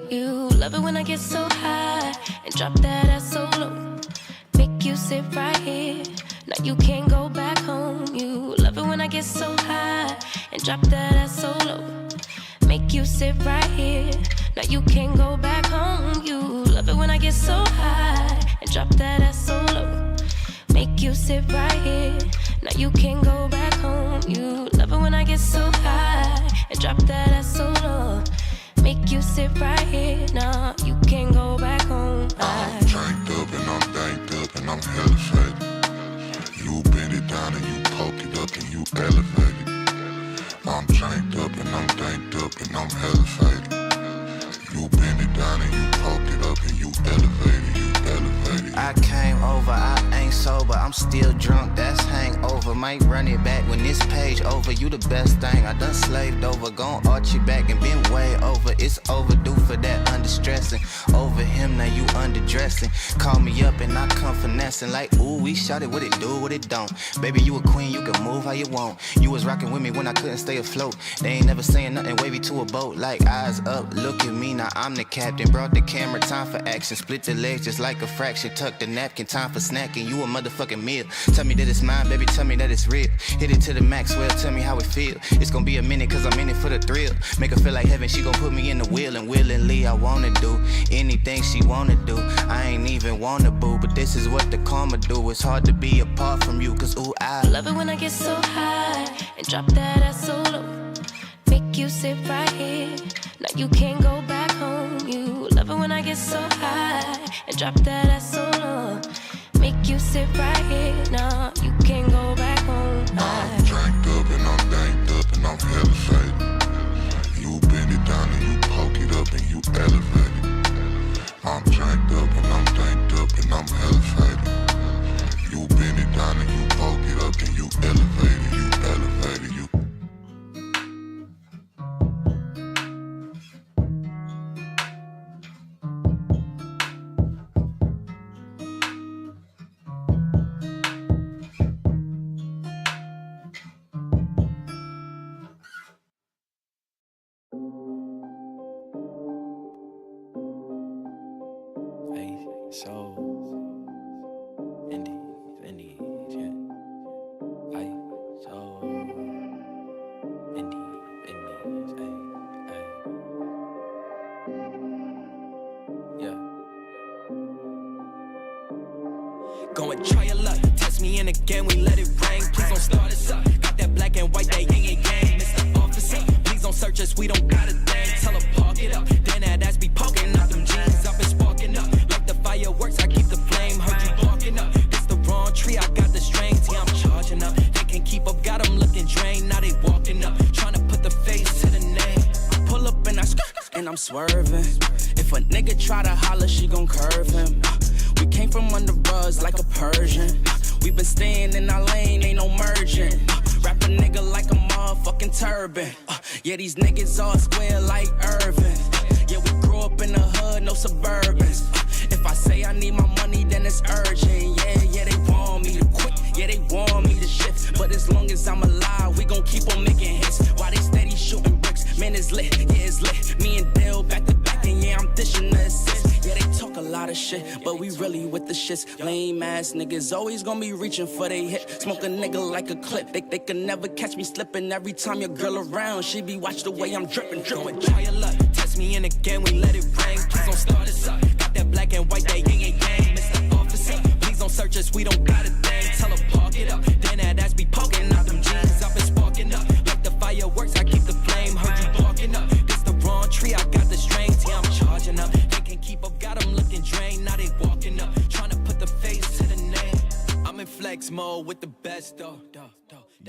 You love it when I get so high and drop that ass so low. Make you sit right here. Now you can't go back home. You love it when I get so high and drop that ass so low. Make you sit right here. Now you can't go back home. You love it when I get so high and drop that ass so low. Make you sit right here. Now you can't go back home. You love it when I get so high and drop that ass so low. Make you sit right here. Now you can't go back home. I'm dranked up and I'm banked up and I'm hella faded. You bend it down and you poke it up and you elevate it. I'm dranked up and I'm banked up and I'm hella faded. You bend it down and you poke it up and you elevate it, you elevate it. I came over, I ain't sober, I'm still drunk, that's hangover. Might run it back when this page over. You the best thing I done slaved over. Gon' arch your back and been way over. It's overdue for that understressing. Over him, now you underdressing. Call me up and I come finessing. Like, ooh, we shot it, what it do, what it don't. Baby, you a queen, you can move how you want. You was rocking with me when I couldn't stay afloat. They ain't never saying nothing wavy to a boat. Like, eyes up, look at me, now I'm the captain. Brought the camera, time for action. Split the legs just like a fraction. Tuck the napkin, time for snacking. You a motherfucking meal. Tell me that it's mine, baby, tell me that it's real. Hit it to the max, well, tell me how it feel. It's gonna be a minute, cause I'm in it for the thrill. Make her feel like heaven, she gon' put me in the wheel. And willingly, I wanna do anything she wanna do. I ain't even wanna boo, but this is what the karma do. It's hard to be apart from you, cause ooh, I love it when I get so high and drop that ass so low. Make you sit right here. Now you can't go back home. You love it when I get so high and drop that ass so low. Make you sit right here. Now you can't go back home. I'm dranked up and I'm banked up and I'm hella faded. You bend it down and you poke it up and you elevate it. I'm dranked up and I'm banked up and I'm hella faded. You bend it down and you poke it up and you elevate it, you elevate it, you. So, Indies, yeah. So, Indies, yeah. Go and try your luck, test me in again, we let it rain. Please don't start us up, got that black and white, that yin and yang. Mr. Officer, please don't search us, we don't got a thing. Tell her park it up, then that ass be poking out them jeans. I've been sparking up, like the fireworks, I keep the flame. Heard you barking up, it's the wrong tree, I got the strings. Yeah, I'm charging up, they can't keep up, got them looking drained. Now they walking up, trying to put the face to the name. Pull up and I and I'm swerving. If a nigga try to holler, she gon' curve him. We came from under rugs like a Persian. We been staying in our lane, ain't no merging. Wrap a nigga like a motherfucking turban. Yeah, these niggas all square like Irvin. Yeah, we grew up in the hood, no Suburbans. If I say I need my money, then it's urgent. Yeah, they want me to quit. Yeah, they want me to shift. But as long as I'm alive, we gon' keep on making hits. While they steady shooting bricks, man, it's lit. Yeah, it's lit. Me and Dale back to back, and yeah, I'm dishing the assist. Yeah, they talk a lot of shit, but we really with the shits. Lame ass niggas always gonna be reaching for they hit. Smoke a nigga like a clip. They can never catch me slipping. Every time your girl around, she be watch the way I'm dripping. Try your luck, test me in again, we let it rain. Please don't start us up. Got that black and white, that yin and yang. Mr. Officer, please don't search us, we don't got a thing. Tell her park it up, then that ass be poking out them jeans. I've been sparking up, like the fireworks, I keep the flame. Heard you barking up, this the wrong tree, I got the strings. Yeah, I'm charging up, they can't keep up, got them looking drained. Now they walking up, trying to put the face to the name. I'm in flex mode with the best, though.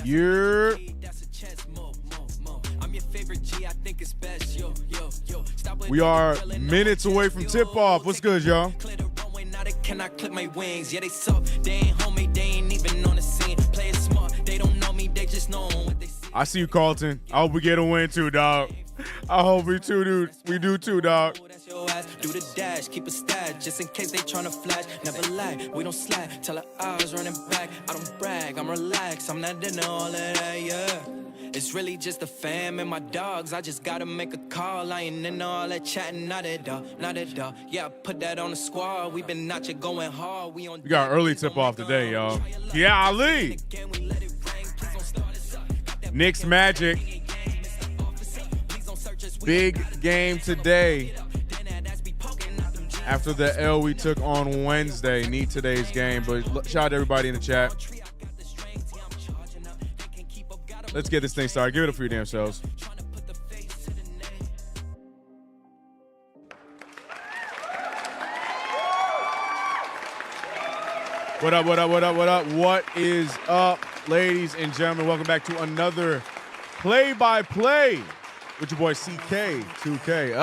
Yeah. That's a chess move. I'm your favorite G, I think it's best. Yo. We are minutes away from tip-off. What's good, y'all? Can I clip my wings? Yeah, they suck. They ain't homie, they ain't even on the scene. Play it smart, they don't know me, they just know what they see. I see you, Carlton. I hope we get a win too, dog. I hope we too, dude. We do too, dog. That's your ass. Do the dash, keep a stash, just in case they tryna flash. Never lie, we don't slack. Tell her I was running back. I don't brag, I'm relaxed. I'm not into all of that, yeah. It's really just the fam and my dogs. I just gotta make a call. I ain't into all that chatting, not at all, not at all. Yeah, put that on the squad. We been out here going hard. We got early tip off today, y'all. Yeah, Ali. Knicks Magic. Big game today. After the L we took on Wednesday. Need today's game, but shout out to everybody in the chat. Let's get this thing started. Give it up for your damn selves. What up, what up, what up, what up? What is up, ladies and gentlemen? Welcome back to another play-by-play with your boy CK2K.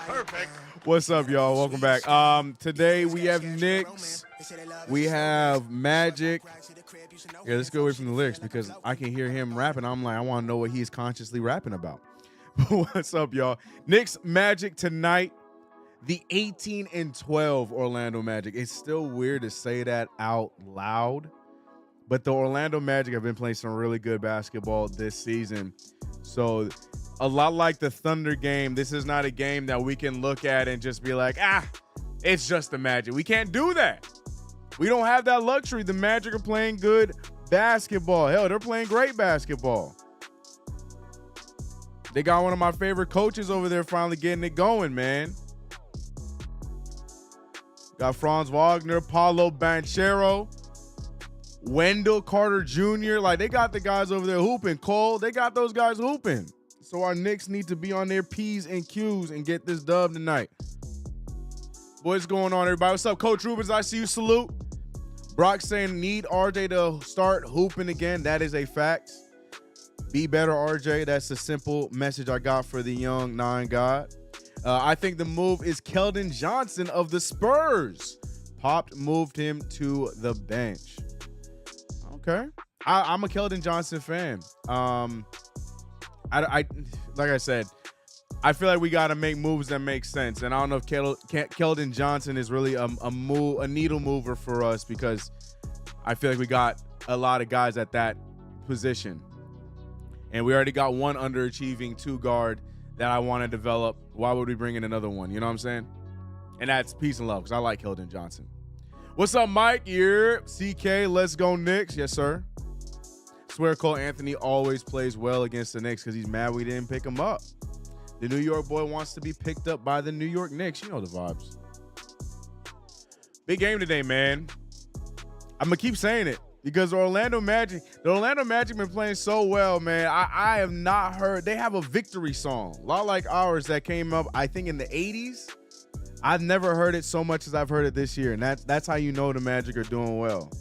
Perfect. What's up, y'all? Welcome back. Today we have Knicks. We have Magic. Yeah, let's go away from the lyrics because I can hear him rapping. I'm like, I want to know what he's consciously rapping about. What's up, y'all? Knicks Magic tonight. The 18-12 Orlando Magic. It's still weird to say that out loud, but the Orlando Magic have been playing some really good basketball this season. So a lot like the Thunder game, this is not a game that we can look at and just be like, it's just the Magic. We can't do that. We don't have that luxury. The Magic are playing good basketball. Hell, they're playing great basketball. They got one of my favorite coaches over there finally getting it going, man. Got Franz Wagner, Paulo Banchero, Wendell Carter Jr. Like, they got the guys over there hooping. Cole, they got those guys hooping. So our Knicks need to be on their P's and Q's and get this dub tonight. What's going on, everybody? What's up, Coach Rubens? I see you. Salute. Brock saying need RJ to start hooping again. That is a fact. Be better, RJ. That's the simple message I got for the young nine-god. I think the move is Keldon Johnson of the Spurs. Moved him to the bench. Okay. I'm a Keldon Johnson fan. I like I said, I feel like we got to make moves that make sense. And I don't know if Keldon Johnson is really a needle mover for us because I feel like we got a lot of guys at that position. And we already got one underachieving two-guard that I want to develop. Why would we bring in another one? You know what I'm saying? And that's peace and love because I like Keldon Johnson. What's up, Mike? You're CK. Let's go, Knicks. Yes, sir. Swear Cole Anthony always plays well against the Knicks because he's mad we didn't pick him up. The New York boy wants to be picked up by the New York Knicks. You know the vibes. Big game today, man. I'm going to keep saying it. Because the Orlando Magic been playing so well, man. I have not heard. They have a victory song, a lot like ours that came up, I think, in the 80s. I've never heard it so much as I've heard it this year, and that's how you know the Magic are doing well.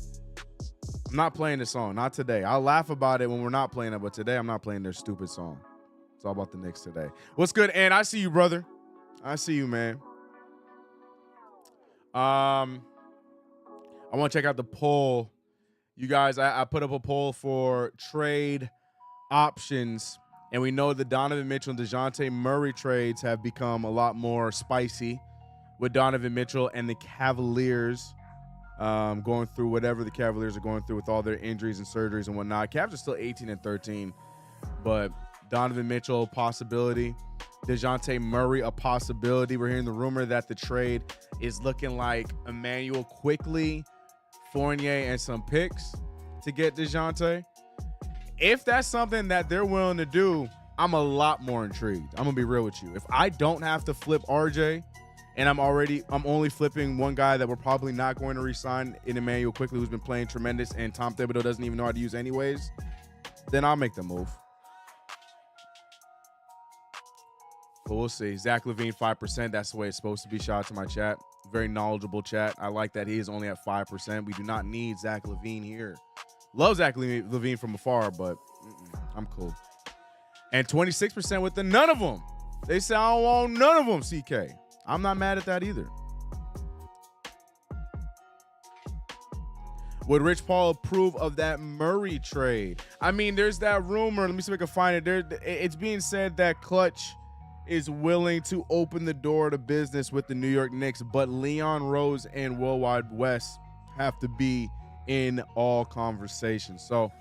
I'm not playing the song, not today. I'll laugh about it when we're not playing it, but today I'm not playing their stupid song. It's all about the Knicks today. What's good, Ann? I see you, brother. I see you, man. I want to check out the poll. You guys, I put up a poll for trade options, and we know the Donovan Mitchell and DeJounte Murray trades have become a lot more spicy with Donovan Mitchell and the Cavaliers going through whatever the Cavaliers are going through with all their injuries and surgeries and whatnot. Cavs are still 18-13, but Donovan Mitchell, possibility. DeJounte Murray, a possibility. We're hearing the rumor that the trade is looking like Emmanuel Quickley, Fournier, and some picks to get DeJounte. If that's something that they're willing to do, I'm a lot more intrigued. I'm gonna be real with you. If I don't have to flip RJ, and I'm only flipping one guy that we're probably not going to re-sign in Emmanuel Quickley, who's been playing tremendous, and Tom Thibodeau doesn't even know how to use anyways, then I'll make the move. But we'll see. Zach LaVine, 5%. That's the way it's supposed to be. Shout out to my chat. Very knowledgeable chat. I like that he is only at 5%. We do not need Zach LaVine here. Love Zach LaVine from afar, but I'm cool. And 26% with the none of them. They say I don't want none of them, CK. I'm not mad at that either. Would Rich Paul approve of that Murray trade? I mean, there's that rumor. Let me see if I can find it. It's being said that Clutch is willing to open the door to business with the New York Knicks, but Leon Rose and Worldwide West have to be in all conversations. So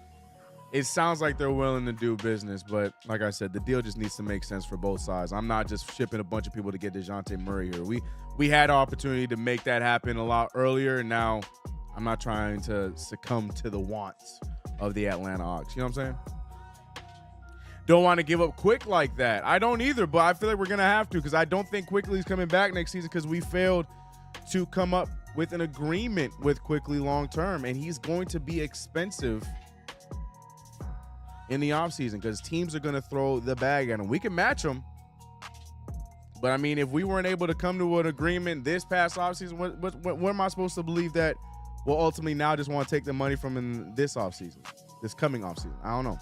it sounds like they're willing to do business, but like I said, the deal just needs to make sense for both sides. I'm not just shipping a bunch of people to get DeJounte Murray here. We had opportunity to make that happen a lot earlier, and now I'm not trying to succumb to the wants of the Atlanta Hawks. You know what I'm saying? Don't want to give up quick like that. I don't either, but I feel like we're going to have to, because I don't think Quickly's coming back next season because we failed to come up with an agreement with Quickly long term, and he's going to be expensive in the offseason because teams are going to throw the bag at him. We can match him, but I mean, if we weren't able to come to an agreement this past offseason, what am I supposed to believe that we'll ultimately now just want to take the money from in this offseason, this coming offseason? I don't know.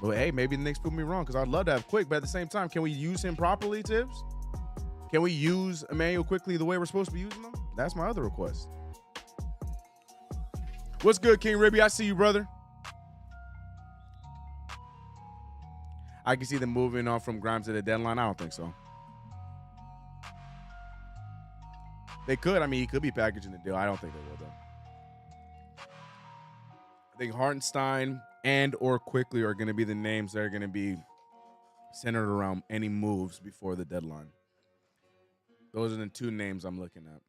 But hey, maybe the Knicks prove me wrong because I'd love to have Quick, but at the same time, can we use him properly, Tibbs? Can we use Emmanuel Quickly the way we're supposed to be using him? That's my other request. What's good, King Ribby? I see you, brother. I can see them moving on from Grimes to the deadline. I don't think so. They could. I mean, he could be packaging the deal. I don't think they will, though. I think Hartenstein and or Quickly are going to be the names that are going to be centered around any moves before the deadline. Those are the two names I'm looking at.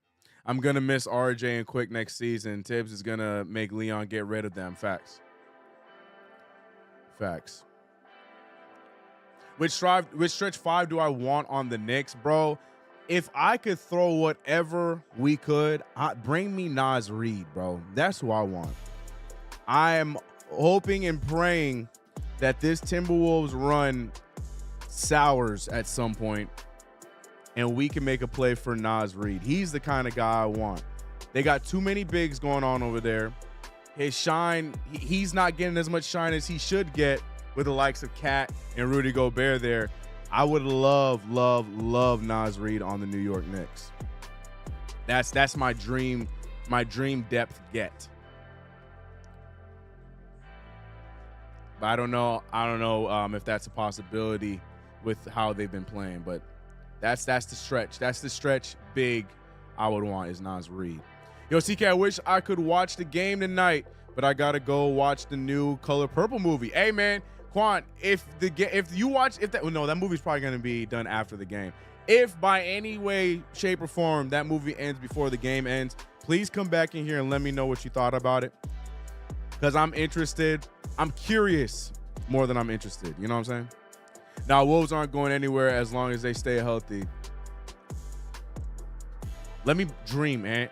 I'm going to miss RJ and Quick next season. Tibbs is going to make Leon get rid of them. Facts. Facts. Which stretch 5 do I want on the Knicks, bro? If I could throw whatever we could, bring me Naz Reid, bro. That's who I want. I am hoping and praying that this Timberwolves run sours at some point and we can make a play for Naz Reid. He's the kind of guy I want. They got too many bigs going on over there. His shine, he's not getting as much shine as he should get with the likes of Cat and Rudy Gobert there. I would love Naz Reid on the New York Knicks. That's my dream depth get. But I don't know if that's a possibility with how they've been playing, but that's the stretch. That's the stretch big I would want is Naz Reid. Yo, CK, I wish I could watch the game tonight, but I gotta go watch the new Color Purple movie. Hey man, Quan, that movie's probably gonna be done after the game. If by any way, shape, or form that movie ends before the game ends, please come back in here and let me know what you thought about it. Because I'm interested. I'm curious more than I'm interested. You know what I'm saying? Now, Wolves aren't going anywhere as long as they stay healthy. Let me dream, man.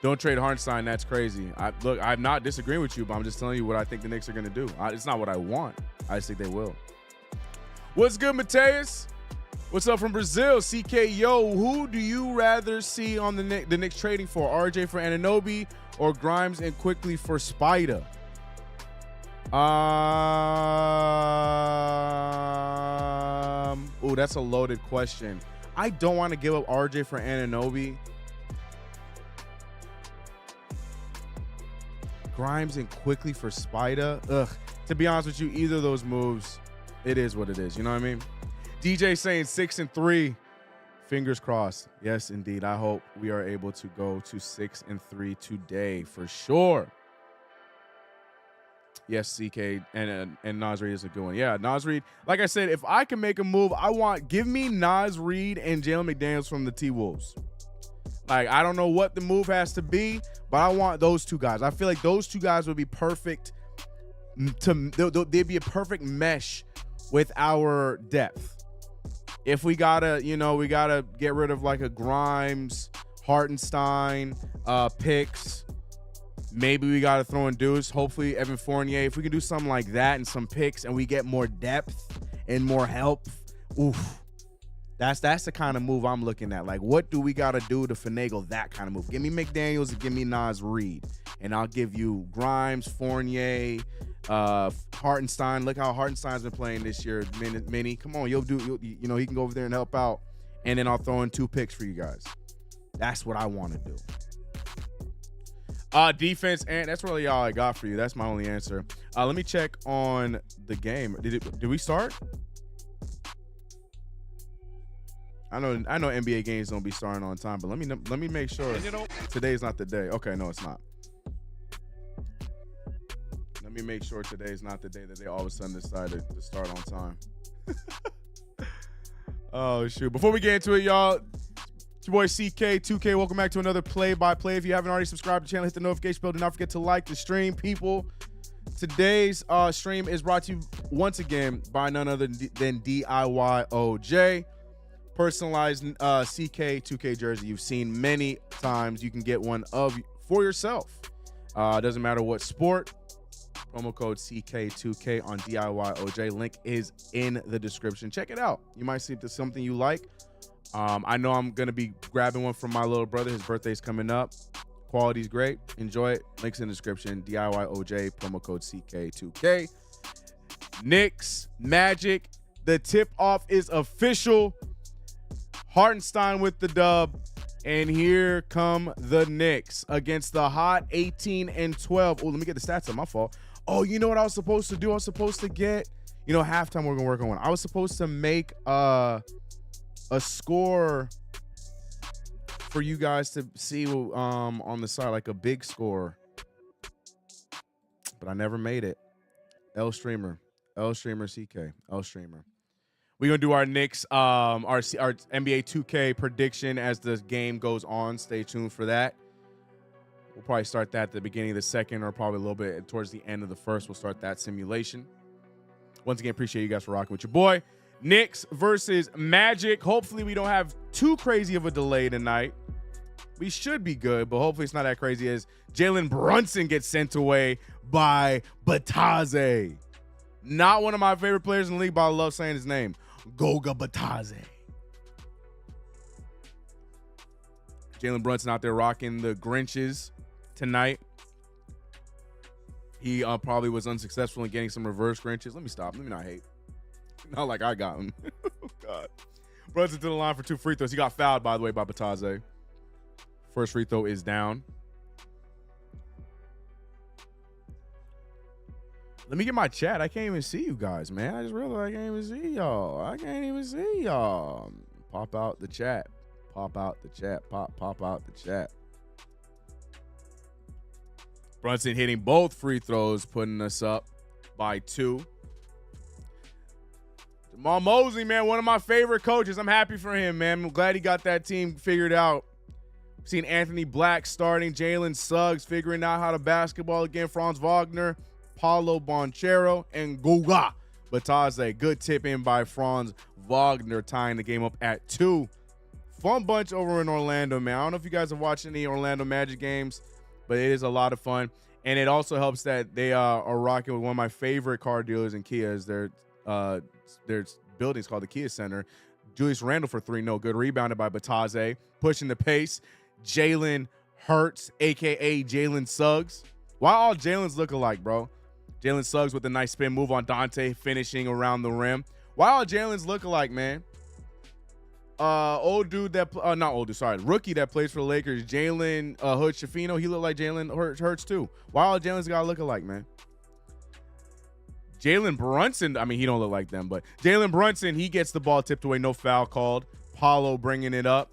Don't trade Hartenstein. That's crazy. I'm not disagreeing with you, but I'm just telling you what I think the Knicks are going to do. It's not what I want. I just think they will. What's good, Mateus? What's up from Brazil? CK, yo, who do you rather see on the Knicks trading for? RJ for Anunoby or Grimes and Quickly for Spider? Oh, that's a loaded question. I don't want to give up RJ for Anunoby. Grimes and Quickly for Spider. Ugh. To be honest with you, either of those moves, it is what it is. You know what I mean? DJ saying 6-3. Fingers crossed. Yes, indeed. I hope we are able to go to 6-3 today for sure. Yes, CK and Naz Reid is a good one. Yeah, Naz Reid. Like I said, if I can make a move, give me Naz Reid and Jalen McDaniels from the T-Wolves. Like, I don't know what the move has to be, but I want those two guys. I feel like those two guys would be perfect. They'd be a perfect mesh with our depth. If we gotta get rid of like a Grimes, Hartenstein, picks. Maybe we gotta throw in Deuce. Hopefully Evan Fournier. If we can do something like that and some picks, and we get more depth and more help, oof. That's the kind of move I'm looking at. Like, what do we gotta do to finagle that kind of move? Give me McDaniels and give me Naz Reid, and I'll give you Grimes, Fournier, Hartenstein. Look how Hartenstein's been playing this year. Mini, come on, he can go over there and help out, and then I'll throw in 2 picks for you guys. That's what I want to do. Defense, and that's really all I got for you. That's my only answer. Let me check on the game. Did we start? I know NBA games don't be starting on time, but let me make sure today's not the day. Okay, no, it's not. Let me make sure today's not the day that they all of a sudden decided to start on time. Oh shoot! Before we get into it, y'all, it's your boy CK2K. Welcome back to another play-by-play. If you haven't already subscribed to the channel, hit the notification bell. Do not forget to like the stream, people. Today's stream is brought to you once again by none other than DIY OJ. Personalized CK2K jersey you've seen many times. You can get one for yourself. Doesn't matter what sport. Promo code CK2K on DIY OJ. Link is in the description. Check it out. You might see if there's something you like. I know I'm going to be grabbing one from my little brother. His birthday's coming up. Quality's great. Enjoy it. Links in the description. DIY OJ. Promo code CK2K. Knicks, Magic. The tip-off is official. Hartenstein with the dub, and here come the Knicks against the hot 18-12. Oh, let me get the stats up. My fault. Oh, you know what I was supposed to do? I was supposed to get, halftime we're gonna work on one. I was supposed to make a score for you guys to see on the side, like a big score, but I never made it. L Streamer CK, L Streamer. We're going to do our Knicks, our NBA 2K prediction as the game goes on. Stay tuned for that. We'll probably start that at the beginning of the second or probably a little bit towards the end of the first. We'll start that simulation. Once again, appreciate you guys for rocking with your boy. Knicks versus Magic. Hopefully we don't have too crazy of a delay tonight. We should be good, but hopefully it's not that crazy as Jalen Brunson gets sent away by Bataze. Not one of my favorite players in the league, but I love saying his name. Goga Bataze. Jalen Brunson out there rocking the Grinches tonight. He probably was unsuccessful in getting some reverse Grinches. Let me stop. Let me not hate. Not like I got him. Oh, God. Brunson to the line for 2 free throws. He got fouled, by the way, by Bataze. First free throw is down. Let me get my chat. I can't even see you guys, man. I just realized I can't even see y'all. Pop out the chat. Pop out the chat. Pop out the chat. Brunson hitting both free throws, putting us up by 2. Jamal Mosley, man, one of my favorite coaches. I'm happy for him, man. I'm glad he got that team figured out. Seen Anthony Black starting, Jalen Suggs figuring out how to basketball again, Franz Wagner, Paulo Banchero, and Goga Bataze. Good tip in by Franz Wagner, tying the game up at 2. Fun bunch over in Orlando, man. I don't know if you guys have watched any Orlando Magic games, but it is a lot of fun. And it also helps that they are rocking with one of my favorite car dealers in Kias. Their building's called the Kia Center. Julius Randle for 3, no good. Rebounded by Bataze. Pushing the pace. Jalen Hurts, a.k.a. Jalen Suggs. Why all Jalen's look alike, bro? Jalen Suggs with a nice spin move on Dante, finishing around the rim. Why all Jalen's look alike, man? Rookie that plays for the Lakers, Jalen Hood Shafino, he looked like Jalen Hurts too. Why all Jalen's got to look alike, man? Jalen Brunson, I mean, he don't look like them, but Jalen Brunson, he gets the ball tipped away, no foul called. Paulo bringing it up.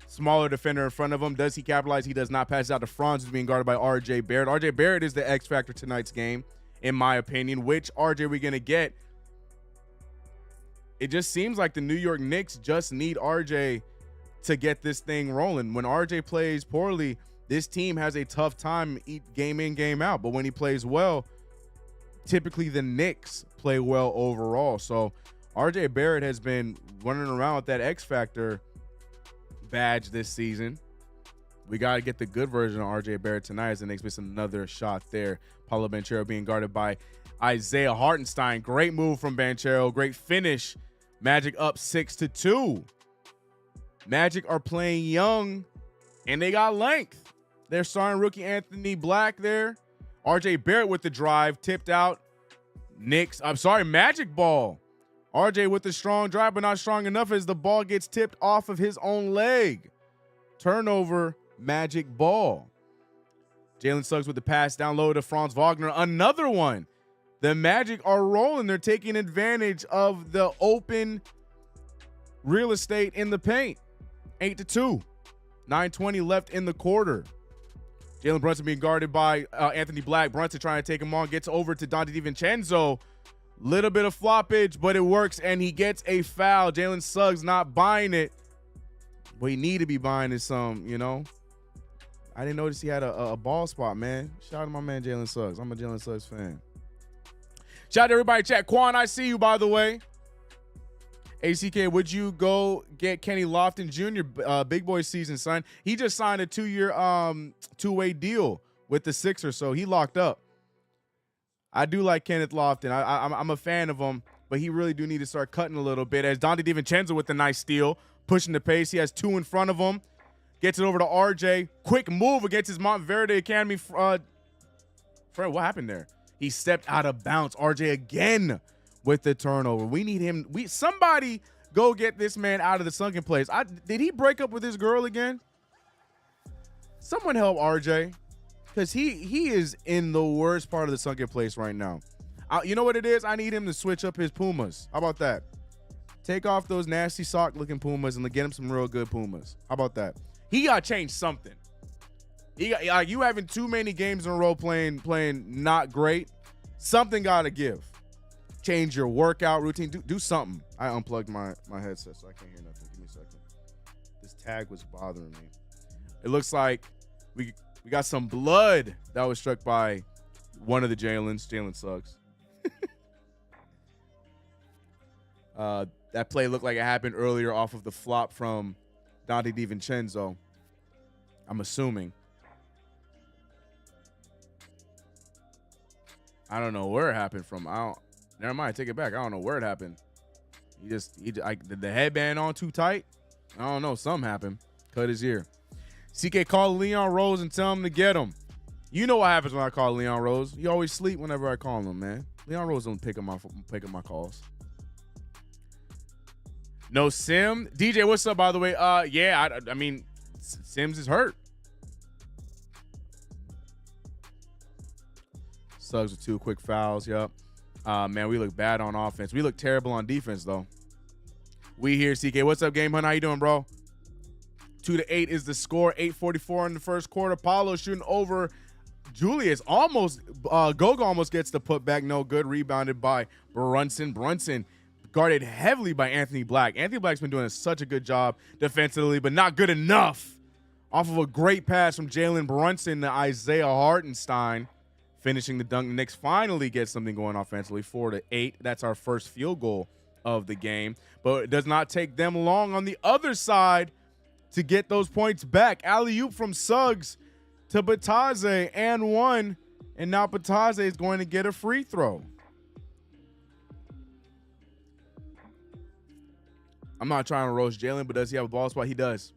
Smaller defender in front of him. Does he capitalize? He does not. Pass out to Franz, who's being guarded by RJ Barrett. RJ Barrett is the X factor tonight's game, in my opinion. Which RJ are we going to get? It just seems like the New York Knicks just need RJ to get this thing rolling. When RJ plays poorly, this team has a tough time game in, game out. But when he plays well, typically the Knicks play well overall. So RJ Barrett has been running around with that X factor badge this season. We got to get the good version of RJ Barrett tonight as the Knicks miss another shot there. Paulo Banchero being guarded by Isaiah Hartenstein. Great move from Banchero. Great finish. Magic up 6-2. Magic are playing young, and they got length. They're starting rookie Anthony Black there. RJ Barrett with the drive. Tipped out. Magic ball. RJ with the strong drive, but not strong enough as the ball gets tipped off of his own leg. Turnover, Magic ball. Jalen Suggs with the pass down low to Franz Wagner. Another one. The Magic are rolling. They're taking advantage of the open real estate in the paint. 8-2. 9:20 left in the quarter. Jalen Brunson being guarded by Anthony Black. Brunson trying to take him on. Gets over to Dante DiVincenzo. Little bit of floppage, but it works, and he gets a foul. Jalen Suggs not buying it. What he need to be buying is some, you know. I didn't notice he had a ball spot, man. Shout out to my man Jalen Suggs. I'm a Jalen Suggs fan. Shout out to everybody in chat. Quan, I see you, by the way. ACK, would you go get Kenny Lofton Jr. Big boy season, son? He just signed a 2-year two-way deal with the Sixers, so he locked up. I do like Kenneth Lofton. I'm a fan of him, but he really do need to start cutting a little bit. As Dante DiVincenzo with the nice steal, pushing the pace. He has 2 in front of him. Gets it over to RJ. Quick move against his Montverde Academy. Fred, what happened there? He stepped out of bounds. RJ again with the turnover. We need him. Somebody go get this man out of the sunken place. Did he break up with his girl again? Someone help RJ. Because he is in the worst part of the sunken place right now. You know what it is? I need him to switch up his Pumas. How about that? Take off those nasty sock-looking Pumas and get him some real good Pumas. How about that? He got to change something. You having too many games in a row playing not great. Something got to give. Change your workout routine. Do something. I unplugged my headset, so I can't hear nothing. Give me a second. This tag was bothering me. It looks like we got some blood that was struck by one of the Jalen Suggs. That play looked like it happened earlier off of the flop from Dante DiVincenzo. I'm assuming. I don't know where it happened from. Never mind, take it back. I don't know where it happened. The headband on too tight. I don't know. Something happened. Cut his ear. CK, call Leon Rose and tell him to get him. You know what happens when I call Leon Rose. He always sleep whenever I call him, man. Leon Rose don't pick up my calls. No Sim. DJ, what's up, by the way? Yeah, I mean, Sims is hurt. Suggs with 2 quick fouls, yep. Man, we look bad on offense. We look terrible on defense, though. We here, CK. What's up, Game Hunt? How you doing, bro? 2-8 is the score. 8:44 in the first quarter. Paulo shooting over Julius. Almost, Goga almost gets the putback. No good. Rebounded by Brunson. Brunson guarded heavily by Anthony Black. Anthony Black's been doing such a good job defensively, but not good enough. Off of a great pass from Jalen Brunson to Isaiah Hartenstein. Finishing the dunk. The Knicks finally get something going offensively. 4-8. That's our first field goal of the game. But it does not take them long on the other side to get those points back. Alley-oop from Suggs to Bataze and 1. And now Bataze is going to get a free throw. I'm not trying to roast Jalen, but does he have a ball spot? He does.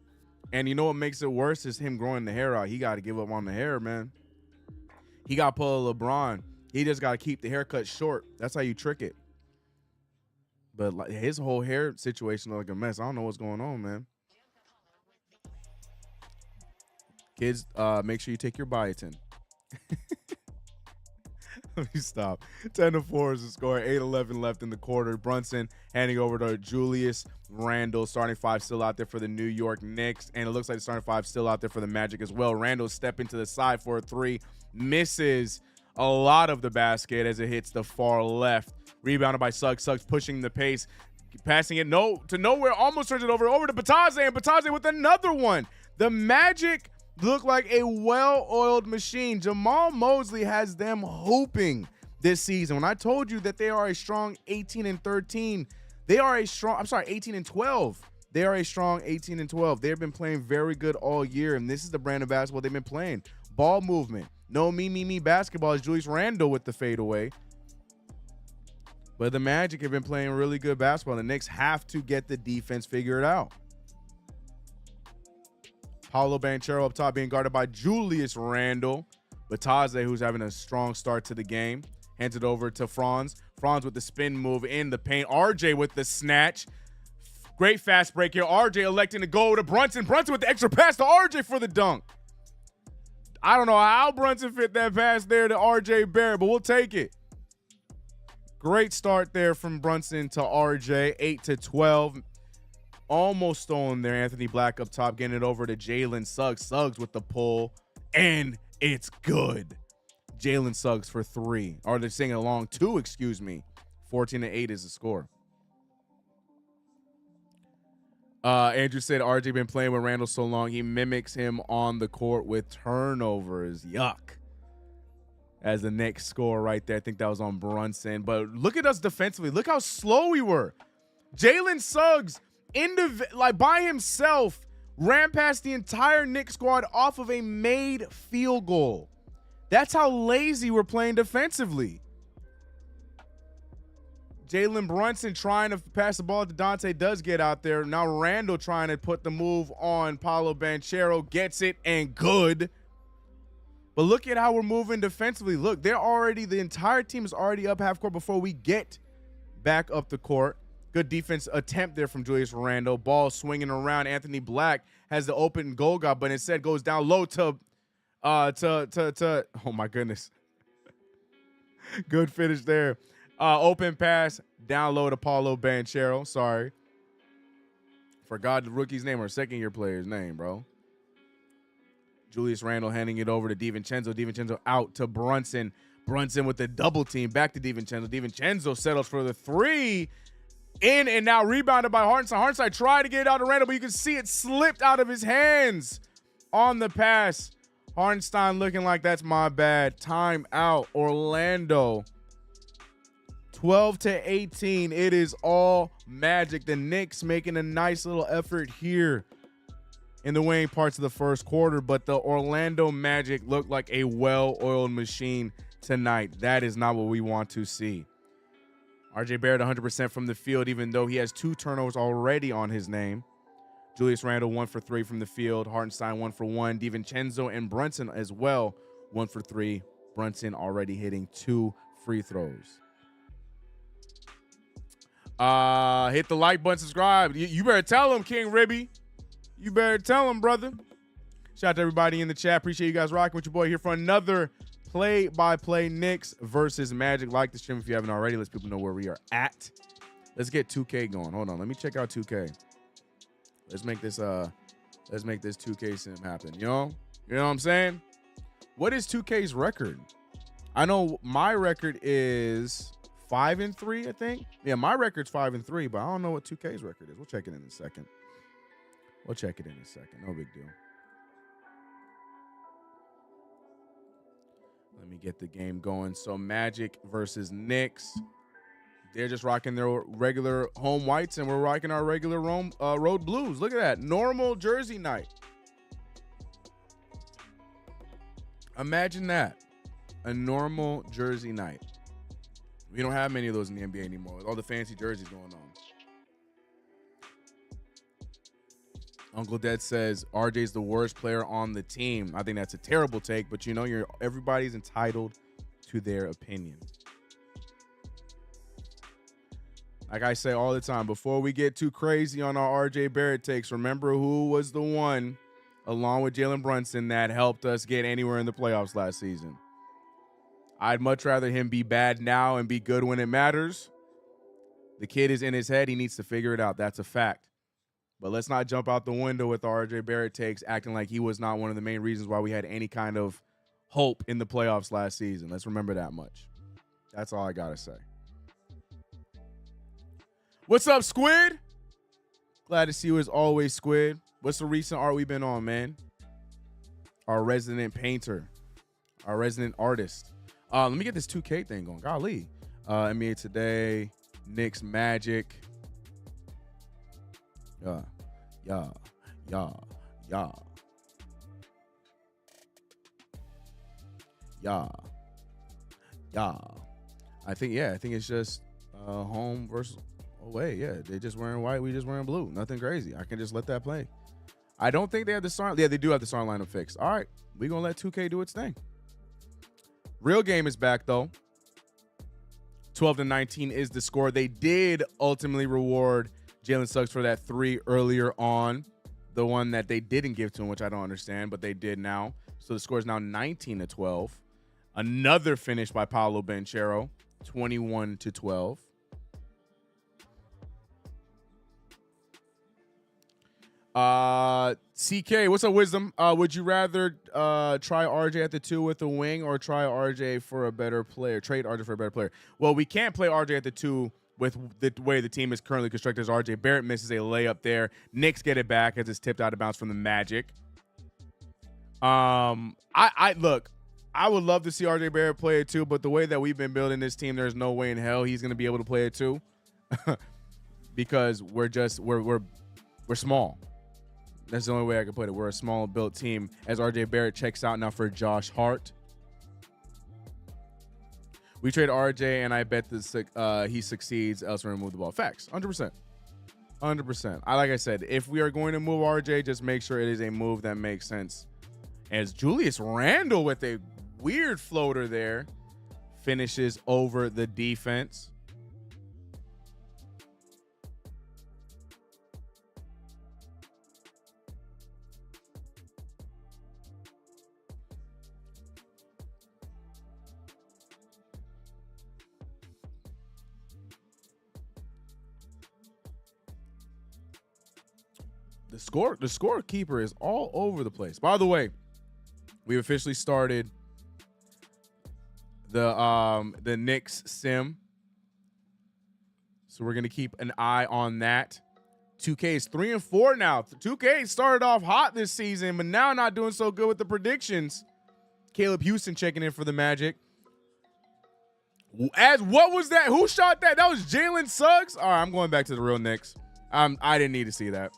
And you know what makes it worse is him growing the hair out. He got to give up on the hair, man. He got to pull a LeBron. He just got to keep the haircut short. That's how you trick it. But like, his whole hair situation look like a mess. I don't know what's going on, man. Kids, make sure you take your biotin. Let me stop. 10-4 is the score. 8:11 left in the quarter. Brunson handing over to Julius Randle. Starting 5 still out there for the New York Knicks. And it looks like the starting 5 still out there for the Magic as well. Randle stepping to the side for a 3. Misses a lot of the basket as it hits the far left. Rebounded by Suggs. Suggs pushing the pace. Passing it to nowhere. Almost turns it over to Bataze. And Bataze with another one. The Magic look like a well-oiled machine. Jamal Mosley has them hooping this season. When I told you that they are a strong 18-13, they are a strong, 18-12. They are a strong 18-12. They've been playing very good all year, and this is the brand of basketball they've been playing. Ball movement. No me basketball as Julius Randle with the fadeaway. But the Magic have been playing really good basketball. The Knicks have to get the defense figured out. Paolo Banchero up top being guarded by Julius Randle. Bataze, who's having a strong start to the game, hands it over to Franz. Franz with the spin move in the paint. RJ with the snatch. Great fast break here. RJ electing to go to Brunson. Brunson with the extra pass to RJ for the dunk. I don't know how Brunson fit that pass there to RJ Barrett, but we'll take it. Great start there from Brunson to RJ, 8-12. Almost stolen there. Anthony Black up top, getting it over to Jalen Suggs. Suggs with the pull, and it's good. Jalen Suggs for 3. Or they're singing along 2, excuse me. 14-8 is the score. Andrew said RJ been playing with Randall so long, he mimics him on the court with turnovers. Yuck. As the next score right there. I think that was on Brunson. But look at us defensively. Look how slow we were. Jalen Suggs, by himself, ran past the entire Knicks squad off of a made field goal. That's how lazy we're playing defensively. Jalen Brunson trying to pass the ball to Dante does get out there. Now Randall trying to put the move on Paolo Banchero. Gets it and good. But look at how we're moving defensively. Look, the entire team is already up half court before we get back up the court. Good defense attempt there from Julius Randle. Ball swinging around. Anthony Black has the open goal guard, but instead goes down low to oh my goodness. Good finish there. Open pass down low to Paulo Banchero. Sorry. Forgot the rookie's name or second-year player's name, bro. Julius Randle handing it over to DiVincenzo. DiVincenzo out to Brunson. Brunson with the double team. Back to DiVincenzo. DiVincenzo settles for the 3. In and now rebounded by Hartenstein. Hartenstein tried to get it out to Randle, but you can see it slipped out of his hands on the pass. Hartenstein looking like that's my bad. Time out. Orlando. 12-18. It is all Magic. The Knicks making a nice little effort here in the waning parts of the first quarter, but the Orlando Magic looked like a well-oiled machine tonight. That is not what we want to see. RJ Barrett 100% from the field, even though he has 2 turnovers already on his name. Julius Randle 1 for 3 from the field. Hartenstein 1 for 1. DiVincenzo and Brunson as well 1 for 3. Brunson already hitting 2 free throws. Hit the like button, subscribe. You better tell him, King Ribby. You better tell him, brother. Shout out to everybody in the chat. Appreciate you guys rocking with your boy here for another play-by-play Knicks versus Magic. Like the stream if you haven't already. Let's people know where we are at. Let's get 2K going. Hold on. Let me check out 2K. Let's make this 2K sim happen. You know what I'm saying? What is 2K's record? I know my record is 5-3, I think. Yeah, my record's 5-3, but I don't know what 2K's record is. We'll check it in a second. No big deal. Let me get the game going. So Magic versus Knicks. They're just rocking their regular home whites, and we're rocking our regular road blues. Look at that. Normal jersey night. Imagine that. A normal jersey night. We don't have many of those in the NBA anymore with all the fancy jerseys going on. Uncle Dad says RJ's the worst player on the team. I think that's a terrible take, but everybody's entitled to their opinion. Like I say all the time, before we get too crazy on our RJ Barrett takes, remember who was the one, along with Jalen Brunson, that helped us get anywhere in the playoffs last season. I'd much rather him be bad now and be good when it matters. The kid is in his head. He needs to figure it out. That's a fact. But let's not jump out the window with our RJ Barrett takes, acting like he was not one of the main reasons why we had any kind of hope in the playoffs last season. Let's remember that much. That's all I got to say. What's up, Squid? Glad to see you as always, Squid. What's the recent art we've been on, man? Our resident painter. Our resident artist. Let me get this 2K thing going. Golly. NBA Today, Knicks Magic. Yeah. I think it's just home versus away. Yeah, they just wearing white. We just wearing blue. Nothing crazy. I can just let that play. I don't think they have the start. Yeah, they do have the start lineup fixed. All right, we're going to let 2K do its thing. Real game is back, though. 12-19 is the score. They did ultimately reward Jalen Suggs for that 3 earlier on. The one that they didn't give to him, which I don't understand, but they did now. So the score is now 19-12. Another finish by Paolo Banchero, 21-12. CK, what's up, Wisdom? Would you rather try RJ at the 2 with the wing or try RJ for a better player? Trade RJ for a better player. Well, we can't play RJ at the 2 with the way the team is currently constructed. As RJ Barrett misses a layup there. Knicks get it back as it's tipped out of bounds from the Magic. I look, I would love to see RJ Barrett play it too, but the way that we've been building this team, there's no way in hell he's going to be able to play it too, because we're small. That's the only way I can put it. We're a small built team. As RJ Barrett checks out now for Josh Hart. We trade RJ, and I bet he succeeds. Else we remove the ball. Facts, 100%. 100%. Like I said, if we are going to move RJ, just make sure it is a move that makes sense. As Julius Randle with a weird floater there finishes over the defense. The scorekeeper is all over the place. By the way, we've officially started the Knicks sim. So we're gonna keep an eye on that. 2K is 3-4 now. 2K started off hot this season, but now not doing so good with the predictions. Caleb Houston checking in for the Magic. What was that? Who shot that? That was Jalen Suggs. All right, I'm going back to the real Knicks. I didn't need to see that.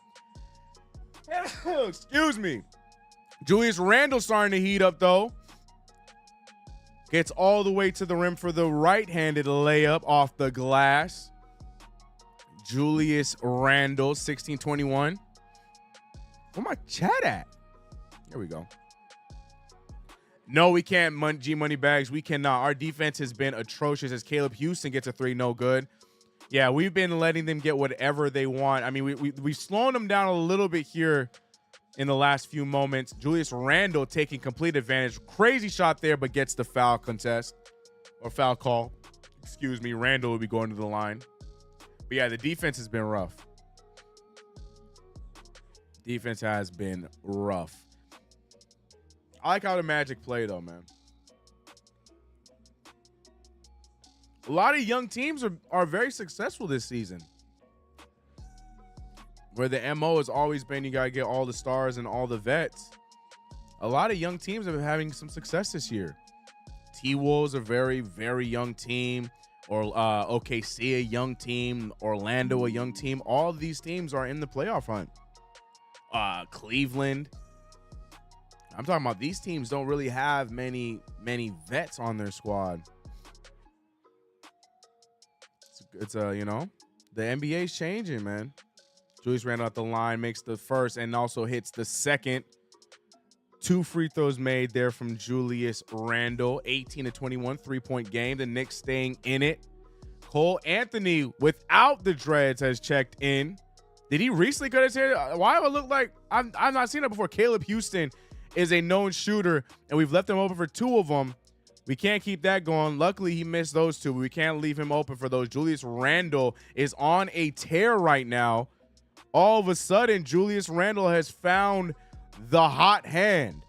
Excuse me. Julius Randle starting to heat up, though. Gets all the way to the rim for the right-handed layup off the glass. Julius Randle, 16-21. Where my chat at? There we go. No, we can't, G-Money Bags. We cannot. Our defense has been atrocious as Caleb Houston gets a 3, no good. Yeah, we've been letting them get whatever they want. I mean, we've slowed them down a little bit here in the last few moments. Julius Randle taking complete advantage. Crazy shot there, but gets the foul contest or foul call. Excuse me. Randle will be going to the line. But yeah, the defense has been rough. Defense has been rough. I like how the Magic play, though, man. A lot of young teams are very successful this season. Where the MO has always been you got to get all the stars and all the vets. A lot of young teams are having some success this year. T-Wolves a very, very young team. Or OKC, a young team. Orlando, a young team. All of these teams are in the playoff hunt. Cleveland. I'm talking about these teams don't really have many vets on their squad. It's you know, the NBA's changing, man. Julius Randle at the line makes the first and also hits the second. 2 free throws made there from Julius Randle. 18-21, 3-point game. The Knicks staying in it. Cole Anthony without the dreads has checked in. Did he recently cut his hair? Why do I look like I've not seen that before? Caleb Houston is a known shooter, and we've left him open for 2 of them. We can't keep that going. Luckily, he missed those 2, but we can't leave him open for those. Julius Randle is on a tear right now. All of a sudden, Julius Randle has found the hot hand.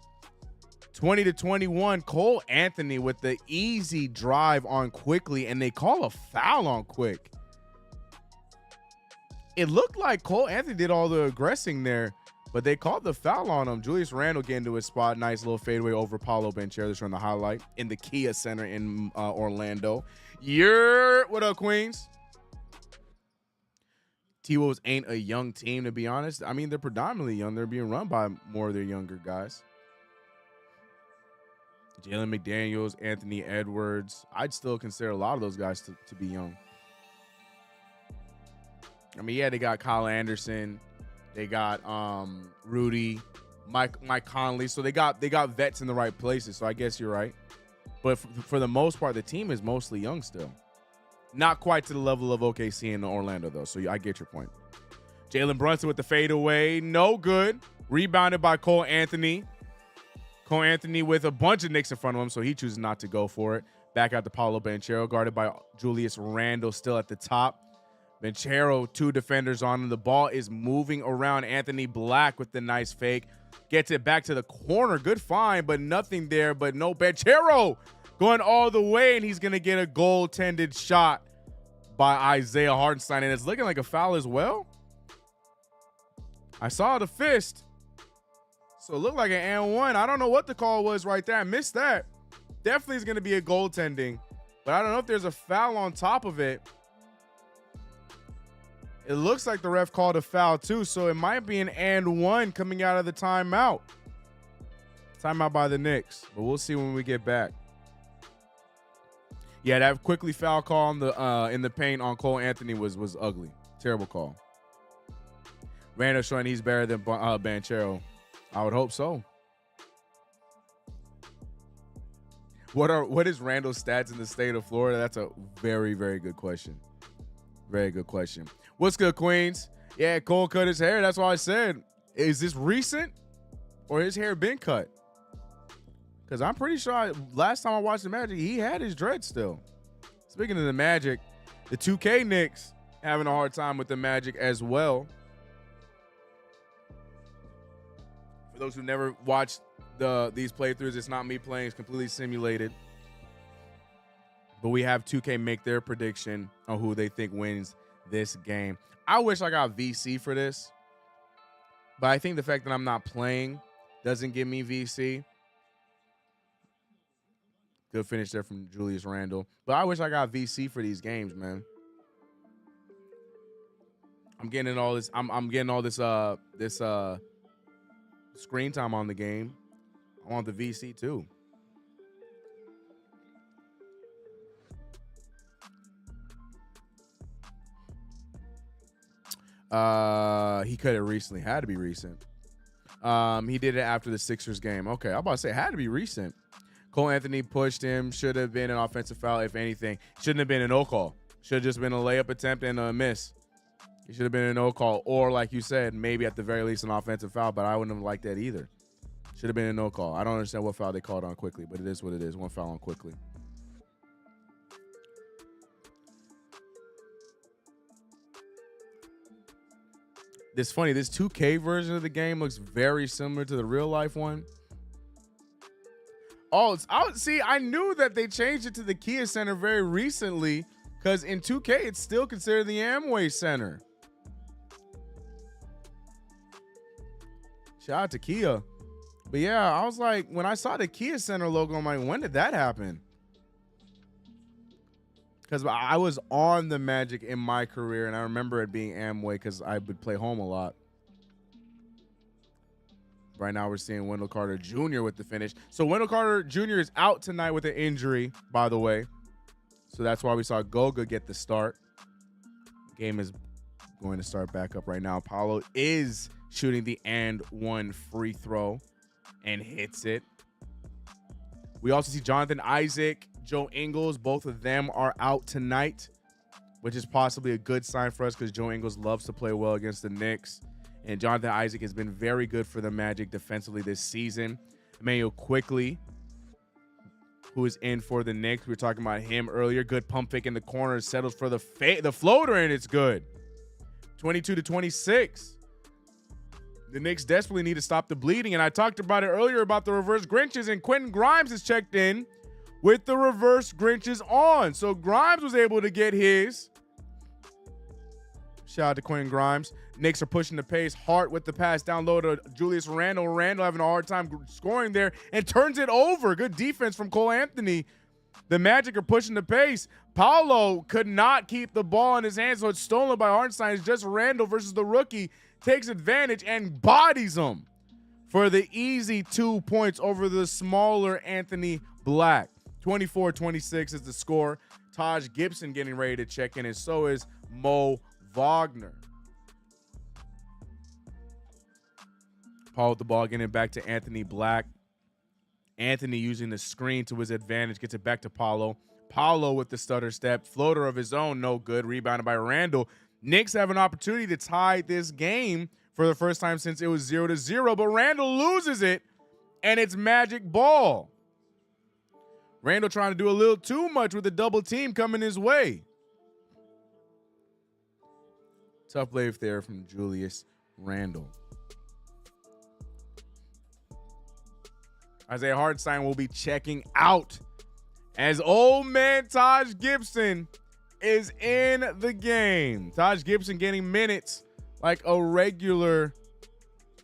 20-21. Cole Anthony with the easy drive on Quickly, and they call a foul on Quick. It looked like Cole Anthony did all the aggressing there, but they called the foul on him. Julius Randle getting to his spot. Nice little fadeaway over Paolo Banchero from the highlight in the Kia Center in Orlando. What up, Queens? T-Wolves ain't a young team, to be honest. I mean, they're predominantly young. They're being run by more of their younger guys. Jalen McDaniels, Anthony Edwards. I'd still consider a lot of those guys to be young. I mean, yeah, they got Kyle Anderson. They got Rudy, Mike Conley. So they got vets in the right places. So I guess you're right. But for the most part, the team is mostly young still. Not quite to the level of OKC and Orlando, though. So I get your point. Jalen Brunson with the fadeaway. No good. Rebounded by Cole Anthony. Cole Anthony with a bunch of Knicks in front of him, so he chooses not to go for it. Back out to Paolo Banchero, guarded by Julius Randle, still at the top. Banchero, 2 defenders on him. The ball is moving around. Anthony Black with the nice fake. Gets it back to the corner. Good find, but nothing there. But no, Banchero going all the way, and he's going to get a goaltended shot by Isaiah Hartenstein. And it's looking like a foul as well. I saw the fist. So it looked like an and one. I don't know what the call was right there. I missed that. Definitely is going to be a goaltending. But I don't know if there's a foul on top of it. It looks like the ref called a foul too, so it might be an and one coming out of the timeout. Timeout by the Knicks, but we'll see when we get back. Yeah, that quickly foul call on the in the paint on Cole Anthony was ugly. Terrible call. Randall showing he's better than Banchero. I would hope so. What is Randall's stats in the state of Florida? That's a very, very good question. Very good question. What's good, Queens? Yeah, Cole cut his hair. That's why I said, is this recent or his hair been cut? Because I'm pretty sure last time I watched the Magic, he had his dread still. Speaking of the Magic, the 2K Knicks having a hard time with the Magic as well. For those who never watched these playthroughs, it's not me playing. It's completely simulated. But we have 2K make their prediction on who they think wins this game. I wish I got VC for this, but I think the fact that I'm not playing doesn't give me VC. Good finish there from Julius Randle. But I wish I got VC for these games, man. I'm getting all this. I'm getting all this screen time on the game. I want the VC too. He cut it recently. Had to be recent. He did it after the Sixers game. Okay, I'm about to say it had to be recent. Cole Anthony pushed him. Should have been an offensive foul, if anything. Shouldn't have been a no call. Should have just been a layup attempt and a miss. It should have been a no call. Or, like you said, maybe at the very least an offensive foul, but I wouldn't have liked that either. Should have been a no call. I don't understand what foul they called on quickly, but it is what it is. One foul on quickly. It's funny. This 2K version of the game looks very similar to the real life one. Oh, I knew that they changed it to the Kia Center very recently because in 2K, it's still considered the Amway Center. Shout out to Kia. But yeah, I was like, when I saw the Kia Center logo, I'm like, when did that happen? Because I was on the Magic in my career, and I remember it being Amway because I would play home a lot. Right now, we're seeing Wendell Carter Jr. with the finish. So Wendell Carter Jr. is out tonight with an injury, by the way. So that's why we saw Goga get the start. Game is going to start back up right now. Paulo is shooting the and one free throw and hits it. We also see Jonathan Isaac, Joe Ingles. Both of them are out tonight, which is possibly a good sign for us because Joe Ingles loves to play well against the Knicks. And Jonathan Isaac has been very good for the Magic defensively this season. Emmanuel Quickly, who is in for the Knicks. We were talking about him earlier. Good pump fake in the corner. Settles for the floater, and it's good. 22-26. The Knicks desperately need to stop the bleeding. And I talked about it earlier about the reverse Grinches, and Quentin Grimes has checked in with the reverse Grinches on. So Grimes was able to get his. Shout out to Quentin Grimes. Knicks are pushing the pace. Hart with the pass down low to Julius Randle. Randle having a hard time scoring there and turns it over. Good defense from Cole Anthony. The Magic are pushing the pace. Paolo could not keep the ball in his hands, so it's stolen by Hartenstein. It's just Randle versus the rookie. Takes advantage and bodies him for the easy 2 points over the smaller Anthony Black. 24-26 is the score. Taj Gibson getting ready to check in, and so is Mo Wagner. Paul with the ball, getting it back to Anthony Black. Anthony using the screen to his advantage, gets it back to Paulo. Paulo with the stutter step. Floater of his own, no good. Rebounded by Randle. Knicks have an opportunity to tie this game for the first time since it was 0-0, but Randle loses it and it's magic ball. Randle trying to do a little too much with the double team coming his way. Tough wave there from Julius Randle. Isaiah Hartenstein will be checking out as old man Taj Gibson is in the game. Taj Gibson getting minutes like a regular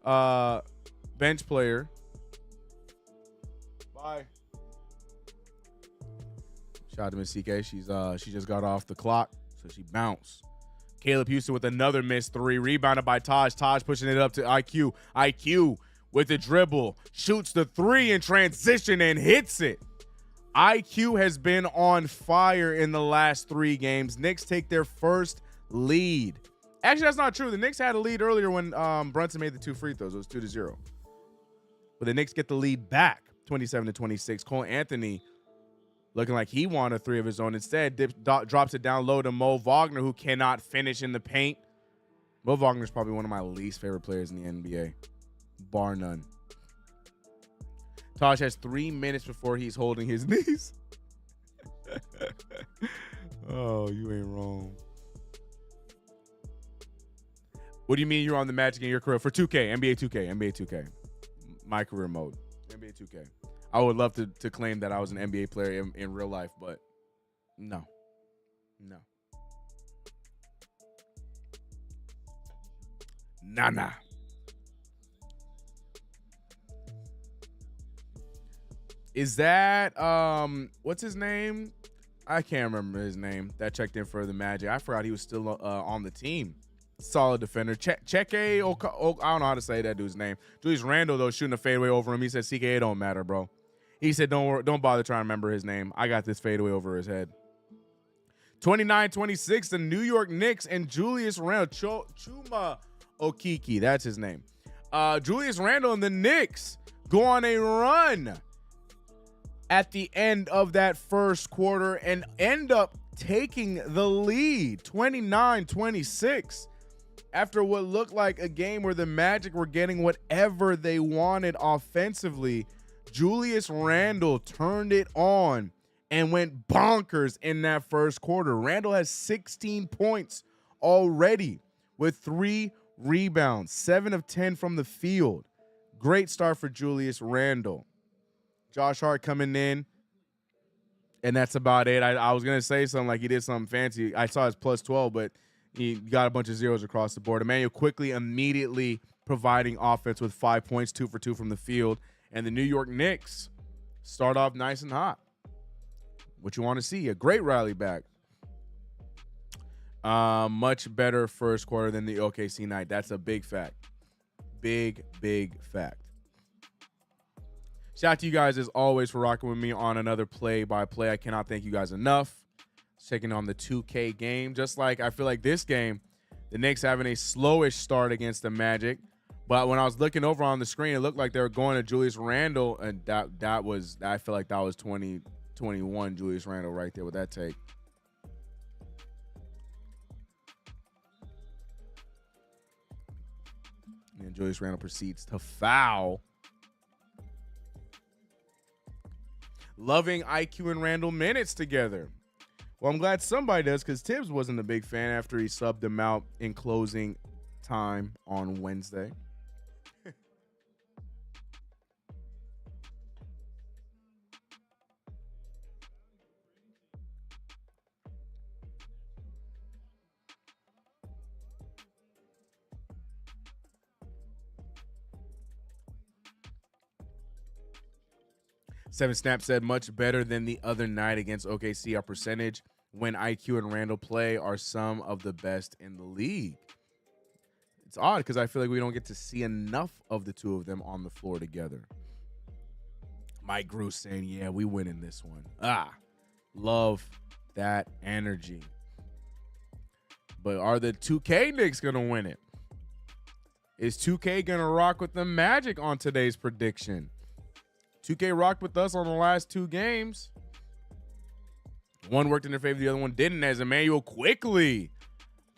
bench player. Bye. Shout out to Miss CK. She just got off the clock, so she bounced. Caleb Houston with another missed three, rebounded by Taj. Taj pushing it up to IQ. IQ with the dribble, shoots the three in transition and hits it. IQ has been on fire in the last 3 games. Knicks take their first lead. Actually, that's not true. The Knicks had a lead earlier when Brunson made the 2 free throws. It was 2-0. But the Knicks get the lead back, 27-26. Cole Anthony looking like he won a 3 of his own. Instead, drops it down low to Mo Wagner, who cannot finish in the paint. Mo Wagner is probably one of my least favorite players in the NBA, bar none. Taj has 3 minutes before he's holding his knees. Oh, you ain't wrong. What do you mean you're on the Magic in your career? For 2K, NBA 2K. My career mode, NBA 2K. I would love to claim that I was an NBA player in real life, but no. Nah. Is that what's his name? I can't remember his name. That checked in for the Magic. I forgot he was still on the team. Solid defender. I don't know how to say that dude's name. Julius Randle though shooting a fadeaway over him. He said, "CK, it don't matter, bro." He said, "Don't bother trying to remember his name. I got this fadeaway over his head." 29-26. The New York Knicks and Julius Randle, Chuma Okeke, that's his name. Julius Randle and the Knicks go on a run at the end of that first quarter and end up taking the lead, 29-26. After what looked like a game where the Magic were getting whatever they wanted offensively, Julius Randle turned it on and went bonkers in that first quarter. Randle has 16 points already with 3 rebounds, 7 of 10 from the field. Great start for Julius Randle. Josh Hart coming in, and that's about it. I was going to say something like he did something fancy. I saw his plus 12, but he got a bunch of zeros across the board. Emmanuel quickly immediately providing offense with 5 points, 2 for 2 from the field. And the New York Knicks start off nice and hot. What you want to see, a great rally back. Much better first quarter than the OKC night. That's a big fact. Big fact. Shout out to you guys as always for rocking with me on another play-by-play. I cannot thank you guys enough. Taking on the 2K game. Just like I feel like this game, the Knicks having a slowish start against the Magic. But when I was looking over on the screen, it looked like they were going to Julius Randle, and that was, I feel like that was 2021 Julius Randle right there with that take. And Julius Randle proceeds to foul. Loving IQ and Randle minutes together. Well, I'm glad somebody does, because Tibbs wasn't a big fan after he subbed him out in closing time on Wednesday. Seven Snap said, much better than the other night against OKC. Our percentage when IQ and Randle play are some of the best in the league. It's odd because I feel like we don't get to see enough of the two of them on the floor together. Mike Grew saying, yeah, we win in this one. Love that energy. But are the 2K Knicks going to win it? Is 2K going to rock with the Magic on today's prediction? 2K rocked with us on the last 2 games. One worked in their favor, the other one didn't, as Emmanuel quickly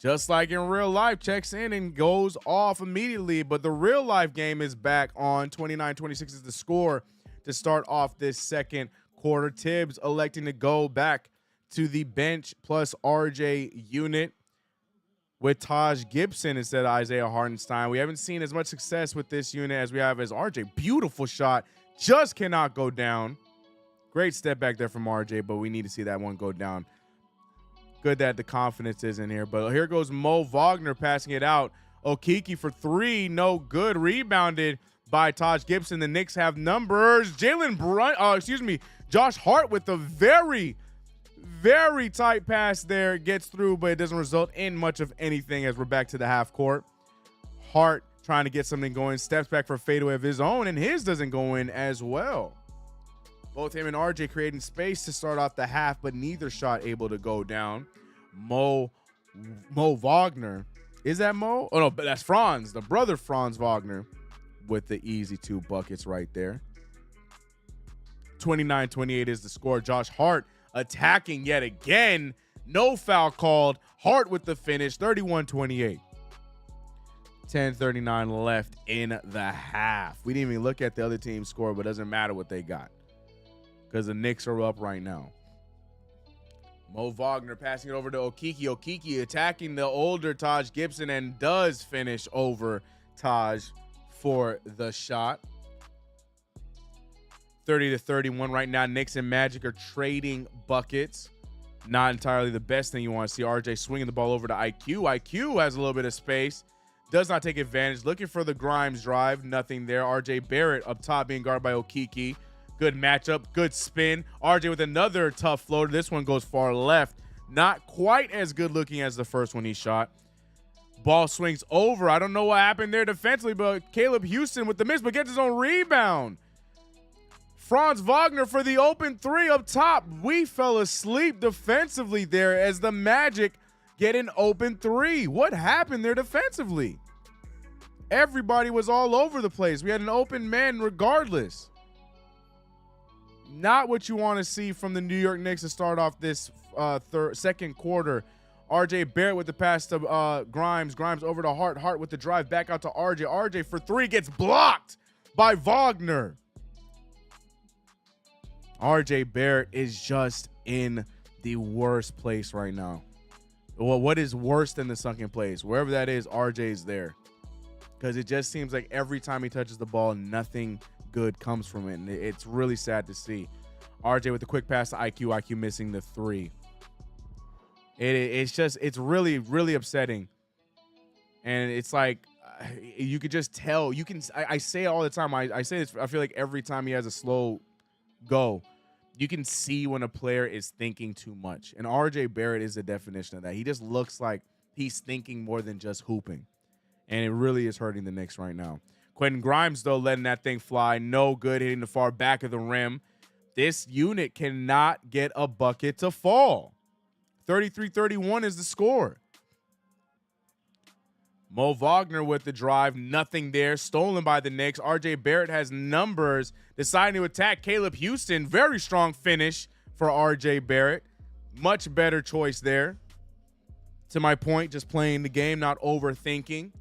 just like in real life, checks in and goes off immediately. But the real life game is back on. 29-26 is the score to start off this second quarter. Tibbs electing to go back to the bench plus RJ unit with Taj Gibson instead of Isaiah Hartenstein. We haven't seen as much success with this unit as we have as RJ. Beautiful shot. Just cannot go down. Great step back there from RJ, but we need to see that one go down. Good that the confidence is in here. But here goes Mo Wagner passing it out. Okeke for three. No good. Rebounded by Taj Gibson. The Knicks have numbers. Josh Hart with a very, very tight pass there. Gets through, but it doesn't result in much of anything as we're back to the half court. Hart trying to get something going. Steps back for a fadeaway of his own, and his doesn't go in as well. Both him and RJ creating space to start off the half, but neither shot able to go down. Mo Wagner. Is that Mo? Oh, no, but that's Franz, the brother Franz Wagner, with the easy 2 buckets right there. 29-28 is the score. Josh Hart attacking yet again. No foul called. Hart with the finish. 31-28. 10:39 left in the half. We didn't even look at the other team's score, but it doesn't matter what they got, because the Knicks are up right now. Mo Wagner passing it over to Okeke. Okeke attacking the older Taj Gibson and does finish over Taj for the shot. 30-31 right now. Knicks and Magic are trading buckets. Not entirely the best thing you want to see. RJ swinging the ball over to IQ. IQ has a little bit of space. Does not take advantage. Looking for the Grimes drive. Nothing there. RJ Barrett up top being guarded by Okeke. Good matchup, good spin. RJ with another tough floater. This one goes far left. Not quite as good looking as the first one he shot. Ball swings over. I don't know what happened there defensively, but Caleb Houston with the miss, but gets his own rebound. Franz Wagner for the open 3 up top. We fell asleep defensively there as the Magic get an open 3. What happened there defensively? Everybody was all over the place. We had an open man regardless. Not what you want to see from the New York Knicks to start off this second quarter. RJ Barrett with the pass to Grimes. Grimes over to Hart. Hart with the drive back out to RJ. RJ for 3 gets blocked by Wagner. RJ Barrett is just in the worst place right now. Well, what is worse than the sunken place? Wherever that is, RJ is there. Because it just seems like every time he touches the ball, nothing good comes from it, and it's really sad to see. RJ with the quick pass to IQ. IQ missing the 3. It's really, really upsetting. And it's like you could just tell. I say it all the time. I say this. I feel like every time he has a slow go, you can see when a player is thinking too much. And RJ Barrett is the definition of that. He just looks like he's thinking more than just hooping, and it really is hurting the Knicks right now. Quentin Grimes, though, letting that thing fly. No good, hitting the far back of the rim. This unit cannot get a bucket to fall. 33-31 is the score. Mo Wagner with the drive. Nothing there. Stolen by the Knicks. RJ Barrett has numbers. Deciding to attack Caleb Houston. Very strong finish for RJ Barrett. Much better choice there. To my point, just playing the game, not overthinking.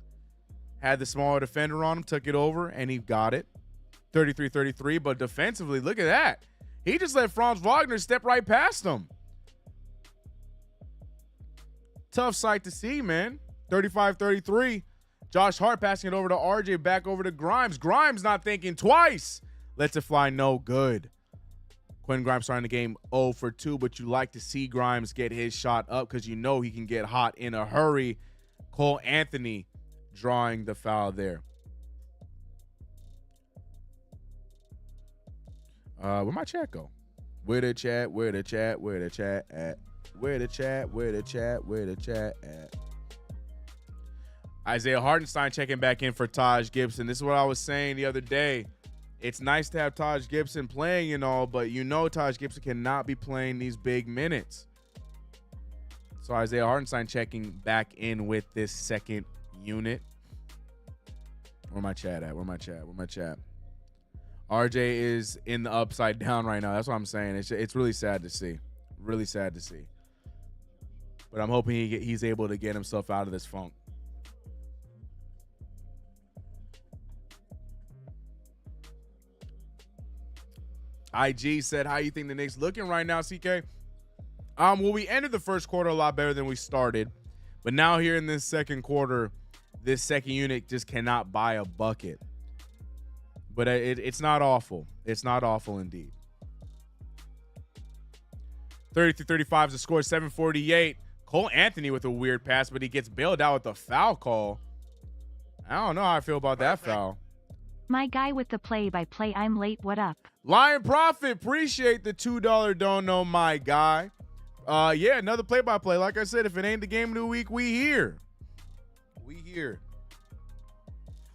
Had the smaller defender on him, took it over, and he got it. 33-33, but defensively, look at that. He just let Franz Wagner step right past him. Tough sight to see, man. 35-33. Josh Hart passing it over to RJ, back over to Grimes. Grimes not thinking twice. Lets it fly, no good. Quentin Grimes starting the game 0 for 2, but you like to see Grimes get his shot up because you know he can get hot in a hurry. Cole Anthony drawing the foul there. Where my chat go? Where the chat at? Where the chat at? Isaiah Hartenstein checking back in for Taj Gibson. This is what I was saying the other day. It's nice to have Taj Gibson playing and all, but you know Taj Gibson cannot be playing these big minutes. So Isaiah Hartenstein checking back in with this second unit. Where my chat at? RJ is in the upside down right now. That's what I'm saying. It's really sad to see. Really sad to see. But I'm hoping he's able to get himself out of this funk. IG said, how you think the Knicks looking right now, CK? Well, we ended the first quarter a lot better than we started. But now here in this second quarter, this second unit just cannot buy a bucket. But it's not awful. It's not awful indeed. 33-35 is the score, 7:48. Cole Anthony with a weird pass, but he gets bailed out with a foul call. I don't know how I feel about that foul. My guy with the play-by-play, I'm late, what up? Lion Profit, appreciate the $2 don't know my guy. Yeah, another play-by-play. Like I said, if it ain't the game of the week, we here. We here.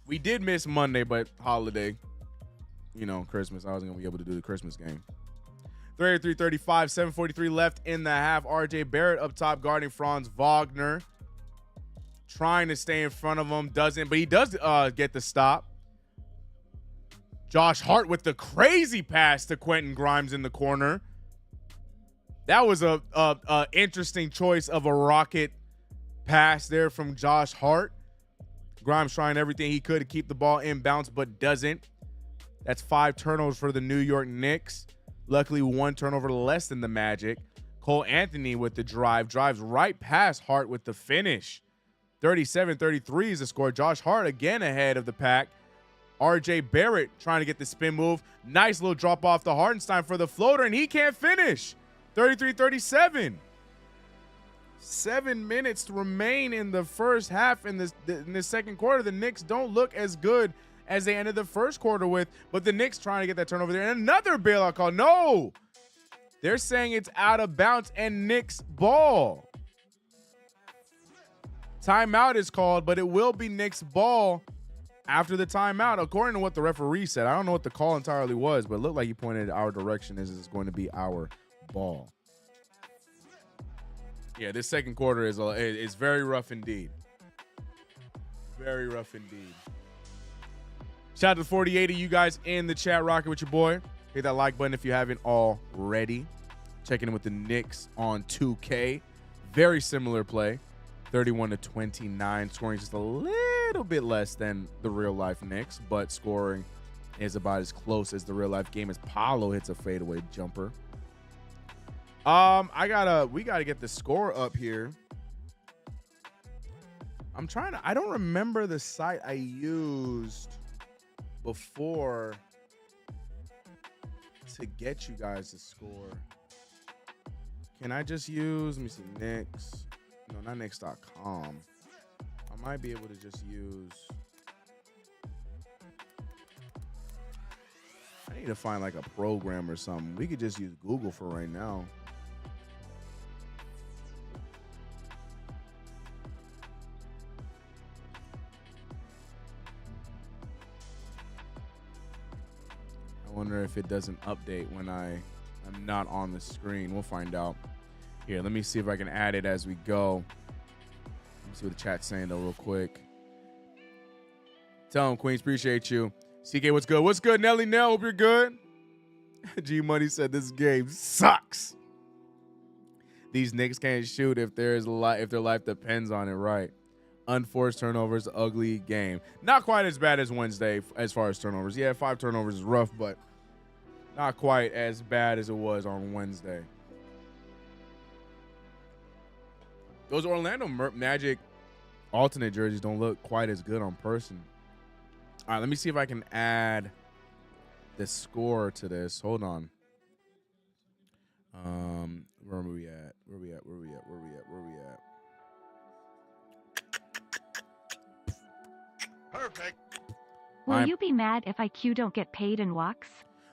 We did miss Monday, but holiday. You know, Christmas. I wasn't going to be able to do the Christmas game. 33-35, 7:43 left in the half. RJ Barrett up top guarding Franz Wagner. Trying to stay in front of him. Doesn't, but he does get the stop. Josh Hart with the crazy pass to Quentin Grimes in the corner. That was a interesting choice of a rocket pass there from Josh Hart. Grimes trying everything he could to keep the ball in bounds, but doesn't. That's 5 turnovers for the New York Knicks. Luckily, 1 turnover less than the Magic. Cole Anthony with the drives right past Hart with the finish. 37-33 is the score. Josh Hart again ahead of the pack. RJ Barrett trying to get the spin move. Nice little drop off to Hartenstein for the floater, and he can't finish. 33-37. 7 minutes to remain in the first half. In the second quarter, the Knicks don't look as good as they ended the first quarter with, but the Knicks trying to get that turnover there. And another bailout call. No! They're saying it's out of bounds and Knicks ball. Timeout is called, but it will be Knicks ball after the timeout, according to what the referee said. I don't know what the call entirely was, but it looked like he pointed our direction as it's going to be our ball. Yeah, this second quarter is very rough indeed. Very rough indeed. Shout out to 48 of you guys in the chat rocking with your boy. Hit that like button if you haven't already. Checking in with the Knicks on 2K. Very similar play. 31-29. Scoring just a little bit less than the real life Knicks, but scoring is about as close as the real life game as Paolo hits a fadeaway jumper. We gotta get the score up here. I don't remember the site I used before to get you guys the score. Can I just use, let me see, Knicks? No, not Knicks.com. I might be able to just use, I need to find like a program or something. We could just use Google for right now. I wonder if it doesn't update when I'm not on the screen. We'll find out. Here, let me see if I can add it as we go. Let me see what the chat's saying though real quick. Tell them, Queens, appreciate you. CK, what's good? What's good, Nelly Nell? Hope you're good. G Money said this game sucks. These Knicks can't shoot if their life depends on it, right? Unforced turnovers, ugly game. Not quite as bad as Wednesday as far as turnovers. Yeah, 5 turnovers is rough, but not quite as bad as it was on Wednesday. Those Orlando Magic alternate jerseys don't look quite as good on person. All right, let me see if I can add the score to this. Hold on. Where are we at? Where we at? Perfect. Will you be mad if IQ don't get paid in walks?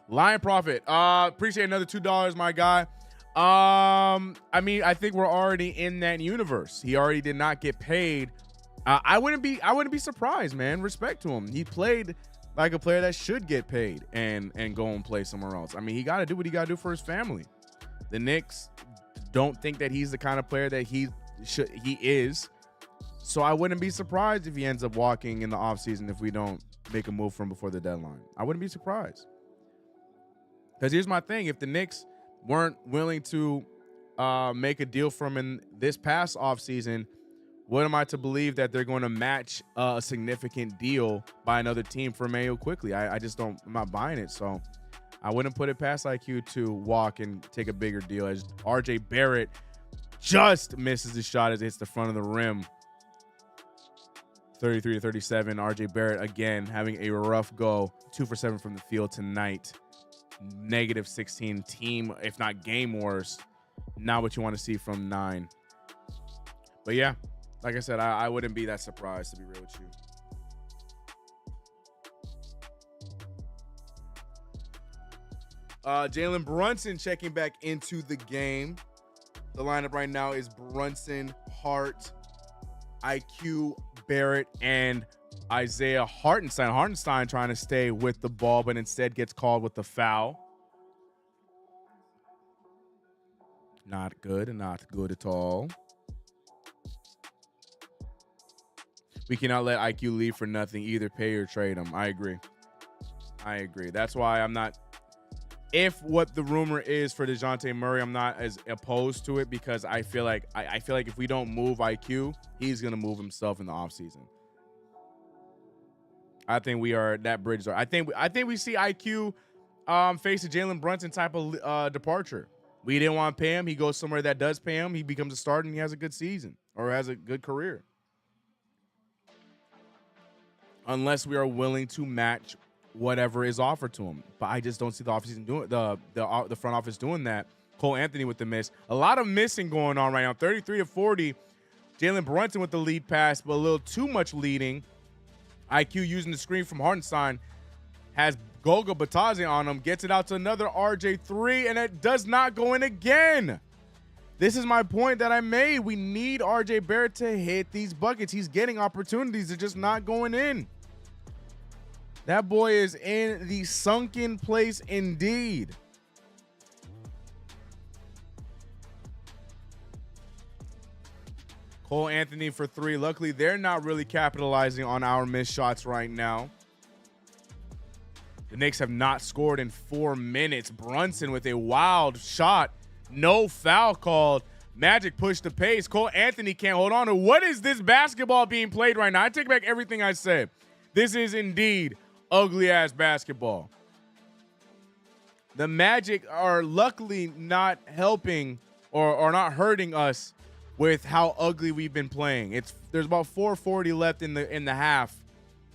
Lion Profit. Appreciate another $2, my guy. I mean, I think we're already in that universe. He already did not get paid. I wouldn't be surprised, man. Respect to him. He played like a player that should get paid and go and play somewhere else. I mean, he got to do what he got to do for his family. The Knicks don't think that he's the kind of player that he is. So I wouldn't be surprised if he ends up walking in the offseason if we don't make a move from before the deadline. I wouldn't be surprised. Because here's my thing. If the Knicks weren't willing to make a deal from in this past offseason, what am I to believe that they're going to match a significant deal by another team for Mayo quickly? I just don't. I'm not buying it. So I wouldn't put it past IQ to walk and take a bigger deal, as RJ Barrett just misses the shot as it hits the front of the rim. 33-37. RJ Barrett again having a rough go. 2 for 7 from the field tonight. -16 team, if not game worst. Not what you want to see from 9. But yeah, like I said, I wouldn't be that surprised, to be real with you. Jalen Brunson checking back into the game. The lineup right now is Brunson, Hart, IQ, Barrett, and Isaiah Hartenstein. Hartenstein trying to stay with the ball, but instead gets called with the foul. Not good, not good at all. We cannot let IQ leave for nothing. Either pay or trade him. I agree. That's why I'm not. If what the rumor is for DeJounte Murray, I'm not as opposed to it, because I feel like if we don't move IQ, he's gonna move himself in the offseason. I think we are that bridge. I think we see IQ face a Jalen Brunson type of departure. We didn't want to pay him. He goes somewhere that does pay him. He becomes a starter and he has a good season or has a good career. Unless we are willing to match whatever is offered to him. But I just don't see the offseason doing the front office doing that. Cole Anthony with the miss. A lot of missing going on right now. 33-40. Jalen Brunson with the lead pass, but a little too much leading. IQ using the screen from Hartenstein. Has Goga Batadze on him. Gets it out to another RJ3, and it does not go in again. This is my point that I made. We need RJ Barrett to hit these buckets. He's getting opportunities. They're just not going in. That boy is in the sunken place indeed. Cole Anthony for 3. Luckily, they're not really capitalizing on our missed shots right now. The Knicks have not scored in 4 minutes. Brunson with a wild shot. No foul called. Magic pushed the pace. Cole Anthony can't hold on to. What is this basketball being played right now? I take back everything I said. This is indeed ugly-ass basketball. The Magic are luckily not helping or not hurting us with how ugly we've been playing. There's about 4:40 left in the half.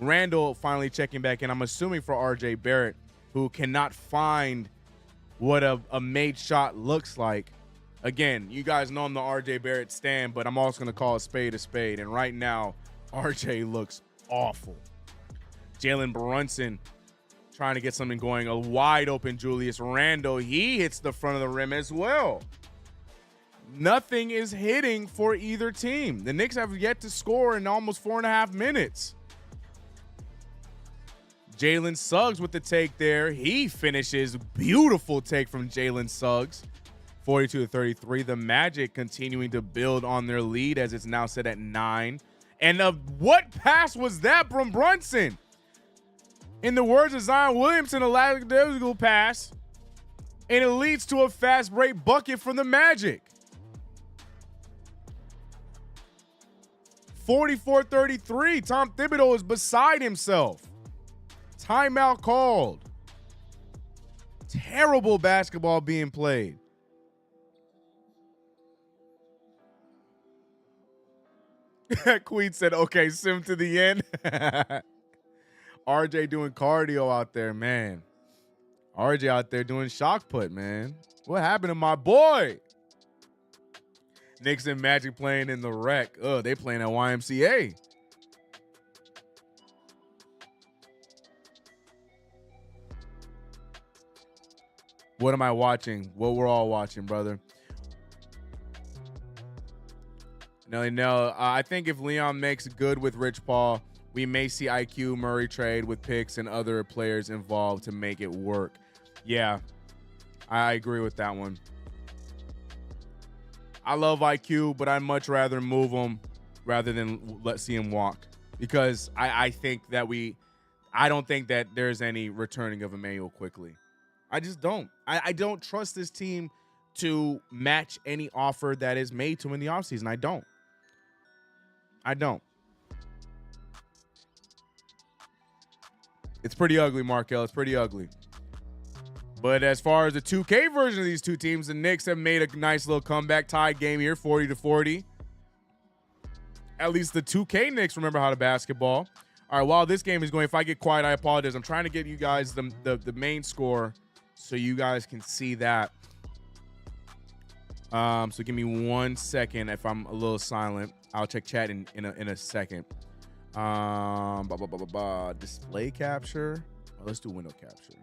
Randall finally checking back in. I'm assuming for RJ Barrett, who cannot find what a made shot looks like. Again, you guys know I'm the RJ Barrett stan, but I'm also going to call a spade a spade. And right now, RJ looks awful. Jalen Brunson trying to get something going. A wide open Julius Randle. He hits the front of the rim as well. Nothing is hitting for either team. The Knicks have yet to score in almost 4.5 minutes. Jalen Suggs with the take there. He finishes. Beautiful take from Jalen Suggs. 42-33. The Magic continuing to build on their lead as it's now set at 9. And what pass was that from Brunson? In the words of Zion Williamson, a lackadaisical pass. And it leads to a fast break bucket from the Magic. 44-33. Tom Thibodeau is beside himself. Timeout called. Terrible basketball being played. Queen said, okay, sim to the end. RJ doing cardio out there, man. RJ out there doing shock put, man. What happened to my boy? Knicks and Magic playing in the rec. Oh, they playing at YMCA. What am I watching? What we're all watching, brother. No. I think if Leon makes good with Rich Paul, we may see IQ Murray trade with picks and other players involved to make it work. Yeah, I agree with that one. I love IQ, but I'd much rather move him rather than see him walk, because I think that I don't think that there's any returning of Emmanuel quickly. I just don't. I don't trust this team to match any offer that is made to him in the offseason. I don't. It's pretty ugly, Markel. It's pretty ugly. But as far as the 2K version of these two teams, the Knicks have made a nice little comeback, tied game here, 40-40. At least the 2K Knicks remember how to basketball. All right, while this game is going, if I get quiet, I apologize. I'm trying to get you guys the main score so you guys can see that. So give me 1 second. If I'm a little silent, I'll check chat in a second. Display capture. Oh, let's do window capture.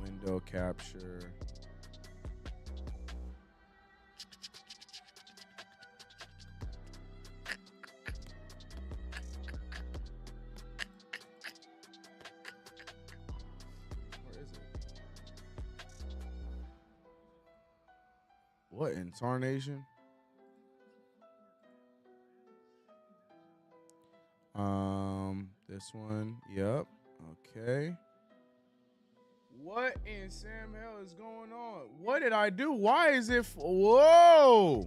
Window capture. Where is it? What in tarnation? This one. Yep. Okay. What in Sam hell is going on? What did I do? Why is it? Whoa.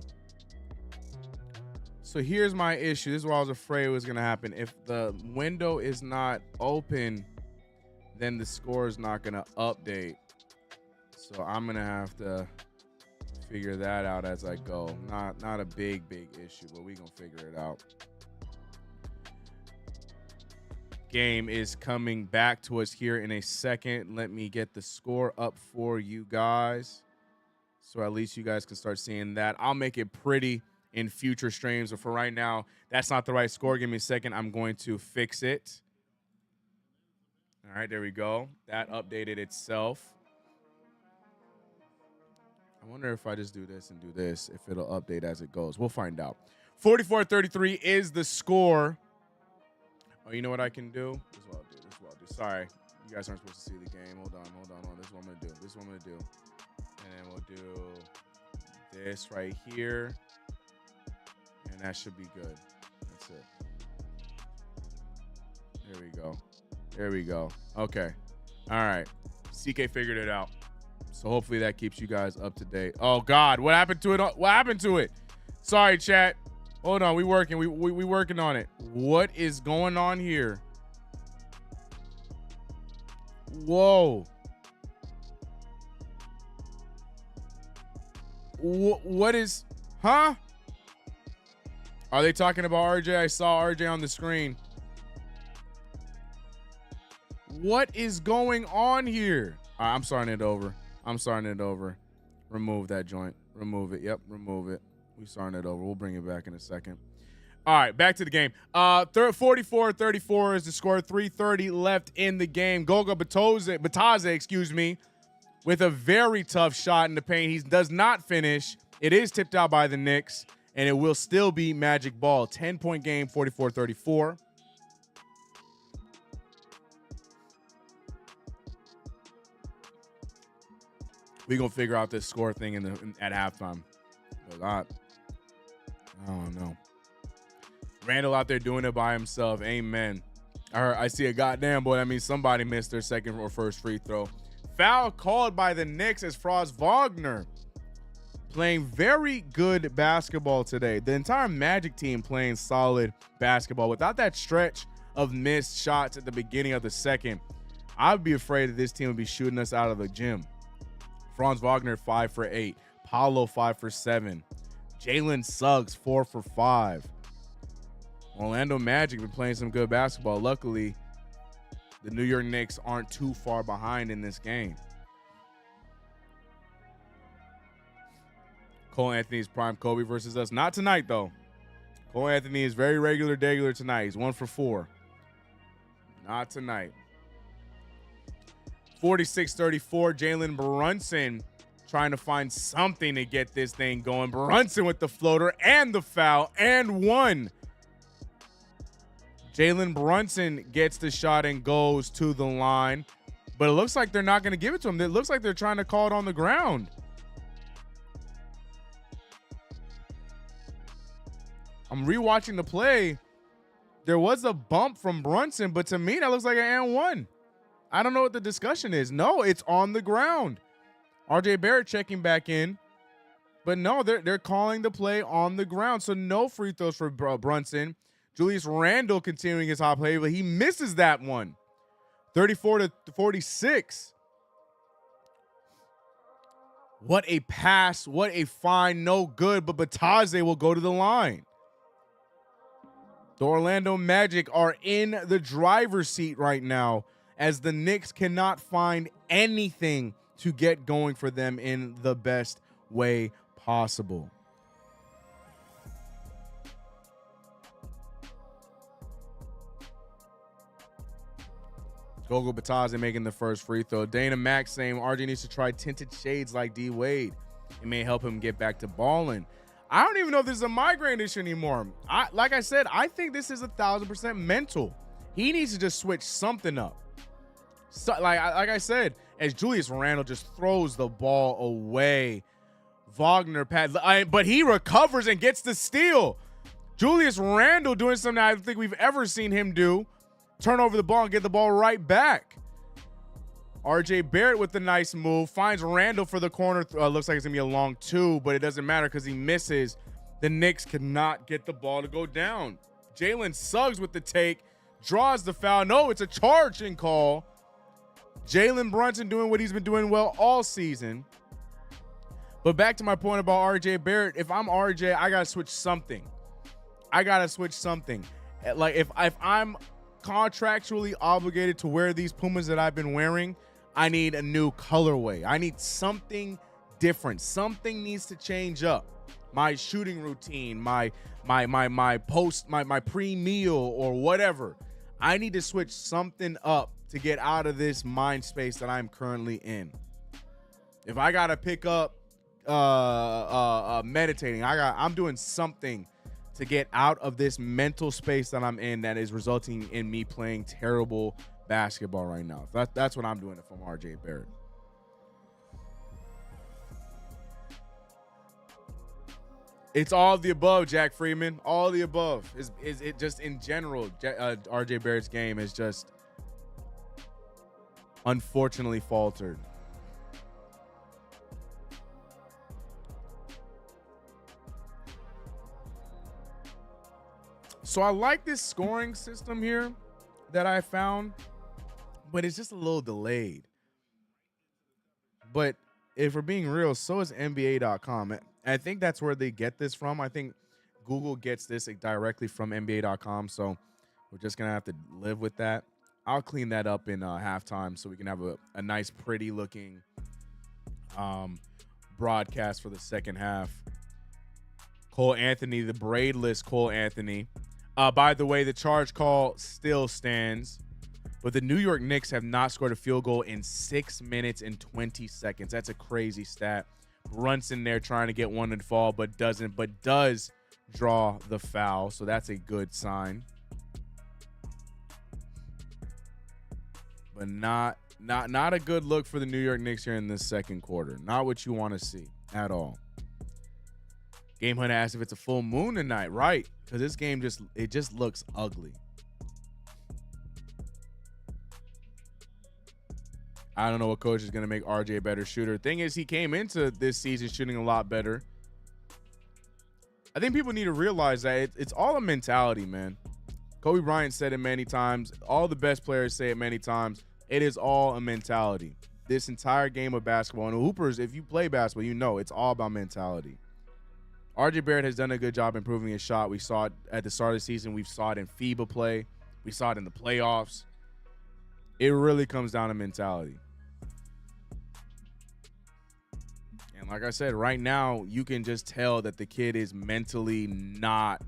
So here's my issue. This is what I was afraid was going to happen. If the window is not open, then the score is not going to update. So I'm going to have to figure that out as I go. Not a big issue, but we're going to figure it out. Game is coming back to us here in a second. Let me get the score up for you guys, so at least you guys can start seeing that. I'll make it pretty in future streams, but for right now, that's not the right score. Give me a second. I'm going to fix it. All right, there we go. That updated itself. I wonder if I just do this and do this, if it'll update as it goes. We'll find out. 44-33 is the score. Oh, you know what I can do? This is what I'll do. Sorry. You guys aren't supposed to see the game. Hold on. This is what I'm going to do. And then we'll do this right here. And that should be good. That's it. There we go. Okay. All right. CK figured it out. So hopefully that keeps you guys up to date. Oh, God. What happened to it? Sorry, chat. Hold on, we working. We working on it. What is going on here? Whoa. What is, huh? Are they talking about RJ? I saw RJ on the screen. What is going on here? All right, I'm starting it over. Remove that joint. Remove it. Yep, remove it. We starting it over. We'll bring it back in a second. All right, back to the game. 44-34 is the score. 3:30 left in the game. Goga Bataze, with a very tough shot in the paint. He does not finish. It is tipped out by the Knicks, and it will still be magic ball. 10-point game, 44-34. We're going to figure out this score thing at halftime. I don't know. Randall out there doing it by himself. Amen. I see a goddamn boy. That means somebody missed their second or first free throw. Foul called by the Knicks as Franz Wagner playing very good basketball today. The entire Magic team playing solid basketball. Without that stretch of missed shots at the beginning of the second, I'd be afraid that this team would be shooting us out of the gym. Franz Wagner 5 for 8. Paolo 5 for 7. Jalen Suggs 4 for 5. Orlando Magic been playing some good basketball. Luckily, the New York Knicks aren't too far behind in this game. Cole Anthony's prime Kobe versus us. Not tonight, though. Cole Anthony is very regular tonight. He's 1 for 4. Not tonight. 46-34, Jalen Brunson trying to find something to get this thing going. Brunson with the floater and the foul and one. Jalen Brunson gets the shot and goes to the line, but it looks like they're not going to give it to him. It looks like they're trying to call it on the ground. I'm rewatching the play. There was a bump from Brunson, but to me, that looks like an and one. I don't know what the discussion is. No, it's on the ground. RJ Barrett checking back in. But no, they're calling the play on the ground. So no free throws for Brunson. Julius Randle continuing his hot play, but he misses that one. 34-46. What a pass. What a find. No good, but Bataze will go to the line. The Orlando Magic are in the driver's seat right now as the Knicks cannot find anything to get going for them in the best way possible. Gogo Bataze making the first free throw. Dana Max saying RJ needs to try tinted shades like D Wade. It may help him get back to balling. I don't even know if this is a migraine issue anymore. Like I said, I think this is 1,000% mental. He needs to just switch something up. So, like I said, as Julius Randle just throws the ball away. Wagner but he recovers and gets the steal. Julius Randle doing something I don't think we've ever seen him do. Turn over the ball and get the ball right back. RJ Barrett with the nice move. Finds Randle for the corner. Looks like it's going to be a long two, but it doesn't matter because he misses. The Knicks cannot get the ball to go down. Jalen Suggs with the take. Draws the foul. No, it's a charging call. Jalen Brunson doing what he's been doing well all season. But back to my point about RJ Barrett. If I'm RJ, I got to switch something. Like if I'm contractually obligated to wear these Pumas that I've been wearing, I need a new colorway. I need something different. Something needs to change up. My shooting routine, my post, my pre-meal or whatever. I need to switch something up to get out of this mind space that I'm currently in. If I gotta pick up meditating, I'm doing something to get out of this mental space that I'm in that is resulting in me playing terrible basketball right now. That's what I'm doing if I'm RJ Barrett. It's all of the above, Jack Freeman. All of the above. Is it just in general, RJ Barrett's game is just unfortunately faltered. So I like this scoring system here that I found, but it's just a little delayed. But if we're being real, so is NBA.com. I think that's where they get this from. I think Google gets this directly from NBA.com, so we're just going to have to live with that. I'll clean that up in halftime so we can have a nice, pretty-looking broadcast for the second half. Cole Anthony, the braidless Cole Anthony. By the way, the charge call still stands, but the New York Knicks have not scored a field goal in 6 minutes and 20 seconds. That's a crazy stat. Brunson there trying to get one to fall, but does draw the foul, so that's a good sign. But not a good look for the New York Knicks here in this second quarter. Not what you want to see at all. Game Hunter asked if it's a full moon tonight, right? Because this game just looks ugly. I don't know what coach is going to make RJ a better shooter. Thing is, he came into this season shooting a lot better. I think people need to realize that it's all a mentality, man. Kobe Bryant said it many times. All the best players say it many times. It is all a mentality. This entire game of basketball, and Hoopers, if you play basketball, you know it's all about mentality. RJ Barrett has done a good job improving his shot. We saw it at the start of the season. We saw it in FIBA play. We saw it in the playoffs. It really comes down to mentality. And like I said, right now, you can just tell that the kid is mentally not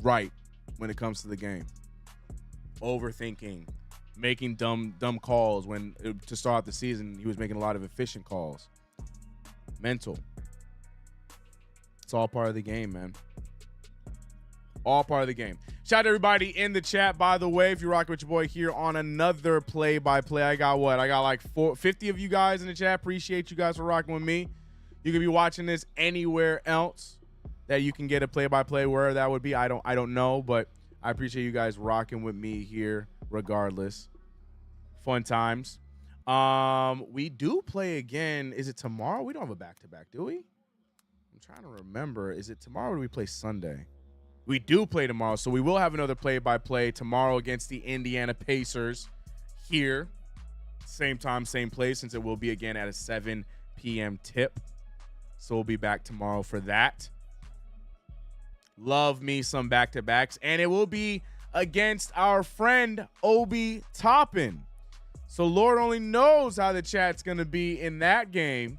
right when it comes to the game. Overthinking, making dumb calls when to start the season, he was making a lot of efficient calls. Mental. It's all part of the game, man. All part of the game. Shout out to everybody in the chat, by the way. If you're rocking with your boy here on another play-by-play, I got like 50 of you guys in the chat. Appreciate you guys for rocking with me. You can be watching this anywhere else that you can get a play-by-play, where that would be. I don't know, but I appreciate you guys rocking with me here regardless. Fun times. We do play again. Is it tomorrow? We don't have a back-to-back, do we? I'm trying to remember. Is it tomorrow or do we play Sunday? We do play tomorrow, so we will have another play-by-play tomorrow against the Indiana Pacers here. Same time, same place, since it will be again at a 7 p.m. tip. So we'll be back tomorrow for that. Love me some back-to-backs. And it will be against our friend Obi Toppin. So Lord only knows how the chat's going to be in that game.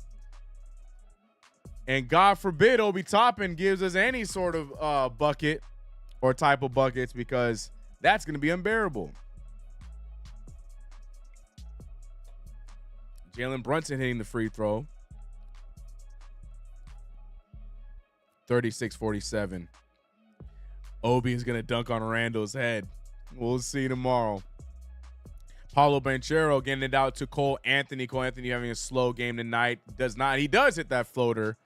And God forbid Obi Toppin gives us any sort of bucket or type of buckets, because that's going to be unbearable. Jalen Brunson hitting the free throw. 36-47. Obi is going to dunk on Randall's head. We'll see tomorrow. Paulo Banchero getting it out to Cole Anthony. Cole Anthony having a slow game tonight. He does hit that floater.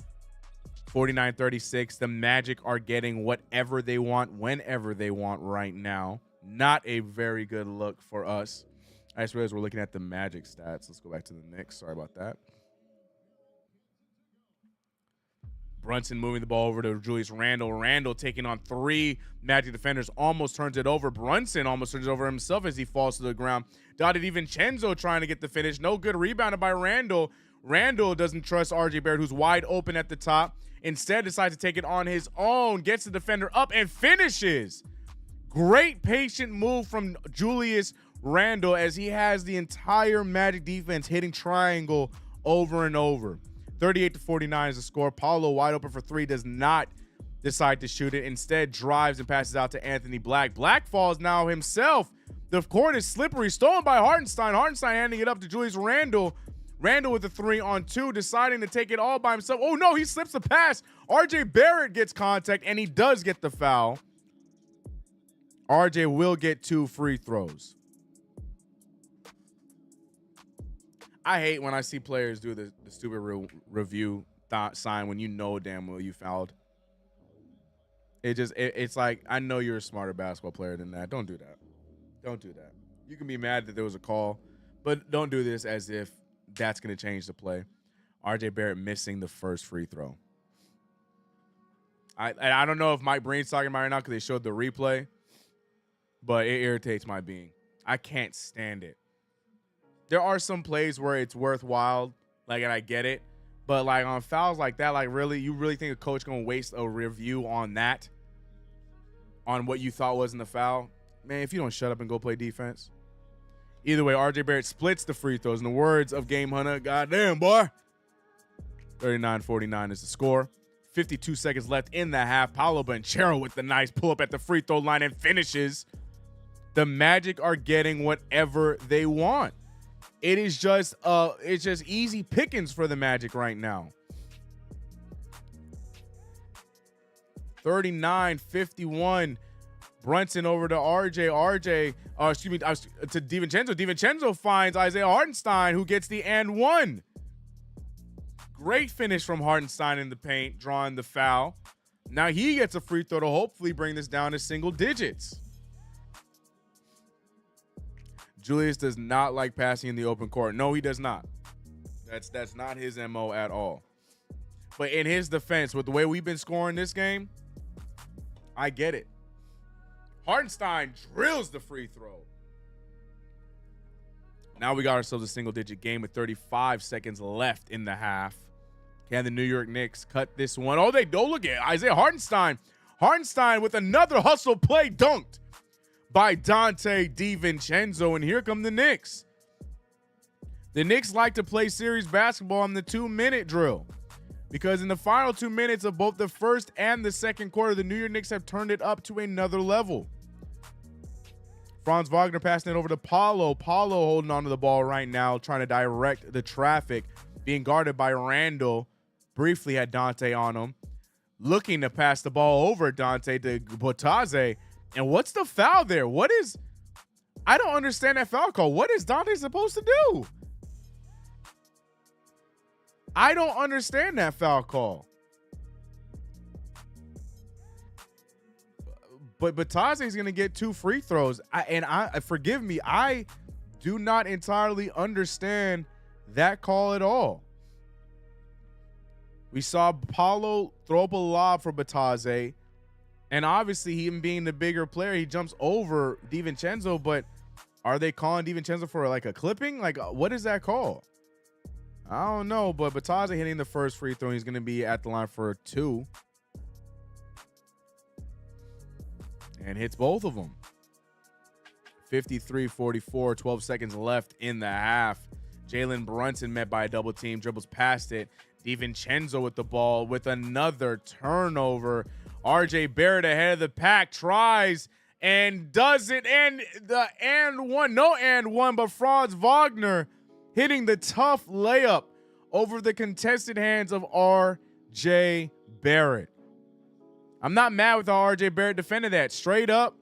49-36. The Magic are getting whatever they want, whenever they want right now. Not a very good look for us. I just realized we're looking at the Magic stats. Let's go back to the Knicks. Sorry about that. Brunson moving the ball over to Julius Randle. Randle taking on 3 Magic defenders. Almost turns it over. Brunson almost turns it over himself as he falls to the ground. Dottie DiVincenzo trying to get the finish. No good. Rebounded by Randle. Randle doesn't trust RJ Barrett, who's wide open at the top. Instead decides to take it on his own. Gets the defender up and finishes. Great patient move from Julius Randle as he has the entire Magic defense hitting triangle over and over. 38-49 is the score. Paulo wide open for 3, does not decide to shoot it. Instead drives and passes out to Anthony Black. Black falls now himself. The court is slippery. Stolen by Hartenstein. Hartenstein handing it up to Julius Randle. Randle with a 3-on-2, deciding to take it all by himself. Oh no, he slips the pass. RJ Barrett gets contact and he does get the foul. RJ will get 2 free throws. I hate when I see players do the stupid review sign when you know damn well you fouled. It's like, I know you're a smarter basketball player than that. Don't do that. Don't do that. You can be mad that there was a call, but don't do this as if that's going to change the play. RJ Barrett missing the first free throw. I don't know if Mike Breen's talking about it right now because they showed the replay, but it irritates my being. I can't stand it. There are some plays where it's worthwhile, and I get it. But, on fouls like that, really, you really think a coach going to waste a review on that? On what you thought wasn't a foul? Man, if you don't shut up and go play defense. Either way, RJ Barrett splits the free throws. In the words of Game Hunter, goddamn, boy. 39-49 is the score. 52 seconds left in the half. Paulo Banchero with the nice pull-up at the free throw line and finishes. The Magic are getting whatever they want. It's just easy pickings for the Magic right now. 39-51. Brunson over to RJ. To DiVincenzo. DiVincenzo finds Isaiah Hartenstein, who gets the and one. Great finish from Hartenstein in the paint, drawing the foul. Now he gets a free throw to hopefully bring this down to single digits. Julius does not like passing in the open court. No, he does not. That's not his MO at all. But in his defense, with the way we've been scoring this game, I get it. Hartenstein drills the free throw. Now we got ourselves a single-digit game with 35 seconds left in the half. Can the New York Knicks cut this one? Oh, they don't. Look at Isaiah Hartenstein. Hartenstein with another hustle play dunked by Dante DiVincenzo, and here come the Knicks. The Knicks like to play series basketball on the 2-minute drill because in the final 2 minutes of both the first and the second quarter, the New York Knicks have turned it up to another level. Franz Wagner passing it over to Paulo. Paulo holding onto the ball right now, trying to direct the traffic, being guarded by Randle. Briefly had Dante on him. Looking to pass the ball over Dante to Botaze. And what's the foul there? I don't understand that foul call. What is Dante supposed to do? I don't understand that foul call. But Botaze is going to get 2 free throws. Forgive me, I do not entirely understand that call at all. We saw Paulo throw up a lob for Bataze, and obviously him being the bigger player, he jumps over DiVincenzo, but are they calling DiVincenzo for like a clipping? Like, what is that call? I don't know, but Bataze hitting the first free throw, he's going to be at the line for a 2. And hits both of them. 53-44, 12 seconds left in the half. Jalen Brunson met by a double team, dribbles past it. DiVincenzo with the ball with another turnover. RJ Barrett ahead of the pack, tries and does it. And the and one, but Franz Wagner hitting the tough layup over the contested hands of RJ Barrett. I'm not mad with how RJ Barrett defended that straight up,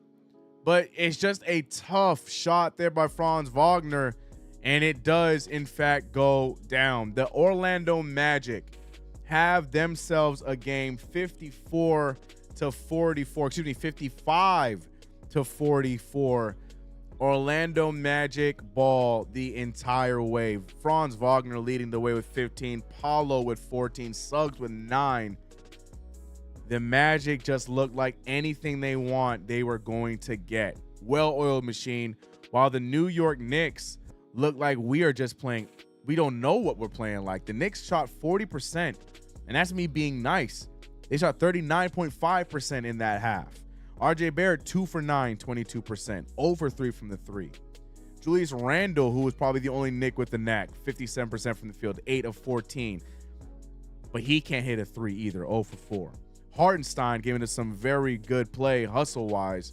but it's just a tough shot there by Franz Wagner, and it does, in fact, go down. The Orlando Magic have themselves a game 55-44. Orlando Magic ball the entire way. Franz Wagner leading the way with 15, Paulo with 14, Suggs with 9. The Magic just looked like anything they want, they were going to get. Well-oiled machine, while the New York Knicks look like we are just playing. We don't know what we're playing like. The Knicks shot 40%, and that's me being nice. They shot 39.5% in that half. RJ Barrett, 2 for 9, 22%. 0 for 3 from the 3. Julius Randle, who was probably the only Knick with the knack, 57% from the field, 8 of 14. But he can't hit a 3 either, 0 for 4. Hartenstein giving us some very good play hustle-wise,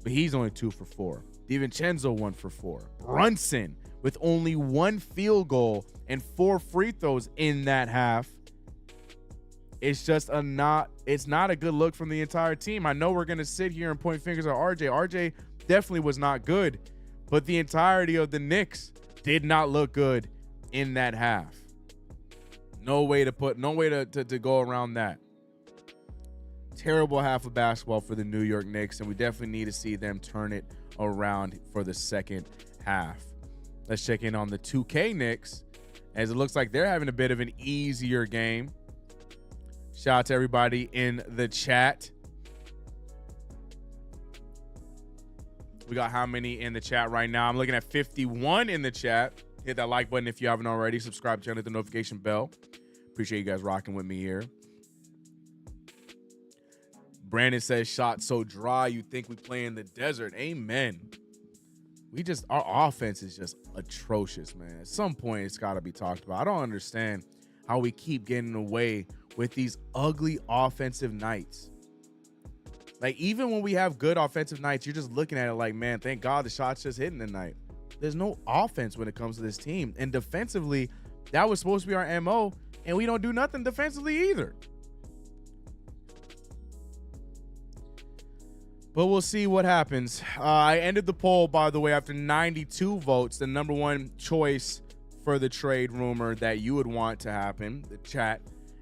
but he's only 2 for 4. DiVincenzo 1 for 4. Brunson with only 1 field goal and 4 free throws in that half. It's just it's not a good look from the entire team. I know we're going to sit here and point fingers at RJ. RJ definitely was not good, but the entirety of the Knicks did not look good in that half. No way to go around that. Terrible half of basketball for the New York Knicks, and we definitely need to see them turn it around for the second half. Let's check in on the 2K Knicks, as it looks like they're having a bit of an easier game. Shout out to everybody in the chat. We got how many in the chat right now? I'm looking at 51 in the chat. Hit that like button if you haven't already. Subscribe to the channel, hit the notification bell. Appreciate you guys rocking with me here. Brandon says, shot so dry, you think we play in the desert. Amen. Our offense is just atrocious, man. At some point, it's got to be talked about. I don't understand how we keep getting away with these ugly offensive nights. Like, even when we have good offensive nights, you're just looking at it like, man, thank God the shot's just hitting tonight. There's no offense when it comes to this team. And defensively, that was supposed to be our MO, and we don't do nothing defensively either. But we'll see what happens. I ended the poll, by the way, after 92 votes. The number one choice for the trade rumor that you would want to happen, the chat,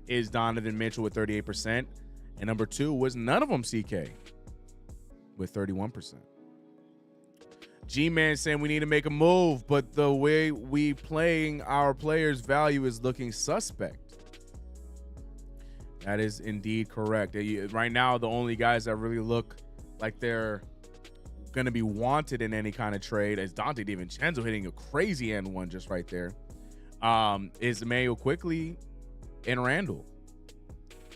is Donovan Mitchell with 38%. And number 2 was none of them, CK, with 31%. G-Man saying we need to make a move, but the way we playing our players' value is looking suspect. That is indeed correct. Right now, the only guys that really look like they're going to be wanted in any kind of trade, as Dante DiVincenzo hitting a crazy end one just right there, is Emmanuel Quickly and Randall.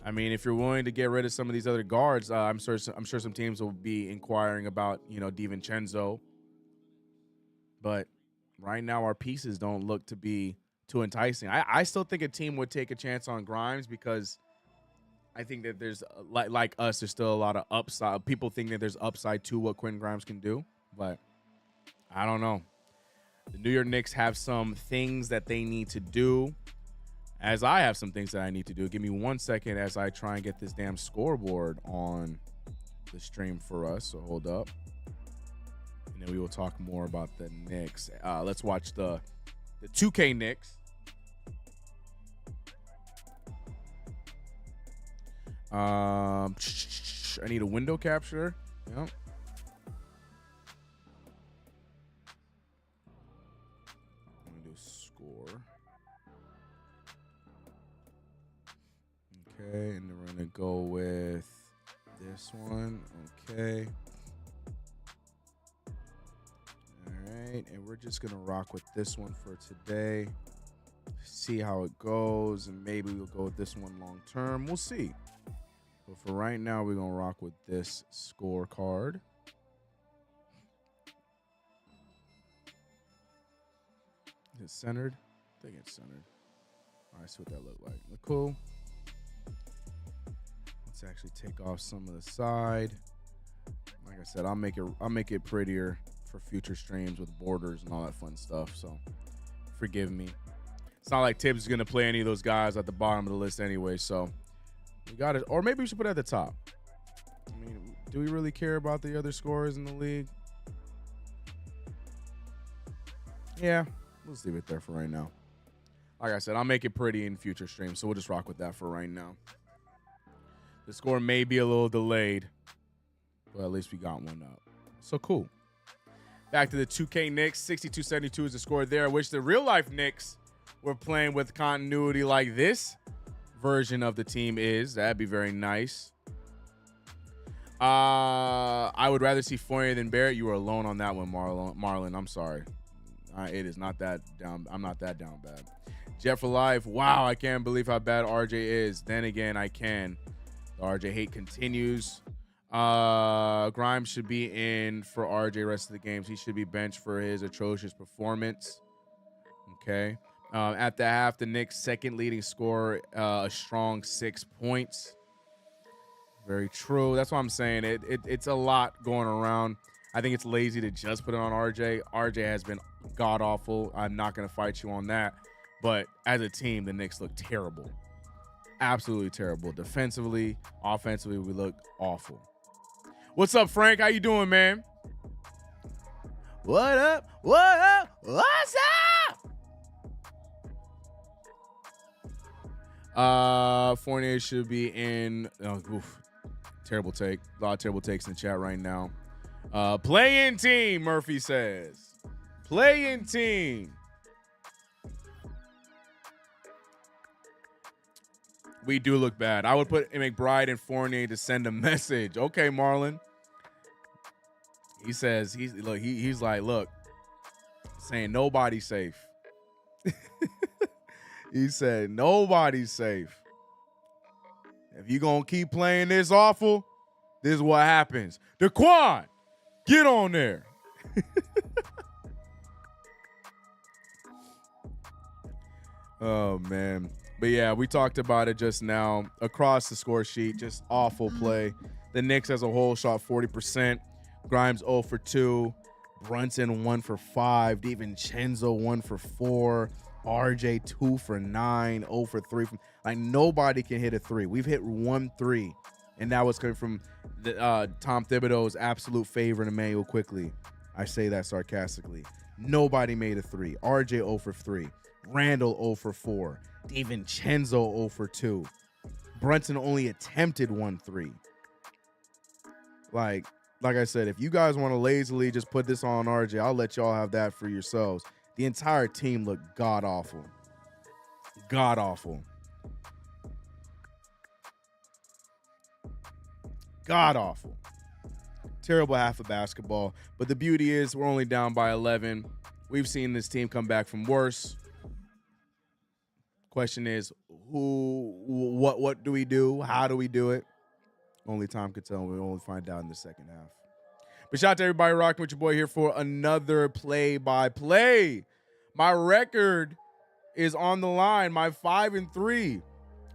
I mean, if you're willing to get rid of some of these other guards, I'm sure some teams will be inquiring about, DiVincenzo. But right now, our pieces don't look to be too enticing. I still think a team would take a chance on Grimes, because I think that there's, like us, there's still a lot of upside. People think that there's upside to what Quentin Grimes can do, but I don't know. The New York Knicks have some things that they need to do, as I have some things that I need to do. Give me 1 second as I try and get this damn scoreboard on the stream for us, so hold up. And then we will talk more about the Knicks. Let's watch the 2K Knicks. I need a window capture. Yep. score. Okay, and then we're gonna go with this one. Okay. All right, and we're just gonna rock with this one for today. See how it goes, and maybe we'll go with this one long term. We'll see. But for right now, we're gonna rock with this scorecard. Is it centered? I think it's centered. All right, see what that look like. Look cool. Let's actually take off some of the side. Like I said, I'll make it prettier for future streams with borders and all that fun stuff. So forgive me. It's not like Tibbs is gonna play any of those guys at the bottom of the list anyway. So we got it. Or maybe we should put it at the top. I mean, do we really care about the other scorers in the league? Yeah, let's leave it there for right now. Like I said, I'll make it pretty in future streams, so we'll just rock with that for right now. The score may be a little delayed, but at least we got one up. So cool. Back to the 2K Knicks. 62-72 is the score there. I wish the real-life Knicks were playing with continuity like this version of the team is. That'd be very nice. I would rather see Fournier than Barrett. You were alone on that one, Marlon. I'm sorry. It is not that down. I'm not that down bad. Jet for life. Wow, I can't believe how bad RJ is. Then again, I can. The RJ hate continues. Grimes should be in for RJ rest of the games. He should be benched for his atrocious performance. Okay. At the half, the Knicks' second leading scorer, a strong 6 points. Very true. That's what I'm saying. It's a lot going around. I think it's lazy to just put it on RJ. RJ has been god awful. I'm not going to fight you on that. But as a team, the Knicks look terrible. Absolutely terrible. Defensively, offensively, we look awful. What's up, Frank? How you doing, man? What up? What up? What's up? Fournier should be in. Terrible take. A lot of terrible takes in the chat right now. Play-in team, Murphy says. Play-in team. We do look bad. I would put McBride and Fournier to send a message. Okay, Marlon. He says he's like, look, saying nobody's safe. He said nobody's safe. If you gonna keep playing this awful, this is what happens. Daquan, get on there. Oh man. But yeah, we talked about it just now. Across the score sheet, just awful play. The Knicks as a whole shot 40%. Grimes 0 for 2. Brunson 1 for 5. DiVincenzo 1 for 4. RJ 2 for 9. 0 for 3. Like nobody can hit a 3. We've hit 1 3. And that was coming from Tom Thibodeau's absolute favorite, Emmanuel Quickly. I say that sarcastically. Nobody made a 3. RJ 0 for 3. Randall 0 for 4. DiVincenzo 0 for 2. Brunson only attempted 1 3. Like I said, if you guys want to lazily just put this on RJ, I'll let y'all have that for yourselves. The entire team looked god awful. God awful. God awful. Terrible half of basketball. But the beauty is we're only down by 11. We've seen this team come back from worse. Question is, what do we do? How do we do it? Only time could tell. We'll only find out in the second half. But shout out to everybody rocking with your boy here for another play-by-play. My record is on the line. My 5-3.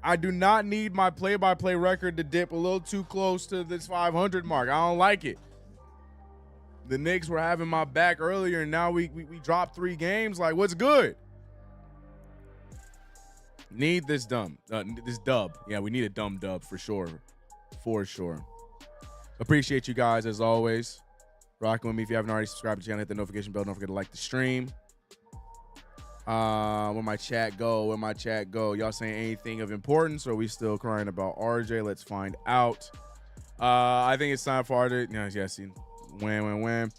I do not need my play-by-play record to dip a little too close to this 500 mark. I don't like it. The Knicks were having my back earlier, and now we dropped 3 games. Like, what's good? Need this dub. Yeah, we need a dumb dub for sure. For sure. Appreciate you guys as always. Rocking with me. If you haven't already subscribed to the channel, hit the notification bell. Don't forget to like the stream. Where my chat go? Y'all saying anything of importance, or are we still crying about RJ? Let's find out. I think it's time for RJ. No, yes. Wham.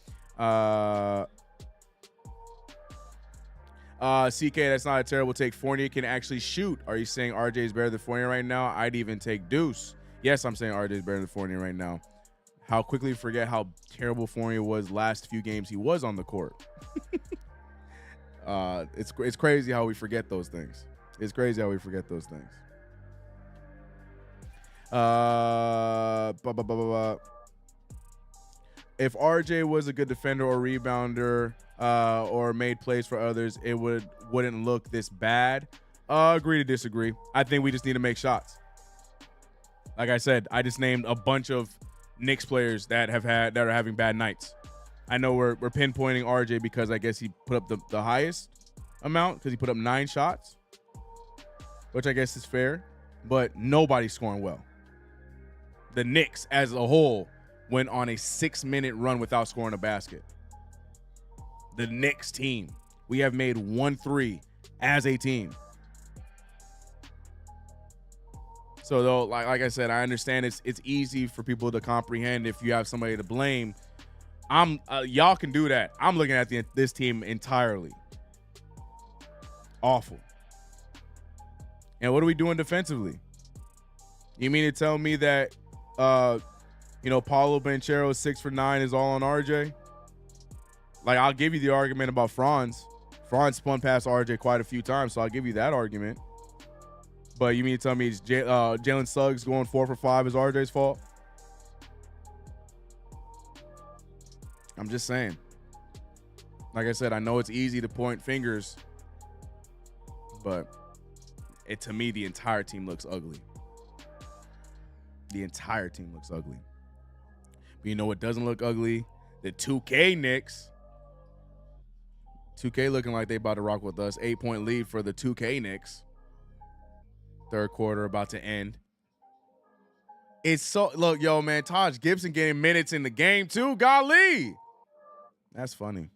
CK, that's not a terrible take. Fournier can actually shoot. Are you saying RJ is better than Fournier right now? I'd even take Deuce. Yes, I'm saying RJ is better than Fournier right now. How quickly we forget how terrible Fournier was last few games he was on the court. It's crazy how we forget those things. It's crazy how we forget those things. If RJ was a good defender or rebounder or made plays for others, it wouldn't look this bad. Agree to disagree. I think we just need to make shots. Like I said, I just named a bunch of Knicks players that are having bad nights. I know we're pinpointing RJ because I guess he put up the highest amount because he put up 9 shots, which I guess is fair, but nobody's scoring well. The Knicks as a whole went on a 6-minute run without scoring a basket. The Knicks team. We have made 1 3 as a team. So though, like I said, I understand it's easy for people to comprehend if you have somebody to blame. Y'all can do that. I'm looking at this team entirely. Awful. And what are we doing defensively? You mean to tell me that Paulo Banchero 6 for 9 is all on RJ? Like, I'll give you the argument about Franz. Franz spun past RJ quite a few times, so I'll give you that argument. But you mean to tell me Jalen Suggs going 4 for 5 is RJ's fault? I'm just saying. Like I said, I know it's easy to point fingers, but to me, the entire team looks ugly. The entire team looks ugly. But you know what doesn't look ugly? The 2K Knicks. 2K looking like they about to rock with us. 8-point lead for the 2K Knicks. Third quarter about to end. Look, yo, man, Taj Gibson getting minutes in the game too. Golly. That's funny.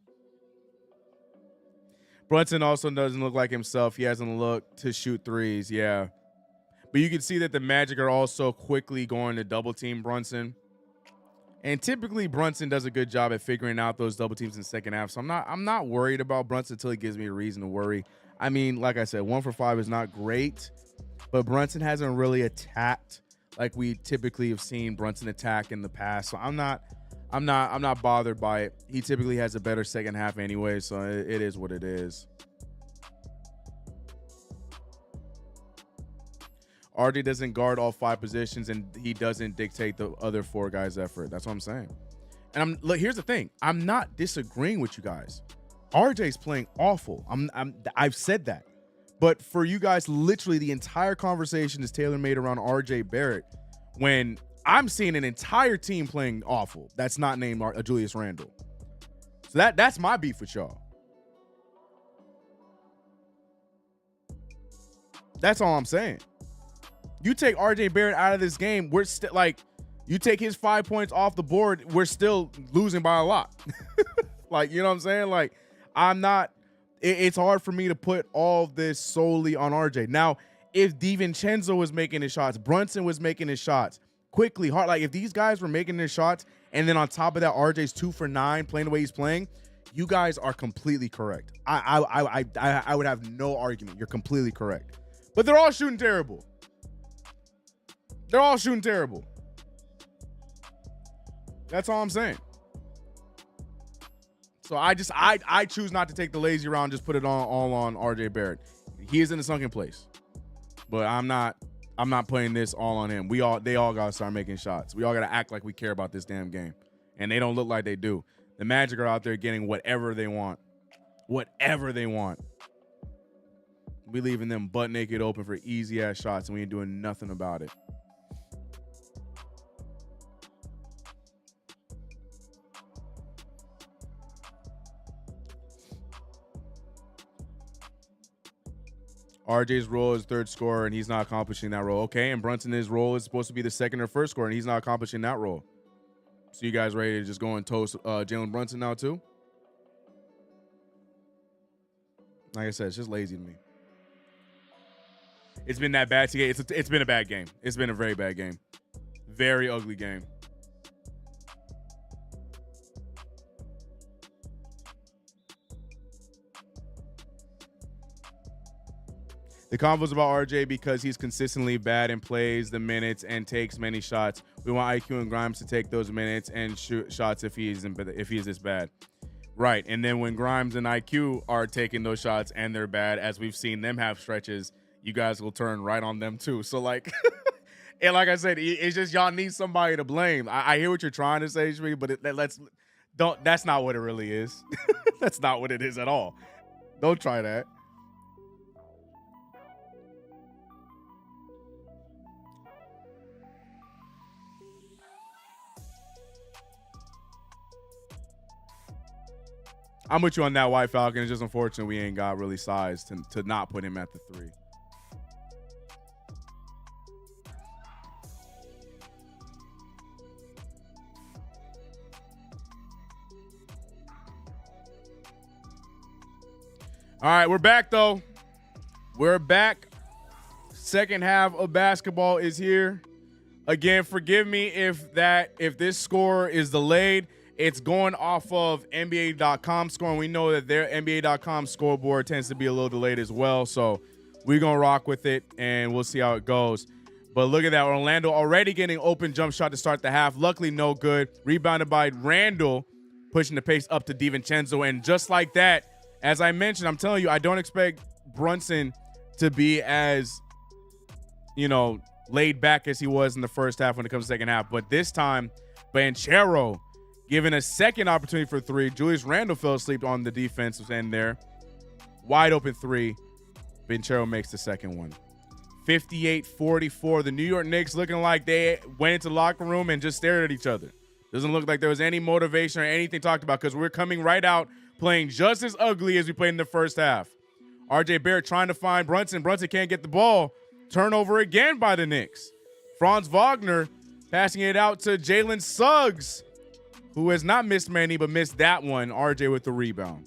Brunson also doesn't look like himself. He hasn't looked to shoot threes. Yeah. But you can see that the Magic are also quickly going to double team Brunson. And typically Brunson does a good job at figuring out those double teams in the second half. So I'm not worried about Brunson until he gives me a reason to worry. I mean, like I said, 1 for 5 is not great, but Brunson hasn't really attacked like we typically have seen Brunson attack in the past. So I'm not bothered by it. He typically has a better second half anyway, so it is what it is. RJ doesn't guard all 5 positions, and he doesn't dictate the other 4 guys' effort. That's what I'm saying. And look, here's the thing. I'm not disagreeing with you guys. RJ's playing awful. I've said that. But for you guys, literally the entire conversation is tailor-made around RJ Barrett when I'm seeing an entire team playing awful that's not named Julius Randle. So that's my beef with y'all. That's all I'm saying. You take RJ Barrett out of this game, we're still like, you take his 5 points off the board, we're still losing by a lot. Like, you know what I'm saying? Like, it's hard for me to put all of this solely on RJ. Now, if DiVincenzo was making his shots, Brunson was making his shots quickly, hard, like if these guys were making their shots, and then on top of that, RJ's 2 for 9 playing the way he's playing, you guys are completely correct. I would have no argument. You're completely correct. But they're all shooting terrible. They're all shooting terrible. That's all I'm saying. So I choose not to take the lazy round, just put it all on RJ Barrett. He is in a sunken place. But I'm not putting this all on him. They all gotta start making shots. We all gotta act like we care about this damn game. And they don't look like they do. The Magic are out there getting whatever they want. Whatever they want. We leaving them butt naked open for easy ass shots, and we ain't doing nothing about it. RJ's role is third scorer, and he's not accomplishing that role. Okay, and Brunson's role is supposed to be the second or first scorer, and he's not accomplishing that role. So you guys ready to just go and toast Jalen Brunson now too? Like I said, it's just lazy to me. It's been that bad to get. It's been a bad game. It's been a very bad game. Very ugly game. The convo's about RJ because he's consistently bad and plays the minutes and takes many shots. We want IQ and Grimes to take those minutes and shoot shots if he is this bad. Right. And then when Grimes and IQ are taking those shots and they're bad, as we've seen them have stretches, you guys will turn right on them too. So like, and like I said, it's just y'all need somebody to blame. I hear what you're trying to say, Shmi, but that's not what it really is. That's not what it is at all. Don't try that. I'm with you on that, White Falcon. It's just unfortunate we ain't got really size to not put him at the 3. All right, we're back, though. We're back. Second half of basketball is here. Again, forgive me if this score is delayed. It's going off of NBA.com scoring. We know that their NBA.com scoreboard tends to be a little delayed as well. So we're going to rock with it, and we'll see how it goes. But look at that. Orlando already getting open jump shot to start the half. Luckily, no good. Rebounded by Randall, pushing the pace up to DiVincenzo. And just like that, as I mentioned, I'm telling you, I don't expect Brunson to be as, laid back as he was in the first half when it comes to second half. But this time, Banchero given a second opportunity for 3. Julius Randle fell asleep on the defensive end there. Wide open 3. Banchero makes the second one. 58-44. The New York Knicks looking like they went into the locker room and just stared at each other. Doesn't look like there was any motivation or anything talked about because we're coming right out playing just as ugly as we played in the first half. RJ Barrett trying to find Brunson. Brunson can't get the ball. Turnover again by the Knicks. Franz Wagner passing it out to Jalen Suggs, who has not missed many, but missed that one. RJ with the rebound.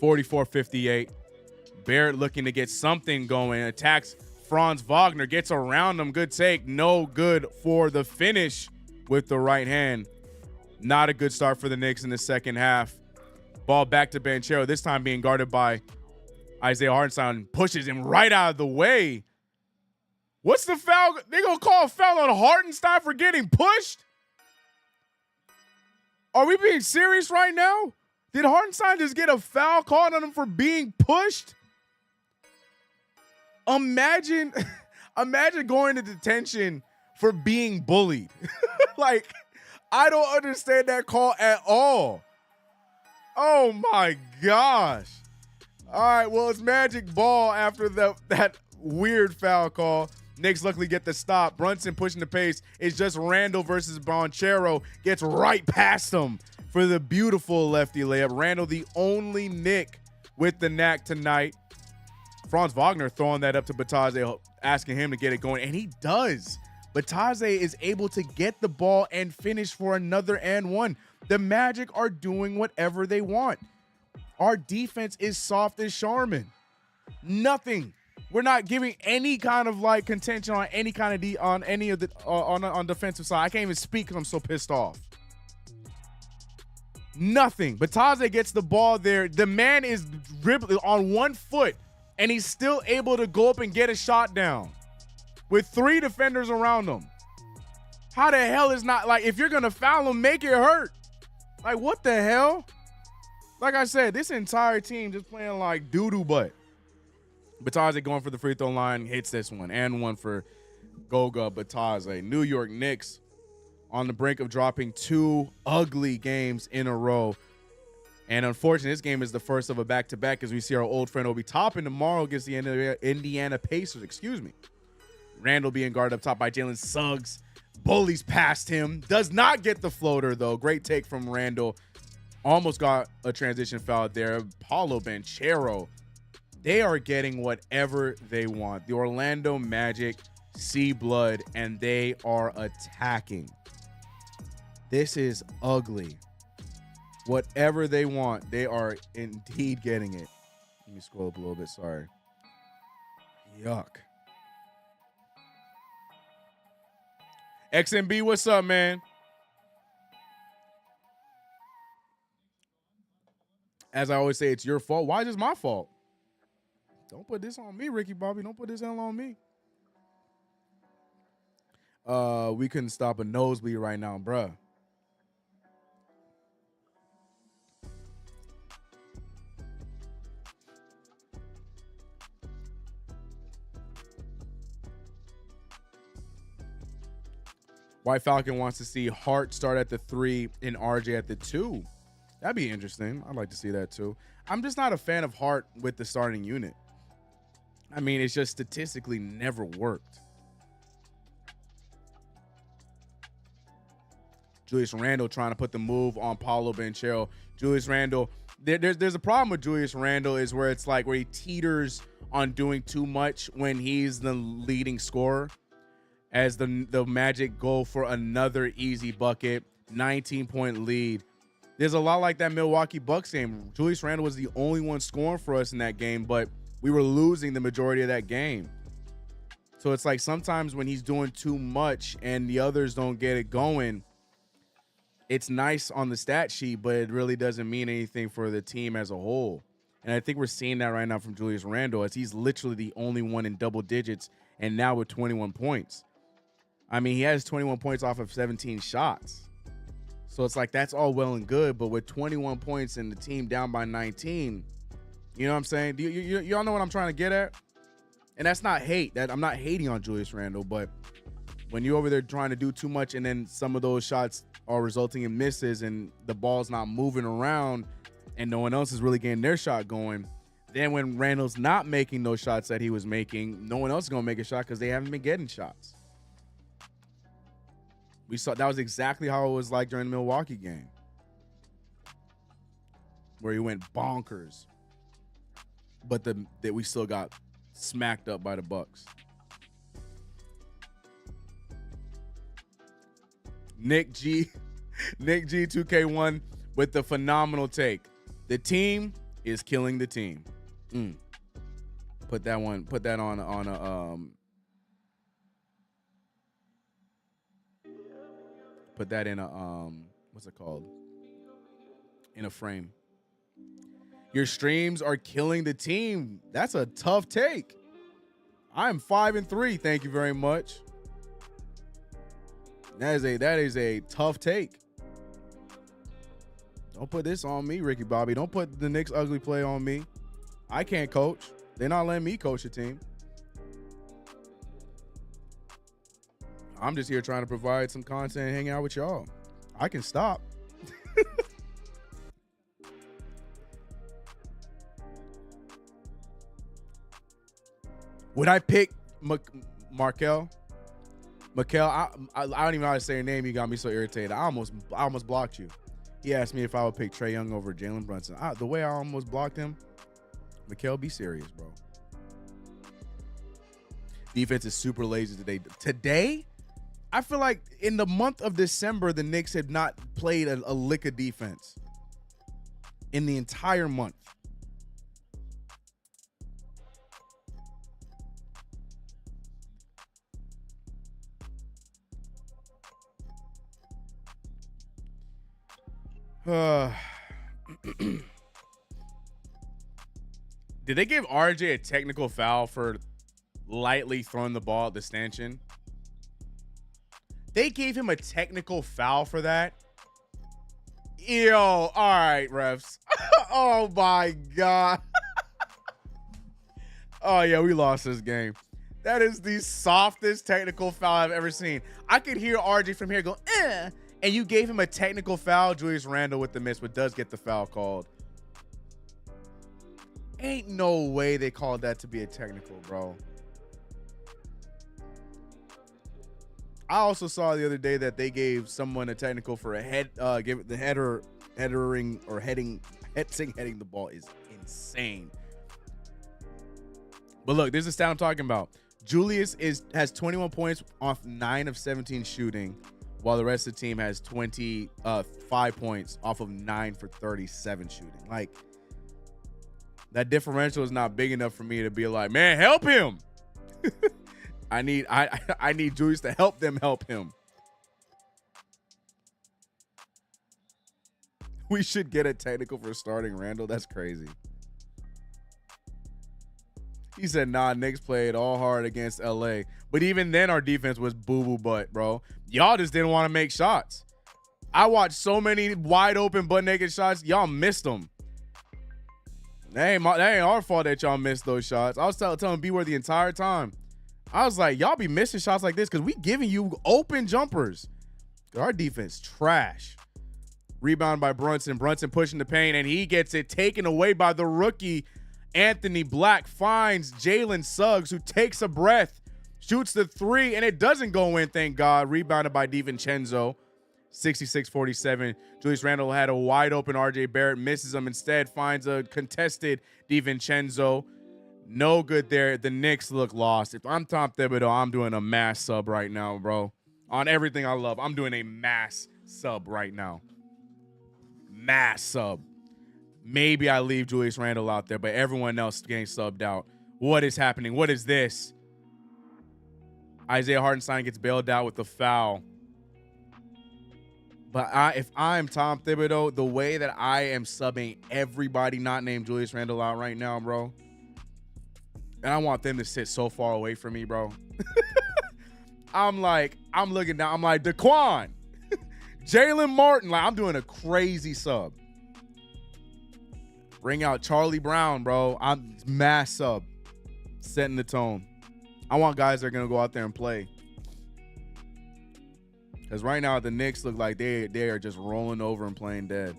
44-58. Barrett looking to get something going. Attacks Franz Wagner. Gets around him. Good take. No good for the finish with the right hand. Not a good start for the Knicks in the second half. Ball back to Banchero. This time being guarded by Isaiah Hartenstein. Pushes him right out of the way. What's the foul? They gonna call a foul on Hartenstein for getting pushed? Are we being serious right now? Did Hartenstein just get a foul called on him for being pushed? Imagine going to detention for being bullied. Like, I don't understand that call at all. Oh my gosh. All right, well, it's Magic Ball after that weird foul call. Knicks luckily get the stop. Brunson pushing the pace. It's just Randall versus Banchero. Gets right past him for the beautiful lefty layup. Randall, the only Knick with the knack tonight. Franz Wagner throwing that up to Bataze, asking him to get it going, and he does. Bataze is able to get the ball and finish for another and one. The Magic are doing whatever they want. Our defense is soft as Charmin. Nothing. We're not giving any kind of like contention on any kind of on any of the on defensive side. I can't even speak because I'm so pissed off. Nothing. Bataze gets the ball there. The man is dribbling on 1 foot, and he's still able to go up and get a shot down with 3 defenders around him. How the hell is not like, if you're gonna foul him, make it hurt? Like, what the hell? Like I said, this entire team just playing like doo-doo butt. Bataze going for the free throw line, hits this one, and one for Goga Bataze. New York Knicks on the brink of dropping 2 ugly games in a row. And unfortunately, this game is the first of a back-to-back as we see our old friend Obi Toppin tomorrow against the Indiana Pacers. Randall being guarded up top by Jalen Suggs. Bullies past him. Does not get the floater, though. Great take from Randall. Almost got a transition foul there. Paulo Banchero. They are getting whatever they want. The Orlando Magic see blood, and they are attacking. This is ugly. Whatever they want, they are indeed getting it. Let me scroll up a little bit. Sorry. Yuck. XMB, what's up, man? As I always say, it's your fault. Why is this my fault? Don't put this on me, Ricky Bobby. Don't put this L on me. We couldn't stop a nosebleed right now, bruh. White Falcon wants to see Hart start at the 3 and RJ at the 2. That'd be interesting. I'd like to see that too. I'm just not a fan of Hart with the starting unit. I mean, it's just statistically never worked. Julius Randle trying to put the move on Paolo Banchero. Julius Randle, there's a problem with Julius Randle is where it's like where he teeters on doing too much when he's the leading scorer. As the Magic go for another easy bucket, 19-point lead. There's a lot like that Milwaukee Bucks game. Julius Randle was the only one scoring for us in that game, but we were losing the majority of that game. So it's like sometimes when he's doing too much and the others don't get it going, it's nice on the stat sheet, but it really doesn't mean anything for the team as a whole. And I think we're seeing that right now from Julius Randle as he's literally the only one in double digits and now with 21 points. I mean, he has 21 points off of 17 shots. So it's like that's all well and good, but with 21 points and the team down by 19, you know what I'm saying? Y'all know what I'm trying to get at? And that's not hate. That I'm not hating on Julius Randle, but when you're over there trying to do too much and then some of those shots are resulting in misses and the ball's not moving around and no one else is really getting their shot going, then when Randle's not making those shots that he was making, no one else is going to make a shot because they haven't been getting shots. We saw that was exactly how it was like during the Milwaukee game, where he went bonkers, but that we still got smacked up by the Bucks. Nick G 2K1 with the phenomenal take. The team is killing the team. Put that on a put that in a what's it called? In a frame. Your streams are killing the team. That's a tough take. I'm 5-3. Thank you very much. That is a tough take. Don't put this on me, Ricky Bobby. Don't put the Knicks ugly play on me. I can't coach. They're not letting me coach a team. I'm just here trying to provide some content and hang out with y'all. I can stop. Would I pick Markel? Mikel, I don't even know how to say your name. You got me so irritated. I almost blocked you. He asked me if I would pick Trae Young over Jalen Brunson. The way I almost blocked him, Mikel, be serious, bro. Defense is super lazy today. Today, I feel like in the month of December, the Knicks have not played a lick of defense in the entire month. Did they give RJ a technical foul for lightly throwing the ball at the stanchion? They gave him a technical foul for that? Yo, all right, refs. Oh, my God. Oh, yeah, we lost this game. That is the softest technical foul I've ever seen. I could hear RJ from here go, and you gave him a technical foul. Julius Randle with the miss, but does get the foul called. Ain't no way they called that to be a technical, bro. I also saw the other day that they gave someone a technical for a head, give the heading the ball is insane. But look, this is the stat I'm talking about. Julius has 21 points off 9 of 17 shooting, while the rest of the team has 5 points off of 9 for 37 shooting. Like, that differential is not big enough for me to be like, man, help him. I need Julius to help them help him. We should get a technical for starting Randall. That's crazy. He said, nah, Knicks played all hard against LA. But even then, our defense was boo-boo butt, bro. Y'all just didn't want to make shots. I watched so many wide open butt naked shots. Y'all missed them. That ain't our fault that y'all missed those shots. I was telling B-Word the entire time. I was like, y'all be missing shots like this because we giving you open jumpers. Our defense trash. Rebound by Brunson. Brunson pushing the paint, and he gets it taken away by the rookie. Anthony Black finds Jalen Suggs, who takes a breath, shoots the three, and it doesn't go in, thank God. Rebounded by DiVincenzo. 66-47. Julius Randle had a wide open RJ Barrett, misses him, instead finds a contested DiVincenzo. No good there. The Knicks look lost. If I'm Tom Thibodeau, I'm doing a mass sub right now, bro. On everything I love, I'm doing a mass sub right now. Mass sub. Maybe I leave Julius Randle out there, but everyone else getting subbed out. What is happening? What is this? Isaiah Hartenstein gets bailed out with a foul. But if I'm Tom Thibodeau, the way that I am subbing everybody not named Julius Randle out right now, bro, and I want them to sit so far away from me, bro. I'm looking down. I'm like, Daquan, Jalen Martin. Like, I'm doing a crazy sub. Bring out Charlie Brown, bro. I'm mass sub. Setting the tone. I want guys that are going to go out there and play. Because right now, the Knicks look like they are just rolling over and playing dead.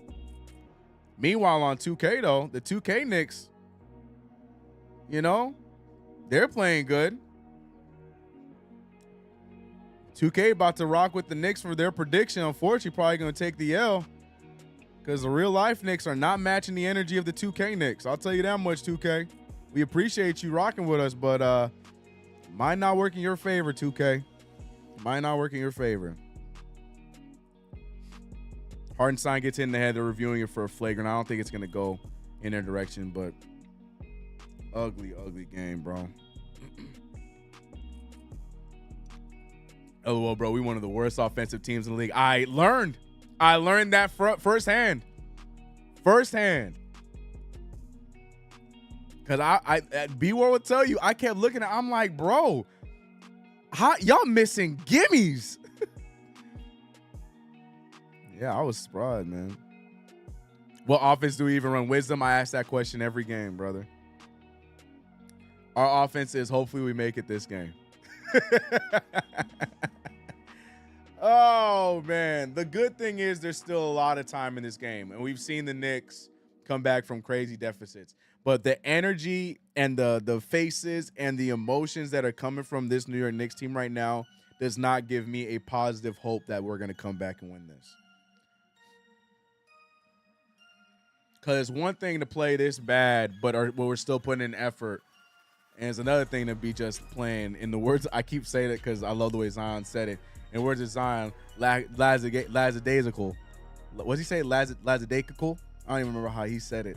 Meanwhile, on 2K, though, the 2K Knicks, you know, they're playing good. 2K about to rock with the Knicks for their prediction. Unfortunately, probably going to take the L. Because the real-life Knicks are not matching the energy of the 2K Knicks. I'll tell you that much, 2K. We appreciate you rocking with us, but might not work in your favor, 2K. Might not work in your favor. Hartenstein gets in the head. They're reviewing it for a flagrant. I don't think it's going to go in their direction, but ugly, ugly game, bro. LOL, bro. We one of the worst offensive teams in the league. I learned that firsthand. Firsthand. Because I B-War will tell you, I kept looking at, I'm like, bro, y'all missing gimmies. Yeah, I was surprised, man. What offense do we even run? Wisdom? I ask that question every game, brother. Our offense is hopefully we make it this game. Oh, man. The good thing is there's still a lot of time in this game, and we've seen the Knicks come back from crazy deficits. But the energy and the faces and the emotions that are coming from this New York Knicks team right now does not give me a positive hope that we're going to come back and win this. Because it's one thing to play this bad, but we're still putting in effort. And it's another thing to be just playing. In the words, I keep saying it because I love the way Zion said it. In words of Zion, lackadaisical. What's he say? Lackadaisical? I don't even remember how he said it.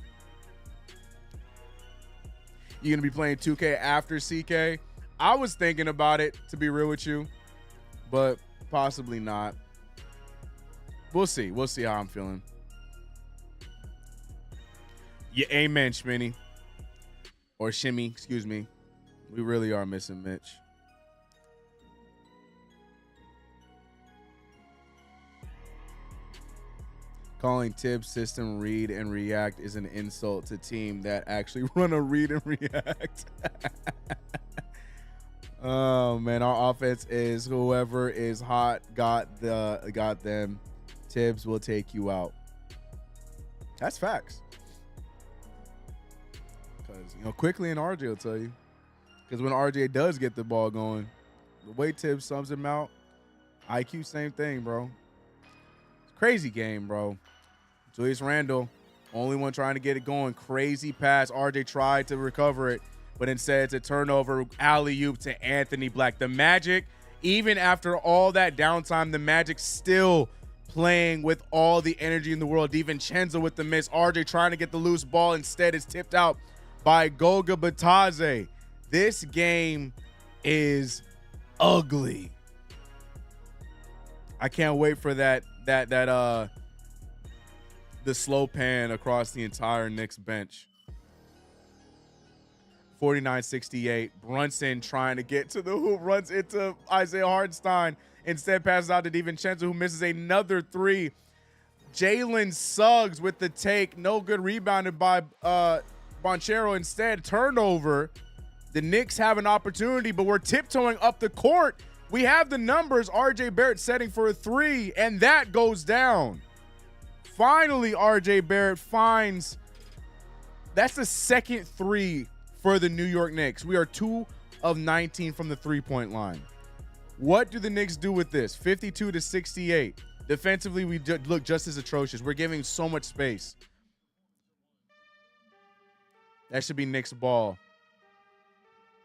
You're going to be playing 2K after CK? I was thinking about it, to be real with you, but possibly not. We'll see. We'll see how I'm feeling. Yeah, amen, Shminny. Or Shimmy, excuse me. We really are missing Mitch. Calling Tibbs system read and react is an insult to team that actually run a read and react. Oh man, our offense is whoever is hot got them. Tibbs will take you out. That's facts. Because quickly and RJ will tell you. Because when RJ does get the ball going, the way Tibbs sums him out, IQ same thing, bro. Crazy game, bro. Julius Randle, only one trying to get it going. Crazy pass. RJ tried to recover it, but instead it's a turnover. Alley-oop to Anthony Black. The Magic, even after all that downtime, the Magic still playing with all the energy in the world. DiVincenzo with the miss. RJ trying to get the loose ball. Instead, it's tipped out by Goga Batadze. This game is ugly. I can't wait for the slow pan across the entire Knicks bench. 49-68. Brunson trying to get to the hoop, runs into Isaiah Hartenstein. Instead passes out to DiVincenzo, who misses another three. Jalen Suggs with the take. No good, rebounded by Bonchero. Instead, turnover. The Knicks have an opportunity, but we're tiptoeing up the court. We have the numbers. RJ Barrett setting for a three, and that goes down. Finally, RJ Barrett finds. That's the second three for the New York Knicks. We are 2 of 19 from the three-point line. What do the Knicks do with this? 52-68. Defensively, we look just as atrocious. We're giving so much space. That should be Knicks ball.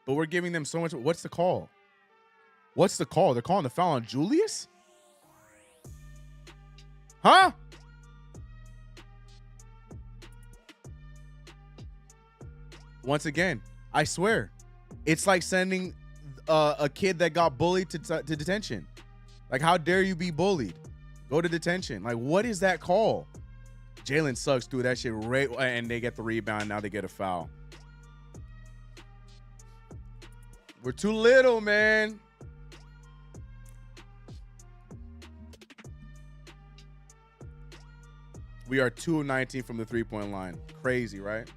But we're giving them so much. What's the call? What's the call? They're calling the foul on Julius? Huh? Once again, I swear, it's like sending a kid that got bullied to detention. Like, how dare you be bullied? Go to detention. Like, what is that call? Jalen Suggs threw that shit right, and they get the rebound. Now they get a foul. We're too little, man. We are 2 of 19 from the three-point line. Crazy, right?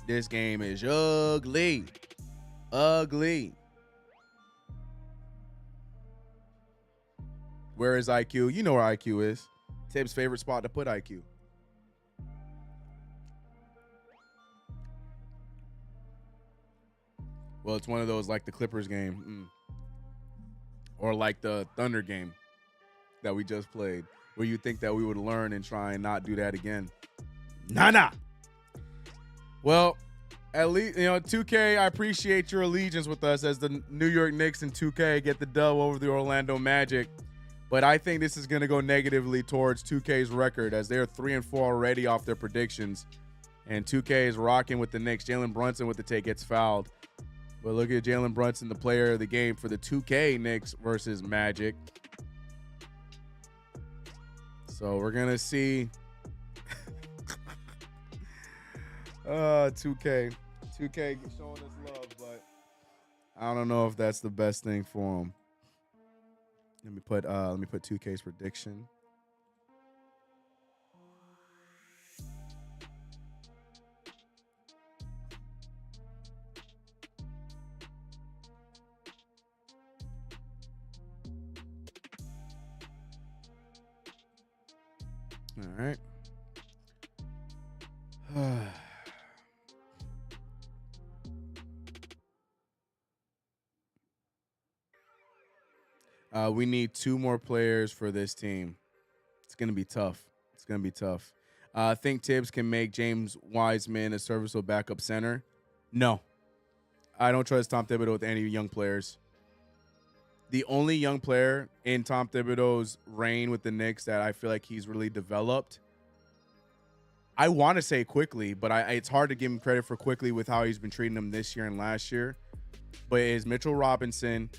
This game is ugly. Ugly. Where is IQ? You know where IQ is. Tibbs' favorite spot to put IQ. Well, it's one of those like the Clippers game. Or like the Thunder game that we just played, where you think that we would learn and try and not do that again. Nah. Well, at least, 2K, I appreciate your allegiance with us as the New York Knicks and 2K get the dub over the Orlando Magic. But I think this is going to go negatively towards 2K's record, as they're 3-4 already off their predictions. And 2K is rocking with the Knicks. Jalen Brunson with the take gets fouled. But look at Jalen Brunson, the player of the game for the 2K Knicks versus Magic. So we're going to see 2K showing us love, but I don't know if that's the best thing for them. Let me put 2K's prediction. All right. We need 2 more players for this team. It's going to be tough. I think Tibbs can make James Wiseman a serviceable backup center. No. I don't trust Tom Thibodeau with any young players. The only young player in Tom Thibodeau's reign with the Knicks that I feel like he's really developed, I want to say Quickly, but it's hard to give him credit for Quickly with how he's been treating them this year and last year. But it is Mitchell Robinson.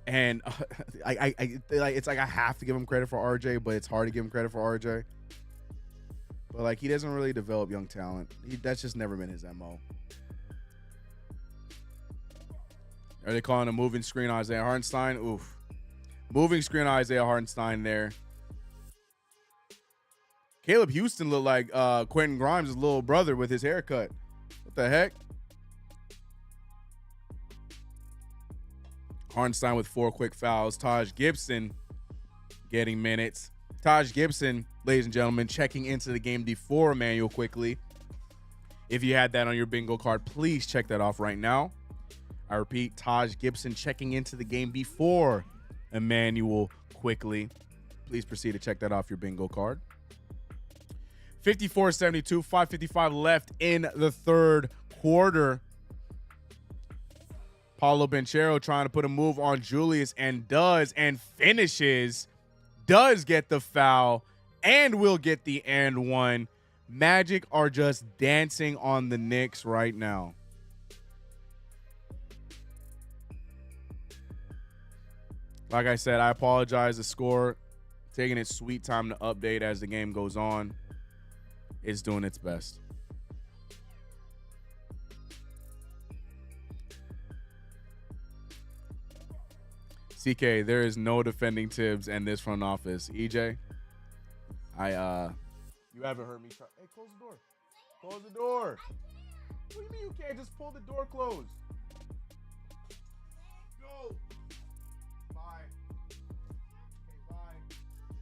And it's like I have to give him credit for RJ, but it's hard to give him credit for RJ. But like, he doesn't really develop young talent. That's just never been his MO. Are they calling a moving screen on Isaiah Hartenstein? Oof. Moving screen on Isaiah Hartenstein there. Caleb Houston looked like Quentin Grimes' little brother with his haircut. What the heck? Hartenstein with 4 quick fouls. Taj Gibson getting minutes. Taj Gibson, ladies and gentlemen, checking into the game before Emmanuel Quickly. If you had that on your bingo card, please check that off right now. I repeat, Taj Gibson checking into the game before Emmanuel Quickly. Please proceed to check that off your bingo card. 54-72, 5:55 left in the third quarter. Paulo Banchero trying to put a move on Julius and does, and finishes. Does get the foul and will get the and one. Magic are just dancing on the Knicks right now. Like I said, I apologize. The score taking its sweet time to update as the game goes on. It's doing its best. CK, there is no defending Tibbs and this front office. EJ, you haven't heard me try. Hey, close the door. Close the door. What do you mean you can't just pull the door closed? Go. Bye. Okay, bye.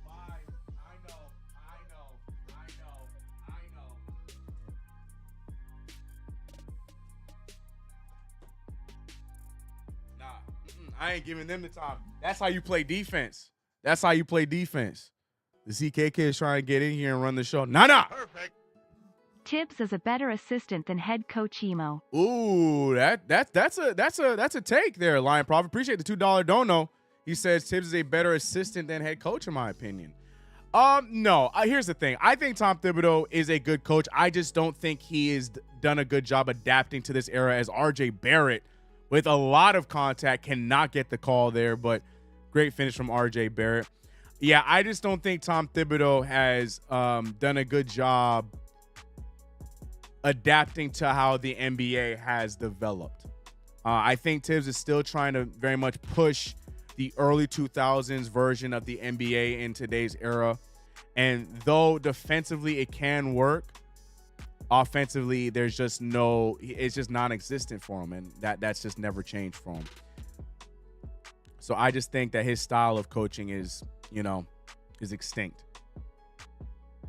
Bye. I know. Nah, I ain't giving them the time. That's how you play defense. The CK2K is trying to get in here and run the show. Nah. Perfect. Tibbs is a better assistant than head coach Emo. Ooh, that's a take there, Lion Prophet. Appreciate the $2 dono. He says Tibbs is a better assistant than head coach, in my opinion. No. Here's the thing. I think Tom Thibodeau is a good coach. I just don't think he has done a good job adapting to this era, as RJ Barrett, with a lot of contact, cannot get the call there. But great finish from RJ Barrett. Yeah, I just don't think Tom Thibodeau has done a good job adapting to how the NBA has developed. I think Tibbs is still trying to very much push the early 2000s version of the NBA in today's era. And though defensively it can work, offensively it's just non-existent for him. And that's just never changed for him. So I just think that his style of coaching is extinct.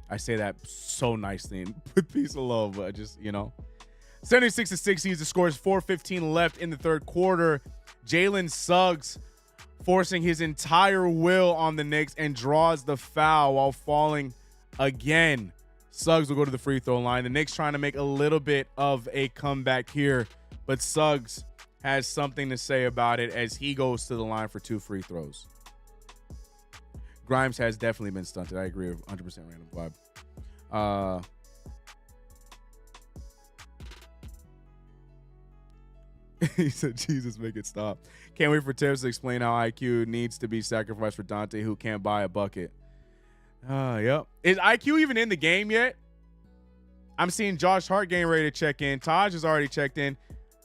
I say that so nicely and with peace of love, but just, 76-60 is the score. 4:15 left in the third quarter. Jalen Suggs forcing his entire will on the Knicks and draws the foul while falling again. Suggs will go to the free throw line. The Knicks trying to make a little bit of a comeback here, but Suggs has something to say about it as he goes to the line for 2 free throws. Grimes has definitely been stunted. I agree with 100% random vibe. He said, Jesus, make it stop. Can't wait for Tibbs to explain how IQ needs to be sacrificed for Dante, who can't buy a bucket. Yep. Is IQ even in the game yet? I'm seeing Josh Hart getting ready to check in. Taj has already checked in.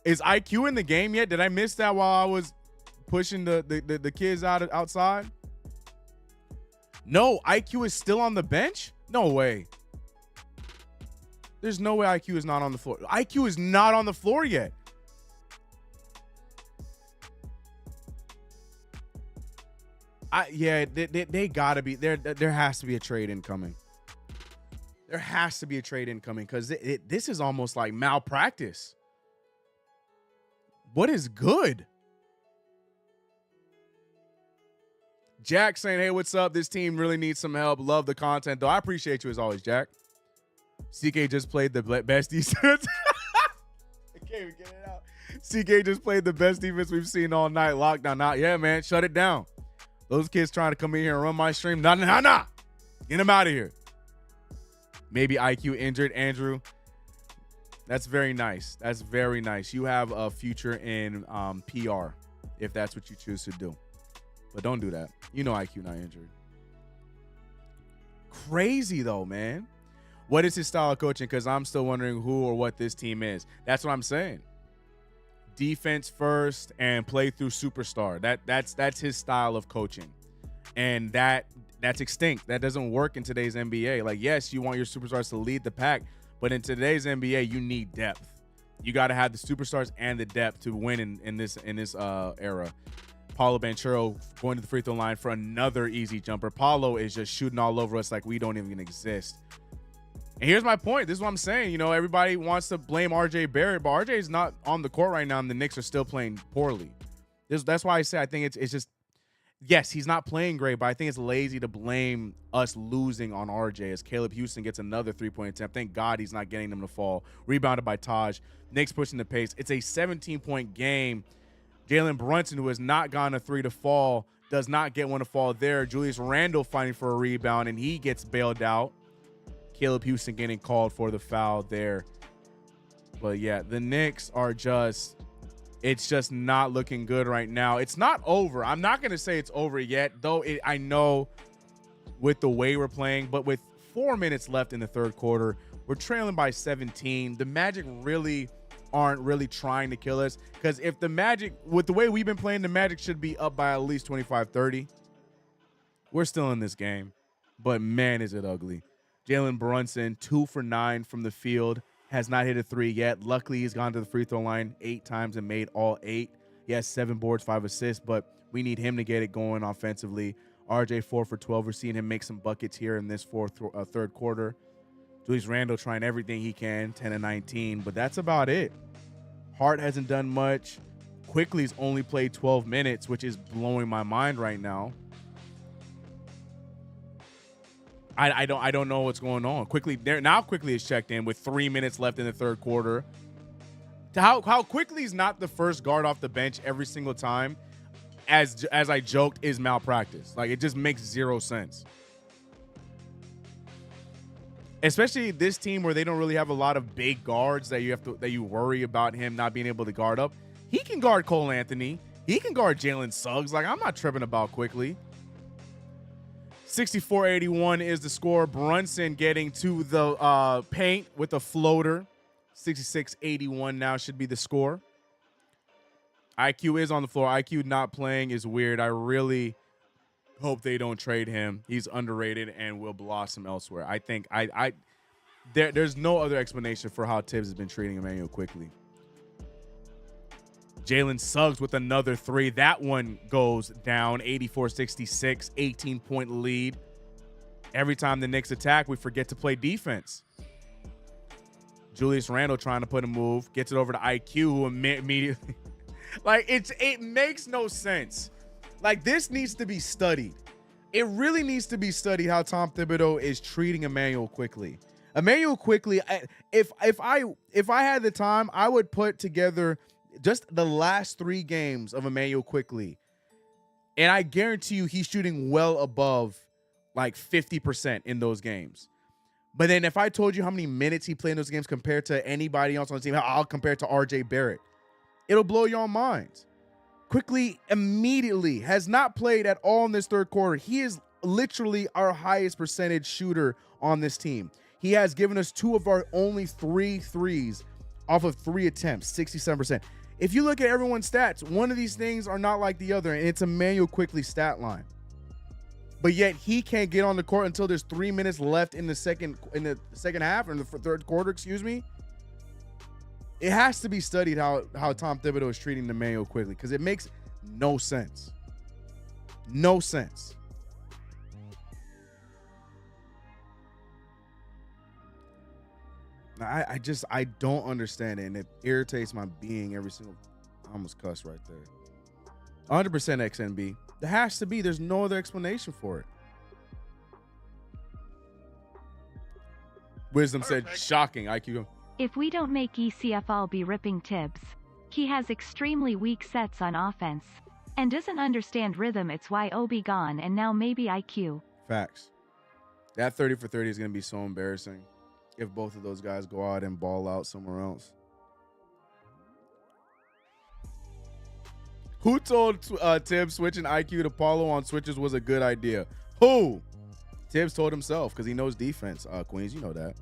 Is IQ in the game yet? Did I miss that while I was pushing the kids outside? No, IQ is still on the bench? No way. There's no way IQ is not on the floor. IQ is not on the floor yet. They gotta be there. There has to be a trade incoming. There has to be a trade incoming because this is almost like malpractice. What is good? Jack saying, hey, what's up? This team really needs some help. Love the content, though. I appreciate you as always, Jack. CK just played the best defense. I can't even get it out. CK just played the best defense we've seen all night. Lockdown. Yeah, man. Shut it down. Those kids trying to come in here and run my stream. Nah. Get them out of here. Maybe IQ injured, Andrew. That's very nice. That's very nice. You have a future in PR if that's what you choose to do. But don't do that. IQ not injured. Crazy, though, man. What is his style of coaching? Because I'm still wondering who or what this team is. That's what I'm saying. Defense first and play through superstar. That's his style of coaching. And that's extinct. That doesn't work in today's NBA. Like, yes, you want your superstars to lead the pack, but in today's NBA, you need depth. You got to have the superstars and the depth to win in this era. Paulo Banchero going to the free throw line for another easy jumper. Paulo is just shooting all over us like we don't even exist. And here's my point. This is what I'm saying. Everybody wants to blame RJ Barrett, but RJ is not on the court right now, and the Knicks are still playing poorly. That's why I say I think it's just, yes, he's not playing great, but I think it's lazy to blame us losing on RJ as Caleb Houston gets another three-point attempt. Thank God he's not getting them to fall. Rebounded by Taj. Knicks pushing the pace. It's a 17-point game. Jalen Brunson, who has not gotten a three to fall, does not get one to fall there. Julius Randle fighting for a rebound, and he gets bailed out. Caleb Houston getting called for the foul there. But, yeah, the Knicks are it's just not looking good right now. It's not over. I'm not going to say it's over yet, though I know with the way we're playing. But with 4 minutes left in the third quarter, we're trailing by 17. The Magic really aren't really trying to kill us. Because if the Magic, with the way we've been playing, the Magic should be up by at least 25-30. We're still in this game. But, man, is it ugly. Jalen Brunson, 2 for 9 from the field. Has not hit a 3 yet. Luckily, he's gone to the free throw line 8 times and made all 8. He has 7 boards, 5 assists, but we need him to get it going offensively. RJ 4 for 12. We're seeing him make some buckets here in this third quarter. Julius Randle trying everything he can, 10 and 19, but that's about it. Hart hasn't done much. Quickly's only played 12 minutes, which is blowing my mind right now. I don't know what's going on. Quickly is checked in with 3 minutes left in the third quarter. How Quickly is not the first guard off the bench every single time, as I joked, is malpractice. Like, it just makes zero sense. Especially this team where they don't really have a lot of big guards that you worry about him not being able to guard up. He can guard Cole Anthony. He can guard Jalen Suggs. Like, I'm not tripping about Quickly. 64-81 is the score. Brunson getting to the paint with a floater. 66-81 now should be the score. IQ is on the floor. IQ not playing is weird. I really hope they don't trade him. He's underrated and will blossom elsewhere. I think there's no other explanation for how Tibbs has been treating Emmanuel Quickly. Jalen Suggs with another 3. That one goes down. 84-66, 18-point lead. Every time the Knicks attack, we forget to play defense. Julius Randle trying to put a move. Gets it over to IQ, who immediately... like, it makes no sense. Like, this needs to be studied. It really needs to be studied how Tom Thibodeau is treating Emmanuel Quickly. Emmanuel Quickly, if I had the time, I would put together just the last 3 games of Emmanuel Quickly, and I guarantee you he's shooting well above like 50% in those games. But then if I told you how many minutes he played in those games compared to anybody else on the team, I'll compare it to RJ Barrett, it'll blow your minds. Quickly immediately has not played at all in this third quarter. He is literally our highest percentage shooter on this team. He has given us 2 of our only 3 threes off of 3 attempts, 67%. If you look at everyone's stats, one of these things are not like the other, and it's Emmanuel Quickly's stat line. But yet he can't get on the court until there's 3 minutes left in the second half, or in the third quarter, excuse me. It has to be studied how Tom Thibodeau is treating Emmanuel Quickly, because it makes no sense. No sense. I don't understand it, and it irritates my being every single. I almost cussed right there. 100% XNB. There has to be. There's no other explanation for it. Wisdom said, shocking. IQ. If we don't make ECF, I'll be ripping Tibbs. He has extremely weak sets on offense and doesn't understand rhythm. It's why Obi gone and now maybe IQ. Facts. That 30 for 30 is going to be so embarrassing if both of those guys go out and ball out somewhere else. Who told Tibbs switching IQ to Paulo on switches was a good idea? Who? Tibbs told himself, because he knows defense. Queens, you know that.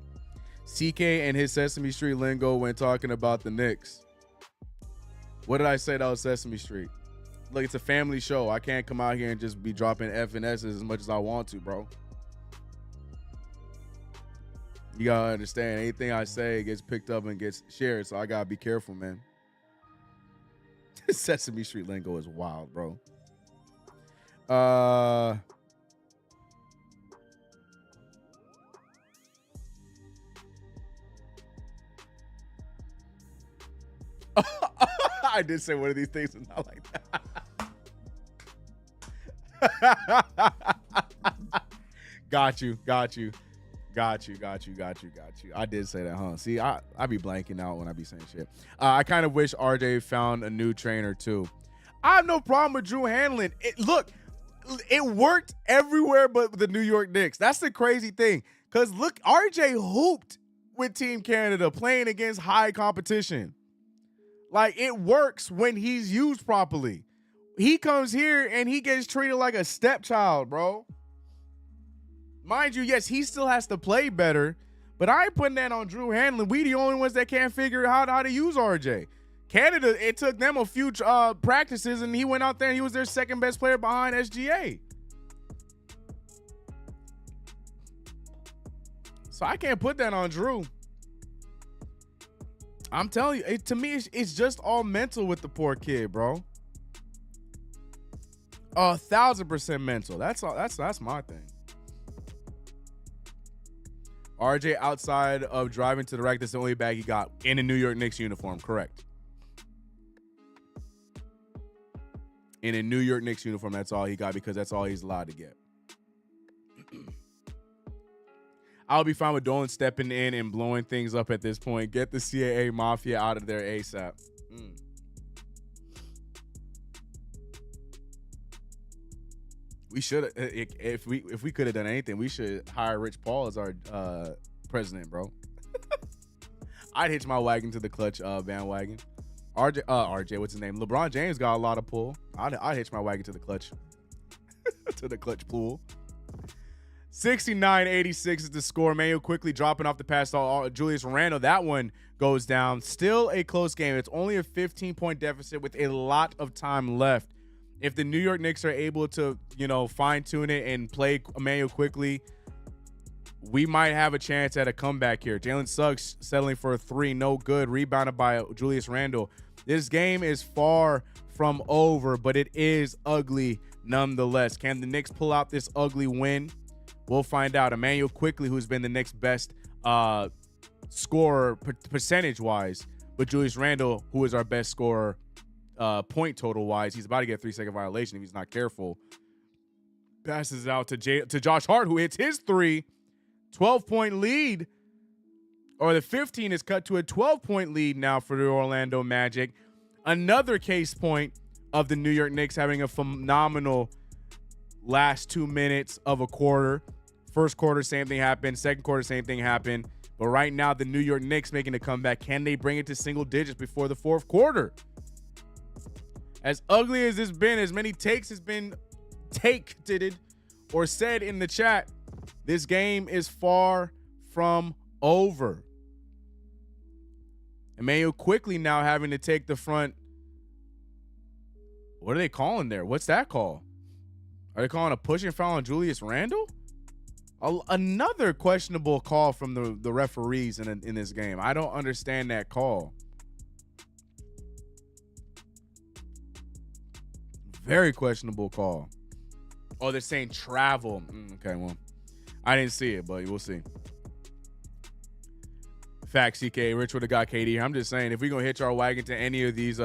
CK and his Sesame Street lingo when talking about the Knicks. What did I say that was Sesame Street? Look, it's a family show. I can't come out here and just be dropping F and S's as much as I want to, bro. You gotta understand, anything I say gets picked up and gets shared, so I gotta be careful, man. Sesame Street lingo is wild, bro. I did say one of these things is not like that. Got you. I did say that, huh? See, I be blanking out when I be saying shit. I kind of wish RJ found a new trainer too. I have no problem with Drew Hanlon. Look, it worked everywhere but the New York Knicks. That's the crazy thing. Because look, RJ hooped with Team Canada playing against high competition. Like, it works when he's used properly. He comes here and he gets treated like a stepchild, bro. Mind you, yes, he still has to play better, But I ain't putting that on Drew Hanlon. We the only ones that can't figure out how to use RJ. Canada, it took them a few practices, and he went out there and he was their second best player behind SGA. So I can't put that on Drew. I'm telling you, to me, it's just all mental with the poor kid, bro. 1,000% mental. That's all. That's my thing. RJ, outside of driving to the rack, that's the only bag he got in a New York Knicks uniform. Correct. In a New York Knicks uniform, that's all he got because that's all he's allowed to get. I'll be fine with Dolan stepping in and blowing things up at this point. Get the CAA Mafia out of there ASAP. We should, if we could have done anything, we should hire Rich Paul as our president, bro. I'd hitch my wagon to the clutch bandwagon. RJ, what's his name? LeBron James got a lot of pull. I'd hitch my wagon to the clutch, to the clutch pool. 69-86 is the score. Manuel quickly dropping off the pass to Julius Randle. That one goes down. Still a close game. It's only a 15-point deficit with a lot of time left. If the New York Knicks are able to, fine-tune it and play Emmanuel quickly, we might have a chance at a comeback here. Jalen Suggs settling for a three. No good. Rebounded by Julius Randle. This game is far from over, but it is ugly nonetheless. Can the Knicks pull out this ugly win? We'll find out. Emmanuel quickly, who's been the Knicks' best scorer percentage-wise, but Julius Randle, who is our best scorer point total-wise, he's about to get a 3-second violation if he's not careful. Passes it out to Josh Hart, who hits his three. 12-point lead, or the 15 is cut to a 12-point lead now for the Orlando Magic. Another case point of the New York Knicks having a phenomenal last 2 minutes of a quarter. First quarter, same thing happened. Second quarter, same thing happened. But right now, the New York Knicks making a comeback. Can they bring it to single digits before the fourth quarter? As ugly as it's been, as many takes has been taken or said in the chat, this game is far from over. Emmanuel quickly now having to take the front. What are they calling there? What's that call? Are they calling a pushing foul on Julius Randle? Another questionable call from the referees in this game. I don't understand that call. Very questionable call. Oh, they're saying travel. Okay, well, I didn't see it, but we'll see. Fact, CK. Rich would have got KD. I'm just saying, if we're going to hitch our wagon to any of these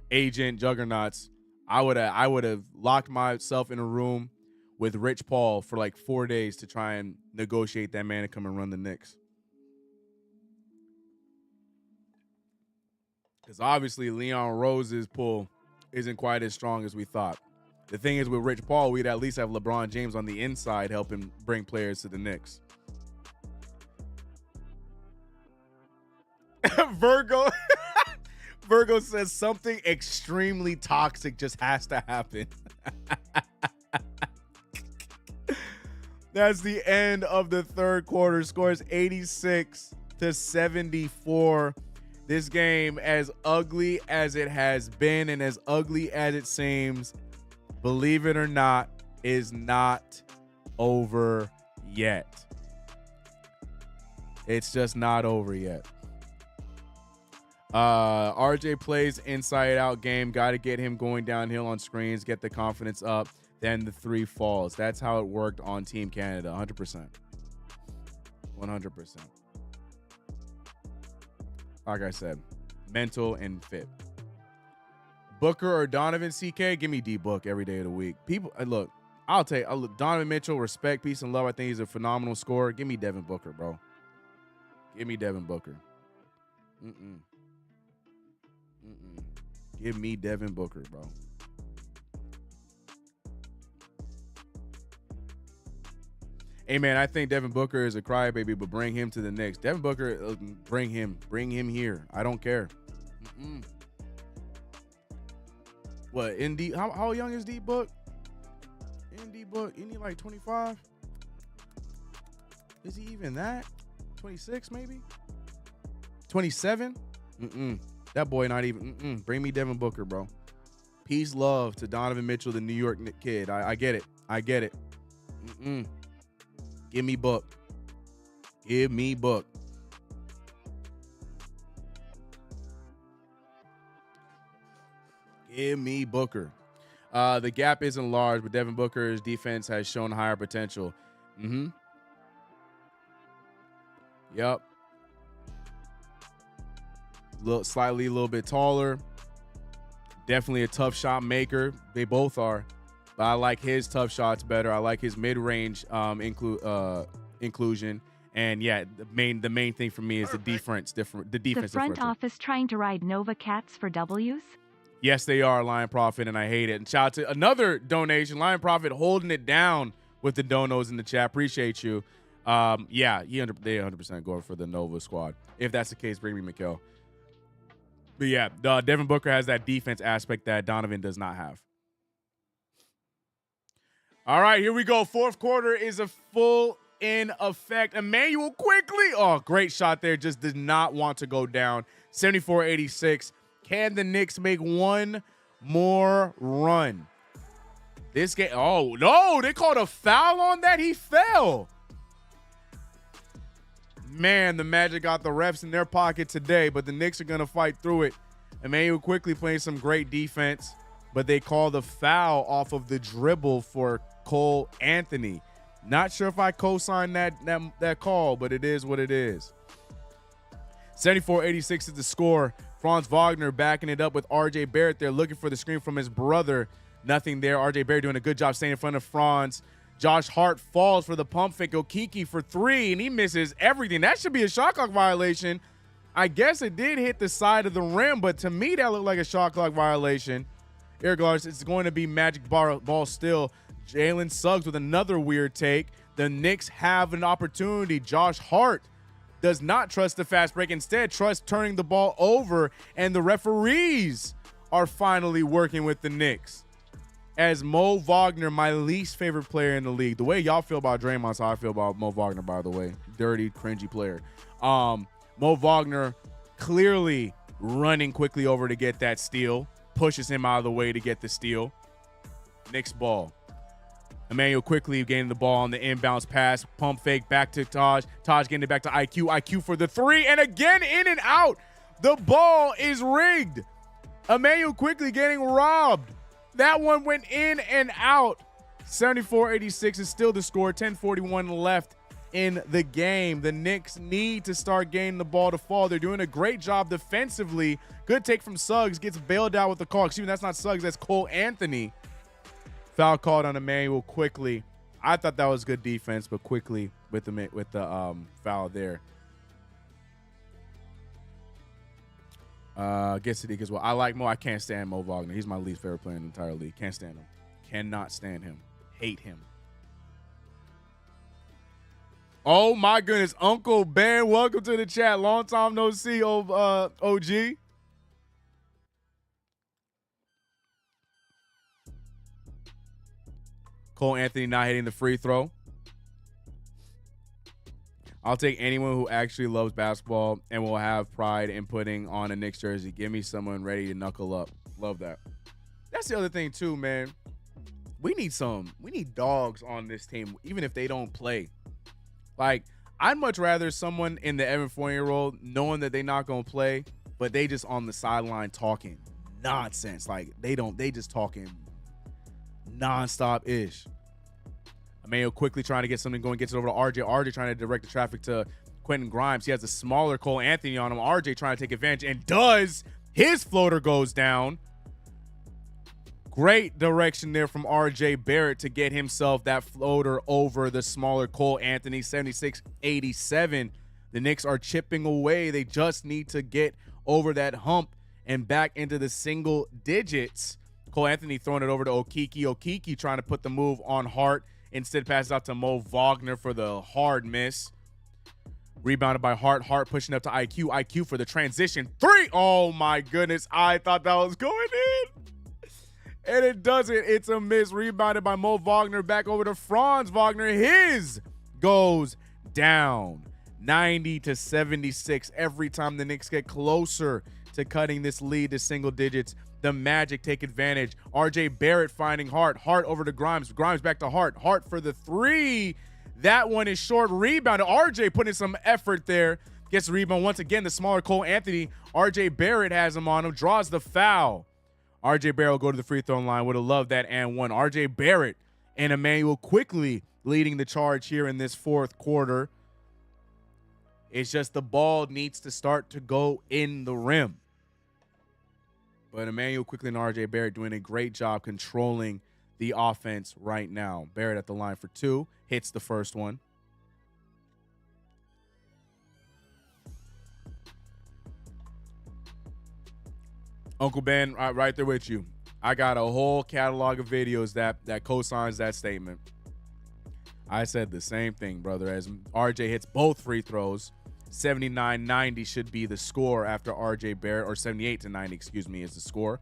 agent juggernauts, I would have locked myself in a room with Rich Paul for like 4 days to try and negotiate that man to come and run the Knicks. Because obviously Leon Rose's pull isn't quite as strong as we thought. The thing is, with Rich Paul, we'd at least have LeBron James on the inside helping bring players to the Knicks. Virgo says something extremely toxic just has to happen. That's the end of the third quarter. Scores 86-74. This game, as ugly as it has been and as ugly as it seems, believe it or not, is not over yet. It's just not over yet. RJ plays inside out game. Got to get him going downhill on screens, get the confidence up. Then the three falls. That's how it worked on Team Canada. 100%. 100%. Like I said, mental and fit. Booker or Donovan, CK? Give me D-Book every day of the week. People, look, I'll take Donovan Mitchell, respect, peace, and love. I think he's a phenomenal scorer. Give me Devin Booker, bro. Give me Devin Booker. Give me Devin Booker, bro. Hey, man, I think Devin Booker is a crybaby, but bring him to the Knicks. Devin Booker, bring him here. I don't care. What, how young is D-Book? In D-Book, isn't he like 25? Is he even that? 26 maybe? 27? That boy not even. Bring me Devin Booker, bro. Peace, love to Donovan Mitchell, the New York kid. I get it. I get it. Give me Book. Give me Book. Give me Booker. The gap isn't large, but Devin Booker's defense has shown higher potential. Yep. Slightly a little bit taller. Definitely a tough shot maker. They both are. But I like his tough shots better. I like his mid-range inclusion. And yeah, the main thing for me is the defense. The front office trying to ride Nova Cats for W's? Yes, they are, Lion Prophet, and I hate it. And shout out to another donation, Lion Prophet, holding it down with the donos in the chat. Appreciate you. Yeah, they 100% going for the Nova squad. If that's the case, bring me Mikal. But yeah, Devin Booker has that defense aspect that Donovan does not have. All right, here we go. Fourth quarter is a full in effect. Emmanuel quickly. Oh, great shot there. Just did not want to go down. 74-86. Can the Knicks make one more run? This game. Oh, no. They called a foul on that. He fell. Man, the Magic got the refs in their pocket today, but the Knicks are going to fight through it. Emmanuel quickly playing some great defense, but they called a foul off of the dribble for Cole Anthony. Not sure if I co-sign that call, but it is what it is. 74-86 is the score. Franz Wagner backing it up with RJ Barrett there, looking for the screen from his brother. Nothing there. RJ Barrett doing a good job staying in front of Franz. Josh Hart falls for the pump fake. Okiki for three, and he misses everything. That should be a shot clock violation. I guess it did hit the side of the rim, but to me, that looked like a shot clock violation. Irregardless, it's going to be Magic ball still. Jalen Suggs with another weird take. The Knicks have an opportunity. Josh Hart does not trust the fast break. Instead, trusts turning the ball over, and the referees are finally working with the Knicks. As Mo Wagner, my least favorite player in the league. The way y'all feel about Draymond is how I feel about Mo Wagner, by the way. Dirty, cringy player. Mo Wagner clearly running quickly over to get that steal. Pushes him out of the way to get the steal. Knicks ball. Emmanuel quickly getting the ball on the inbounds pass. Pump fake back to Taj. Taj getting it back to IQ. IQ for the three. And again, in and out. The ball is rigged. Emmanuel quickly getting robbed. That one went in and out. 74-86 is still the score. 10:41 left in the game. The Knicks need to start getting the ball to fall. They're doing a great job defensively. Good take from Suggs. Gets bailed out with the call. Excuse me, that's not Suggs. That's Cole Anthony. Foul called on Emmanuel quickly. I thought that was good defense, but quickly with the foul there. Gets it because well, I like Mo. I can't stand Mo Wagner. He's my least favorite player in the entire league. Can't stand him. Cannot stand him. Hate him. Oh my goodness, Uncle Ben, welcome to the chat. Long time no see, OG. Cole Anthony not hitting the free throw. I'll take anyone who actually loves basketball and will have pride in putting on a Knicks jersey. Give me someone ready to knuckle up. Love that. That's the other thing too, man. We need dogs on this team, even if they don't play. Like, I'd much rather someone in the Evan Fournier role knowing that they're not going to play, but they just on the sideline talking nonsense. Like, they just talking nonstop-ish. Emmanuel quickly trying to get something going, gets it over to RJ. RJ trying to direct the traffic to Quentin Grimes. He has a smaller Cole Anthony on him. RJ trying to take advantage and does. His floater goes down. Great direction there from RJ Barrett to get himself that floater over the smaller Cole Anthony. 76-87. The Knicks are chipping away. They just need to get over that hump and back into the single digits. Cole Anthony throwing it over to Okiki. Okiki trying to put the move on Hart. Instead passes out to Mo Wagner for the hard miss. Rebounded by Hart. Hart pushing up to IQ. IQ for the transition. Three. Oh, my goodness. I thought that was going in. And it doesn't. It's a miss. Rebounded by Mo Wagner. Back over to Franz Wagner. His goes down. 90-76. Every time the Knicks get closer to cutting this lead to single digits, the Magic take advantage. RJ Barrett finding Hart. Hart over to Grimes. Grimes back to Hart. Hart for the three. That one is short. Rebound. RJ putting some effort there. Gets the rebound once again. The smaller Cole Anthony. RJ Barrett has him on him. Draws the foul. RJ Barrett will go to the free throw line. Would have loved that and one. RJ Barrett and Emmanuel quickly leading the charge here in this fourth quarter. It's just the ball needs to start to go in the rim. But Emmanuel quickly and RJ Barrett doing a great job controlling the offense right now. Barrett at the line for two. Hits the first one. Uncle Ben, right there with you. I got a whole catalog of videos that co-signs that statement. I said the same thing, brother. As RJ hits both free throws, 79-90 should be the score after RJ Barrett, or 78-90, excuse me, is the score.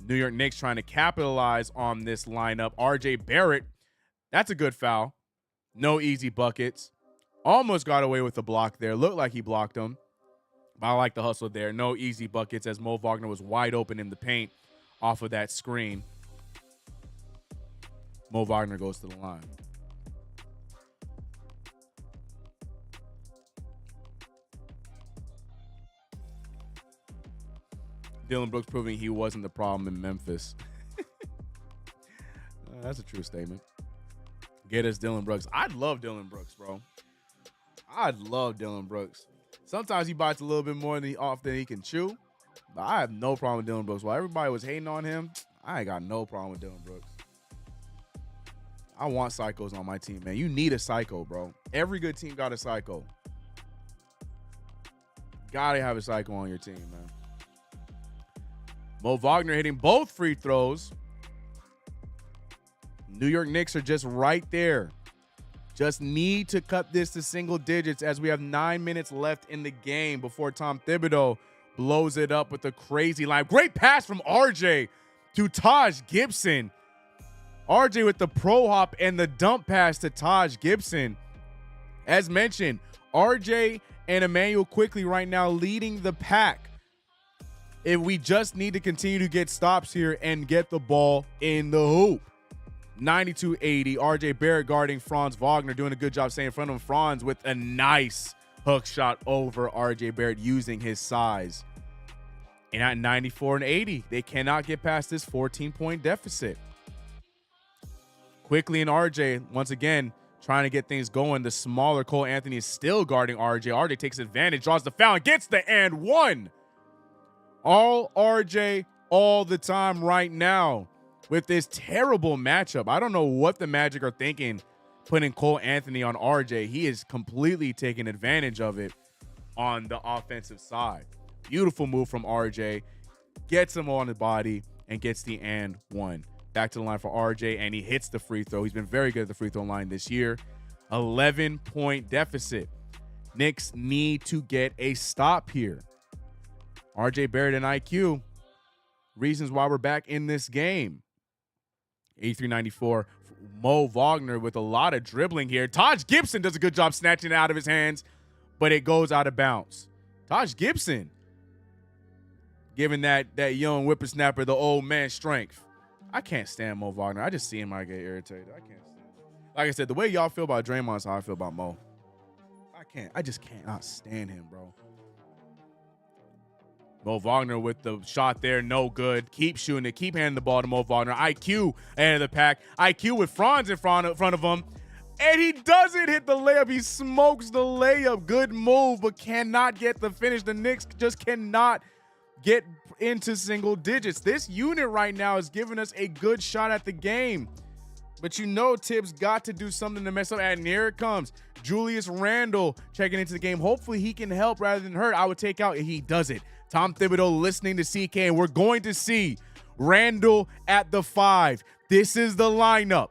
New York Knicks trying to capitalize on this lineup. RJ Barrett, that's a good foul. No easy buckets. Almost got away with the block there. Looked like he blocked him. But I like the hustle there. No easy buckets as Mo Wagner was wide open in the paint off of that screen. Mo Wagner goes to the line. Dylan Brooks proving he wasn't the problem in Memphis. That's a true statement. Get us Dylan Brooks. I'd love Dylan Brooks, bro. I'd love Dylan Brooks. Sometimes he bites a little bit more than he can chew. But I have no problem with Dylan Brooks. While everybody was hating on him, I ain't got no problem with Dylan Brooks. I want psychos on my team, man. You need a psycho, bro. Every good team got a psycho. Gotta have a psycho on your team, man. Mo Wagner hitting both free throws. New York Knicks are just right there. Just need to cut this to single digits as we have 9 minutes left in the game before Tom Thibodeau blows it up with a crazy line. Great pass from RJ to Taj Gibson. RJ with the pro hop and the dump pass to Taj Gibson. As mentioned, RJ and Emmanuel quickly right now leading the pack. If we just need to continue to get stops here and get the ball in the hoop. 92-80. RJ Barrett guarding Franz Wagner, doing a good job staying in front of him. Franz with a nice hook shot over RJ Barrett using his size. And at 94-80, they cannot get past this 14-point deficit. Quickly in RJ, once again, trying to get things going. The smaller Cole Anthony is still guarding RJ. RJ takes advantage, draws the foul, and gets the and one. All RJ all the time right now with this terrible matchup. I don't know what the Magic are thinking putting Cole Anthony on RJ. He is completely taking advantage of it on the offensive side. Beautiful move from RJ. Gets him on the body and gets the and one. Back to the line for RJ, and he hits the free throw. He's been very good at the free throw line this year. 11-point deficit. Knicks need to get a stop here. RJ Barrett and IQ. Reasons why we're back in this game. 83-94. Mo Wagner with a lot of dribbling here. Taj Gibson does a good job snatching it out of his hands, but it goes out of bounds. Taj Gibson giving that young whippersnapper the old man strength. I can't stand Mo Wagner. I just see him, I get irritated. I can't stand him. Like I said, the way y'all feel about Draymond is how I feel about Mo. I just cannot stand him, bro. Mo Wagner with the shot there, no good. Keep shooting it, keep handing the ball to Mo Wagner. IQ ahead of the pack. IQ with Franz in front of him. And he doesn't hit the layup. He smokes the layup. Good move, but cannot get the finish. The Knicks just cannot get into single digits. This unit right now is giving us a good shot at the game. But you know Tibbs got to do something to mess up. And here it comes. Julius Randle checking into the game. Hopefully he can help rather than hurt. I would take out. He does it. Tom Thibodeau listening to CK, and we're going to see Randle at the 5. This is the lineup.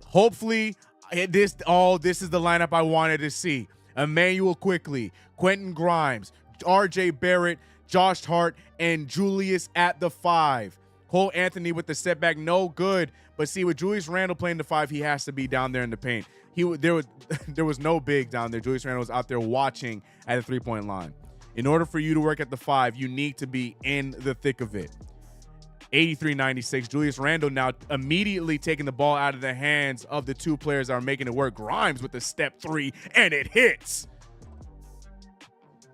Hopefully this is the lineup I wanted to see. Emmanuel quickly, Quentin Grimes, RJ Barrett, Josh Hart, and Julius at the 5. Cole Anthony with the step back, no good. But see, with Julius Randle playing the 5, he has to be down there in the paint. There was no big down there. Julius Randle was out there watching at the 3-point line. In order for you to work at the 5, you need to be in the thick of it. 83-96. Julius Randle now immediately taking the ball out of the hands of the 2 players that are making it work. Grimes with the step 3, and it hits.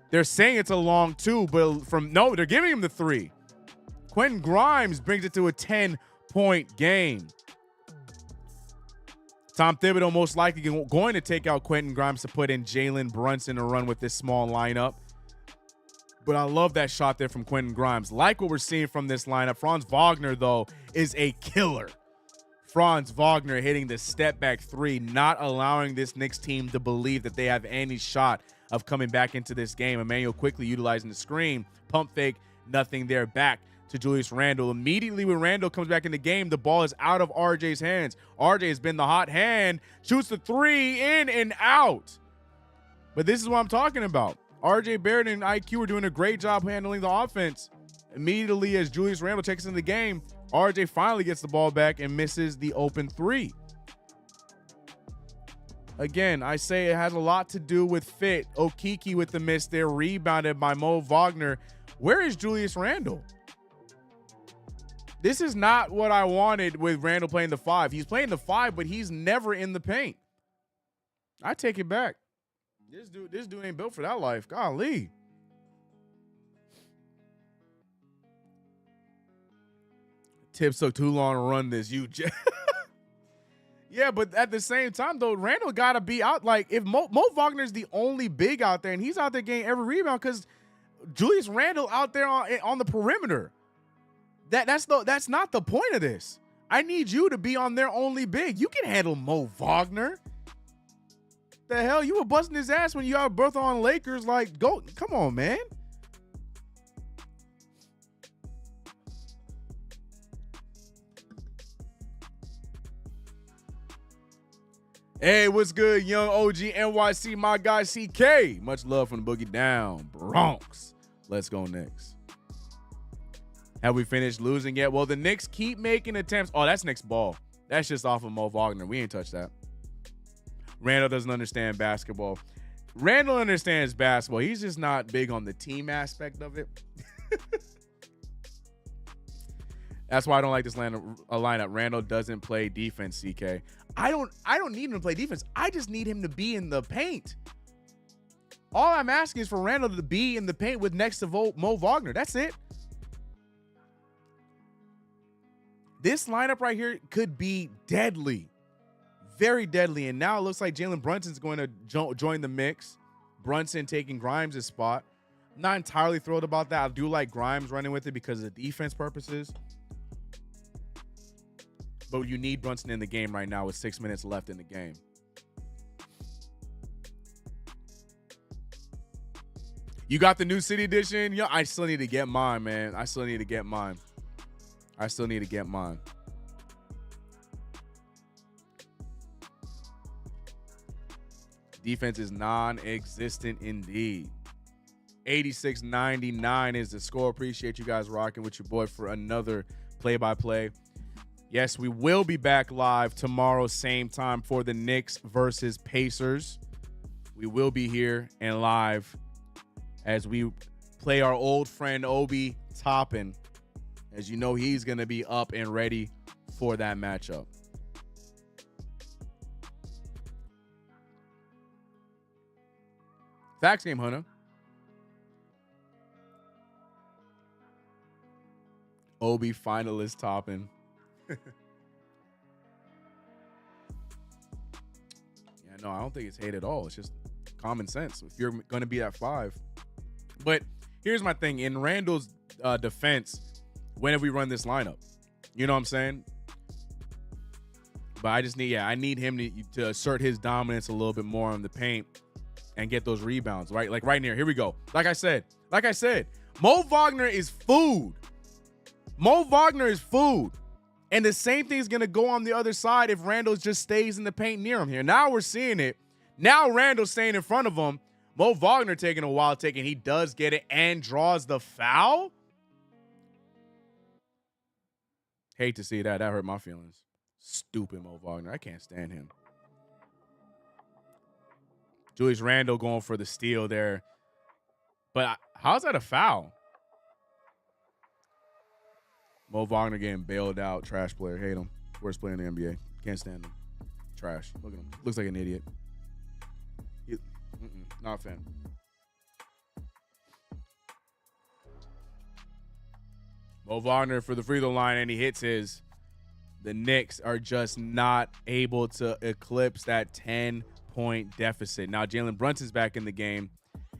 They're saying it's a long 2, but they're giving him the 3. Quentin Grimes brings it to a 10-point game. Tom Thibodeau most likely going to take out Quentin Grimes to put in Jalen Brunson to run with this small lineup. But I love that shot there from Quentin Grimes. Like what we're seeing from this lineup. Franz Wagner, though, is a killer. Franz Wagner hitting the step back 3, not allowing this Knicks team to believe that they have any shot of coming back into this game. Emmanuel quickly utilizing the screen. Pump fake, nothing there. Back to Julius Randle. Immediately when Randle comes back in the game, the ball is out of RJ's hands. RJ has been the hot hand. Shoots the 3, in and out. But this is what I'm talking about. RJ Barrett and IQ are doing a great job handling the offense. Immediately as Julius Randle checks in the game, RJ finally gets the ball back and misses the open 3. Again, I say it has a lot to do with fit. Okiki with the miss there, rebounded by Mo Wagner. Where is Julius Randle? This is not what I wanted with Randle playing the 5. He's playing the 5, but he's never in the paint. I take it back. This dude ain't built for that life. Golly. Tips took too long to run this. Yeah, but at the same time, though, Randle got to be out. Like, if Mo Wagner's the only big out there, and he's out there getting every rebound because Julius Randle out there on the perimeter. That's not the point of this. I need you to be on their only big. You can handle Mo Wagner. The hell, you were busting his ass when you had birth on Lakers. Like, go, come on, man. Hey, what's good, young OG NYC, my guy CK. Much love from the Boogie Down, Bronx. Let's go Knicks. Have we finished losing yet? Well, the Knicks keep making attempts. Oh, that's Knicks ball. That's just off of Mo Wagner. We ain't touched that. Randle doesn't understand basketball. Randle understands basketball. He's just not big on the team aspect of it. That's why I don't like this lineup. Randle doesn't play defense, CK. I don't need him to play defense. I just need him to be in the paint. All I'm asking is for Randle to be in the paint with next to Mo Wagner. That's it. This lineup right here could be deadly. Very deadly. And now it looks like Jalen Brunson's going to join the mix. Brunson taking Grimes' spot. I'm not entirely thrilled about that. I do like Grimes running with it because of defense purposes. But you need Brunson in the game right now with 6 minutes left in the game. You got the new City Edition? Yo, I still need to get mine, man. I still need to get mine. Defense is non-existent indeed. 86-99 is the score. Appreciate you guys rocking with your boy for another play-by-play. Yes, we will be back live tomorrow, same time for the Knicks versus Pacers. We will be here and live as we play our old friend Obi Toppin. As you know, he's going to be up and ready for that matchup. Facts game, Hunter. Obi finalist Toppin. Yeah, no, I don't think it's hate at all. It's just common sense. If you're going to be at 5. But here's my thing. In Randle's defense, when have we run this lineup? You know what I'm saying? But I just need, I need him to assert his dominance a little bit more on the paint and get those rebounds, right? Like right here we go. Like I said, Mo Wagner is food. Mo Wagner is food. And the same thing is going to go on the other side if Randle just stays in the paint near him here. Now we're seeing it. Now Randle's staying in front of him. Mo Wagner taking a wild take, and he does get it and draws the foul. Hate to see that. That hurt my feelings. Stupid Mo Wagner. I can't stand him. Julius Randle going for the steal there. But how's that a foul? Mo Wagner getting bailed out. Trash player. Hate him. Worst player in the NBA. Can't stand him. Trash. Look at him. Looks like an idiot. Not a fan. Mo Wagner for the free throw line, and he hits his. The Knicks are just not able to eclipse that 10-point deficit. Now, Jalen Brunson's back in the game,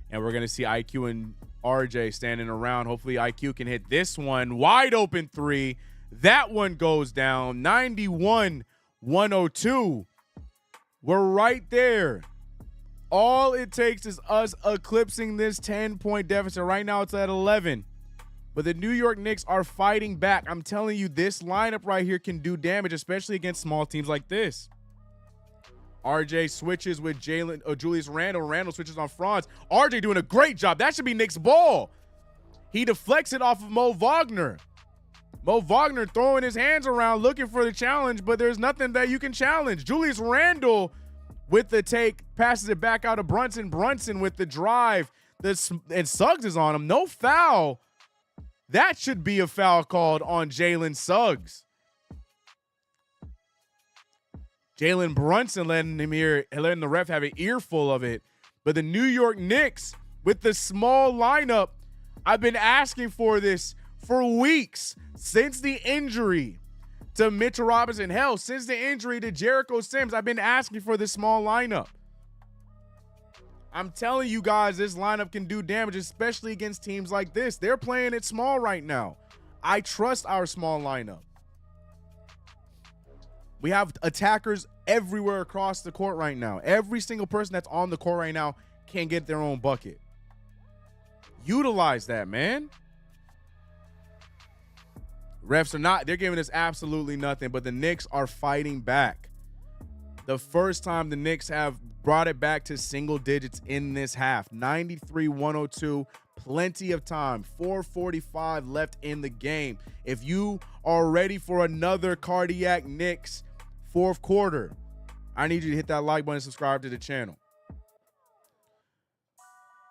and we're going to see IQ and RJ standing around. Hopefully, IQ can hit this one. Wide open three. That one goes down. 91-102. We're right there. All it takes is us eclipsing this 10-point deficit. Right now, it's at 11. But the New York Knicks are fighting back. I'm telling you, this lineup right here can do damage, especially against small teams like this. RJ switches with Julius Randle. Randle switches on Franz. RJ doing a great job. That should be Knicks' ball. He deflects it off of Mo Wagner. Mo Wagner throwing his hands around looking for the challenge, but there's nothing that you can challenge. Julius Randle with the take, passes it back out to Brunson. Brunson with the drive. And Suggs is on him. No foul. That should be a foul called on Jalen Suggs. Jalen Brunson letting the ref have an earful of it. But the New York Knicks with the small lineup, I've been asking for this for weeks since the injury to Mitchell Robinson. Hell, since the injury to Jericho Sims, I've been asking for this small lineup. I'm telling you guys, this lineup can do damage, especially against teams like this. They're playing it small right now. I trust our small lineup. We have attackers everywhere across the court right now. Every single person that's on the court right now can get their own bucket. Utilize that, man. Refs are not. They're giving us absolutely nothing, but the Knicks are fighting back. The first time the Knicks have brought it back to single digits in this half. 93-102. Plenty of time. 4:45 left in the game. If you are ready for another cardiac Knicks fourth quarter, I need you to hit that like button and subscribe to the channel.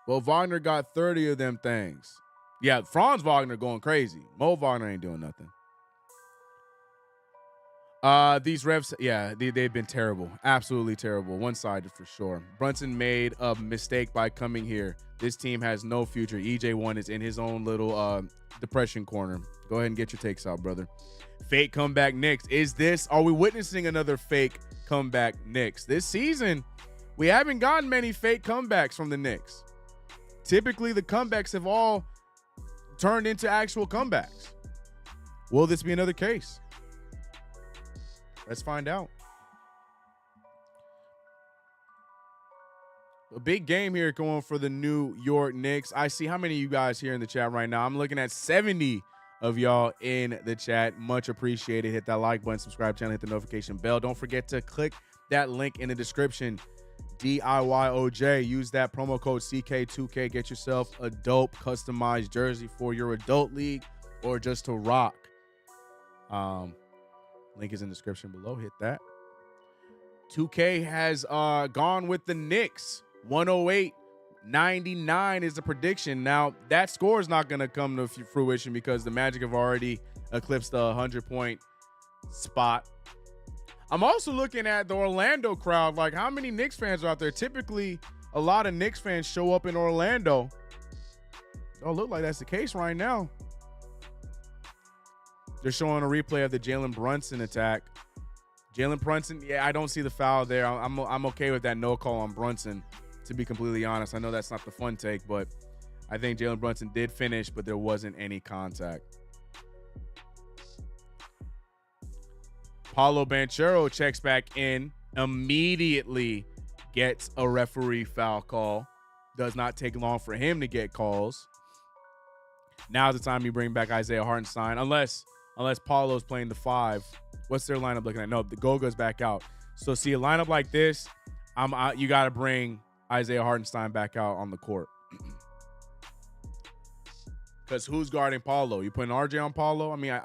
Well, Wagner got 30 of them things. Yeah, Franz Wagner going crazy. Mo Wagner ain't doing nothing. These refs, yeah, they've been terrible. Absolutely terrible. One-sided for sure. Brunson made a mistake by coming here. This team has no future. EJ1 is in his own little depression corner. Go ahead and get your takes out, brother. Fake comeback Knicks. Are we witnessing another fake comeback Knicks? This season, we haven't gotten many fake comebacks from the Knicks. Typically, the comebacks have all turned into actual comebacks. Will this be another case? Let's find out. A big game here going for the New York Knicks. I see how many of you guys here in the chat right now. I'm looking at 70 of y'all in the chat. Much appreciated. Hit that like button, subscribe channel, hit the notification bell. Don't forget to click that link in the description. DIYOJ. Use that promo code CK2K. Get yourself a dope customized jersey for your adult league or just to rock. Link is in the description below. Hit that. 2K has gone with the Knicks. 108-99 is the prediction. Now, that score is not going to come to fruition because the Magic have already eclipsed the 100-point spot. I'm also looking at the Orlando crowd. Like, how many Knicks fans are out there? Typically, a lot of Knicks fans show up in Orlando. Don't look like that's the case right now. They're showing a replay of the Jalen Brunson attack. Jalen Brunson, yeah, I don't see the foul there. I'm okay with that no call on Brunson, to be completely honest. I know that's not the fun take, but I think Jalen Brunson did finish, but there wasn't any contact. Paulo Banchero checks back in, immediately gets a referee foul call. Does not take long for him to get calls. Now's the time you bring back Isaiah Hartenstein, unless Paulo's playing the 5. What's their lineup looking at? No, the Goga's back out. So see a lineup like this, you got to bring Isaiah Hartenstein back out on the court. Because who's guarding Paulo? You putting RJ on Paulo? I mean,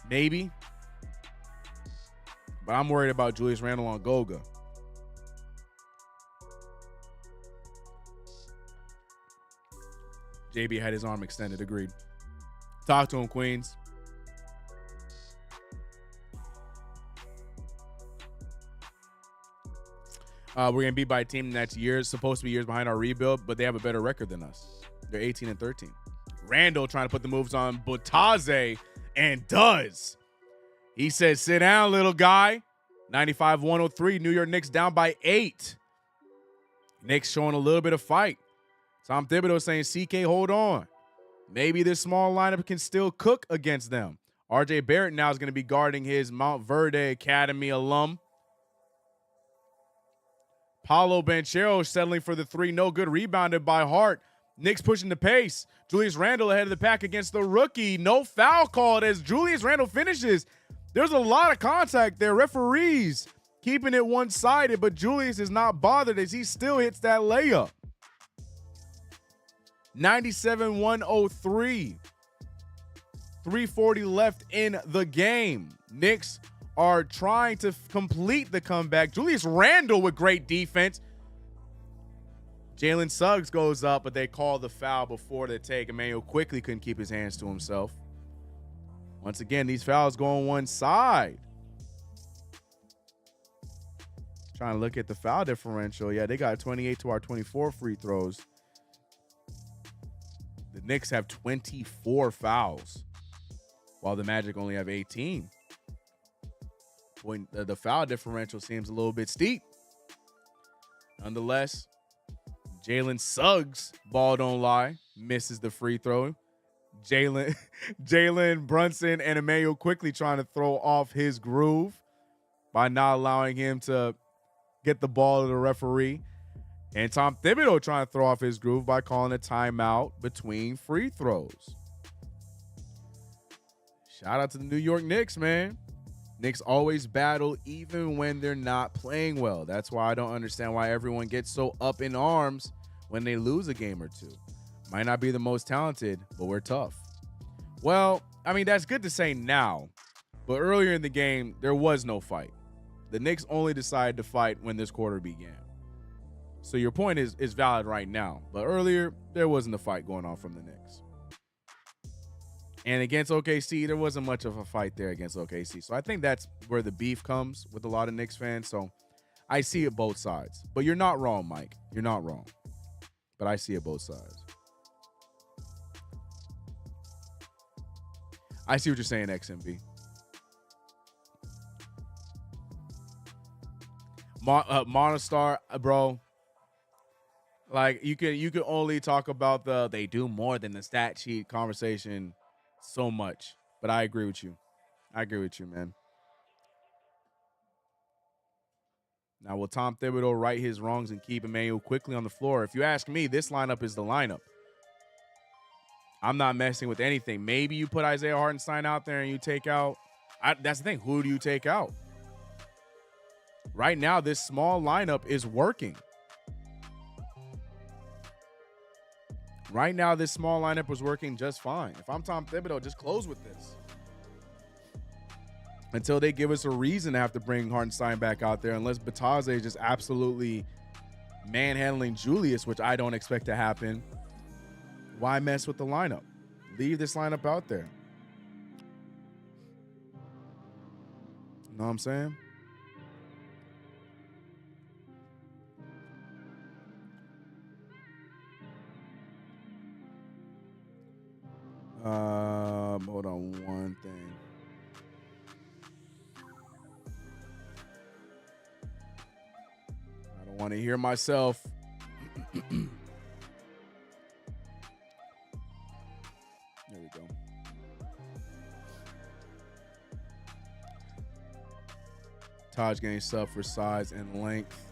Maybe. But I'm worried about Julius Randle on Goga. JB had his arm extended. Agreed. Talk to him, Queens. We're going to be by a team that's supposed to be years behind our rebuild, but they have a better record than us. They're 18-13. Randall trying to put the moves on Butaze and does. He says, sit down, little guy. 95-103. New York Knicks down by 8. Knicks showing a little bit of fight. Tom Thibodeau saying, CK, hold on. Maybe this small lineup can still cook against them. RJ Barrett now is going to be guarding his Mount Verde Academy alum. Paulo Banchero settling for the three. No good. Rebounded by Hart. Knicks pushing the pace. Julius Randle ahead of the pack against the rookie. No foul called as Julius Randle finishes. There's a lot of contact there. Referees keeping it one-sided, but Julius is not bothered as he still hits that layup. 97-103. 3:40 left in the game. Knicks are trying to complete the comeback. Julius Randle with great defense. Jalen Suggs goes up, but they call the foul before the take. Emmanuel quickly couldn't keep his hands to himself. Once again, these fouls go on one side. Trying to look at the foul differential. Yeah, they got 28 to our 24 free throws. The Knicks have 24 fouls, while the Magic only have 18. When the foul differential seems a little bit steep. Nonetheless, Jalen Suggs, ball don't lie, misses the free throw. Jalen Brunson and Emmanuel quickly trying to throw off his groove by not allowing him to get the ball to the referee. And Tom Thibodeau trying to throw off his groove by calling a timeout between free throws. Shout out to the New York Knicks, man. Knicks always battle even when they're not playing well. That's why I don't understand why everyone gets so up in arms when they lose a game or two. Might not be the most talented, but we're tough. Well, I mean, that's good to say now, but earlier in the game, there was no fight. The Knicks only decided to fight when this quarter began. So your point is valid right now, but earlier, there wasn't a fight going on from the Knicks. And against OKC, there wasn't much of a fight there against OKC. So I think that's where the beef comes with a lot of Knicks fans. So I see it both sides. But you're not wrong, Mike. You're not wrong. But I see it both sides. I see what you're saying, XMB. Monostar, bro. Like you can only talk about the they do more than the stat sheet conversation so much. But I agree with you. I agree with you, man. Now, will Tom Thibodeau right his wrongs and keep Emmanuel quickly on the floor? If you ask me, this lineup is the lineup. I'm not messing with anything. Maybe you put Isaiah Hartenstein out there and you take out. That's the thing. Who do you take out? Right now, this small lineup is working. Right now, this small lineup was working just fine. If I'm Tom Thibodeau, just close with this. Until they give us a reason to have to bring Hartenstein back out there, unless Bataze is just absolutely manhandling Julius, which I don't expect to happen. Why mess with the lineup? Leave this lineup out there. You know what I'm saying? Hold on one thing. I don't want to hear myself. There we go. Taj getting sub for size and length.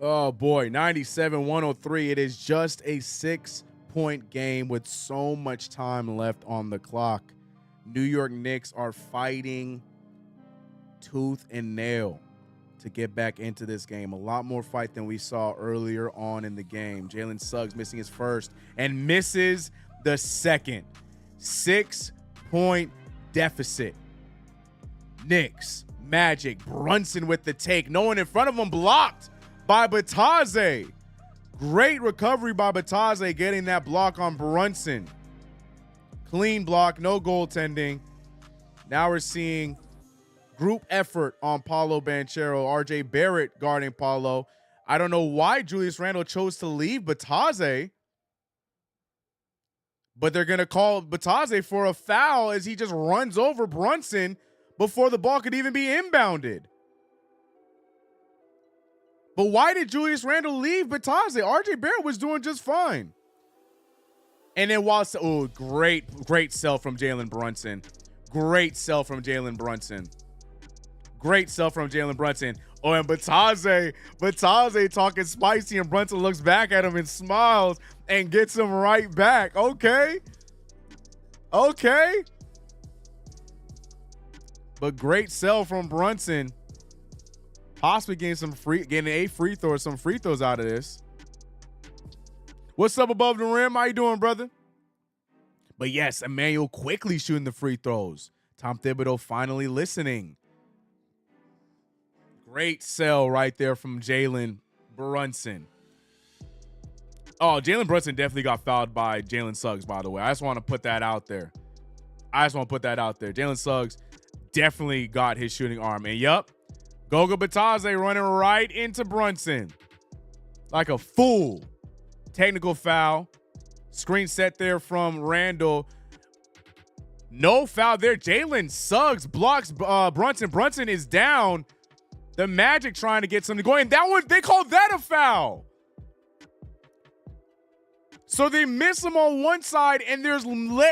Oh boy, 97-103. It is just a 6-point game with so much time left on the clock. New York Knicks are fighting tooth and nail to get back into this game. A lot more fight than we saw earlier on in the game. Jalen Suggs missing his first and misses the second. 6-point deficit. Knicks, Magic, Brunson with the take. No one in front of him, blocked by Bataze. Great recovery by Bataze, getting that block on Brunson. Clean block, no goaltending. Now we're seeing group effort on Paolo Banchero. RJ Barrett guarding Paolo. I don't know why Julius Randle chose to leave Bataze, but they're going to call Bataze for a foul as he just runs over Brunson before the ball could even be inbounded. But why did Julius Randle leave Bataze? RJ Barrett was doing just fine. And then great sell from Jalen Brunson. Great sell from Jalen Brunson. Great sell from Jalen Brunson. Oh, and Bataze talking spicy, and Brunson looks back at him and smiles and gets him right back. Okay. But great sell from Brunson. Possibly getting a free throw or some free throws out of this. What's up above the rim? How you doing, brother? But yes, Emmanuel quickly shooting the free throws. Tom Thibodeau finally listening. Great sell right there from Jalen Brunson. Oh, Jalen Brunson definitely got fouled by Jalen Suggs, by the way. I just want to put that out there. Jalen Suggs definitely got his shooting arm. And yup, Goga Bataze running right into Brunson like a fool. Technical foul. Screen set there from Randle. No foul there. Jalen Suggs blocks Brunson. Brunson is down. The Magic trying to get something going. That one, they called that a foul. So they miss him on one side, and there's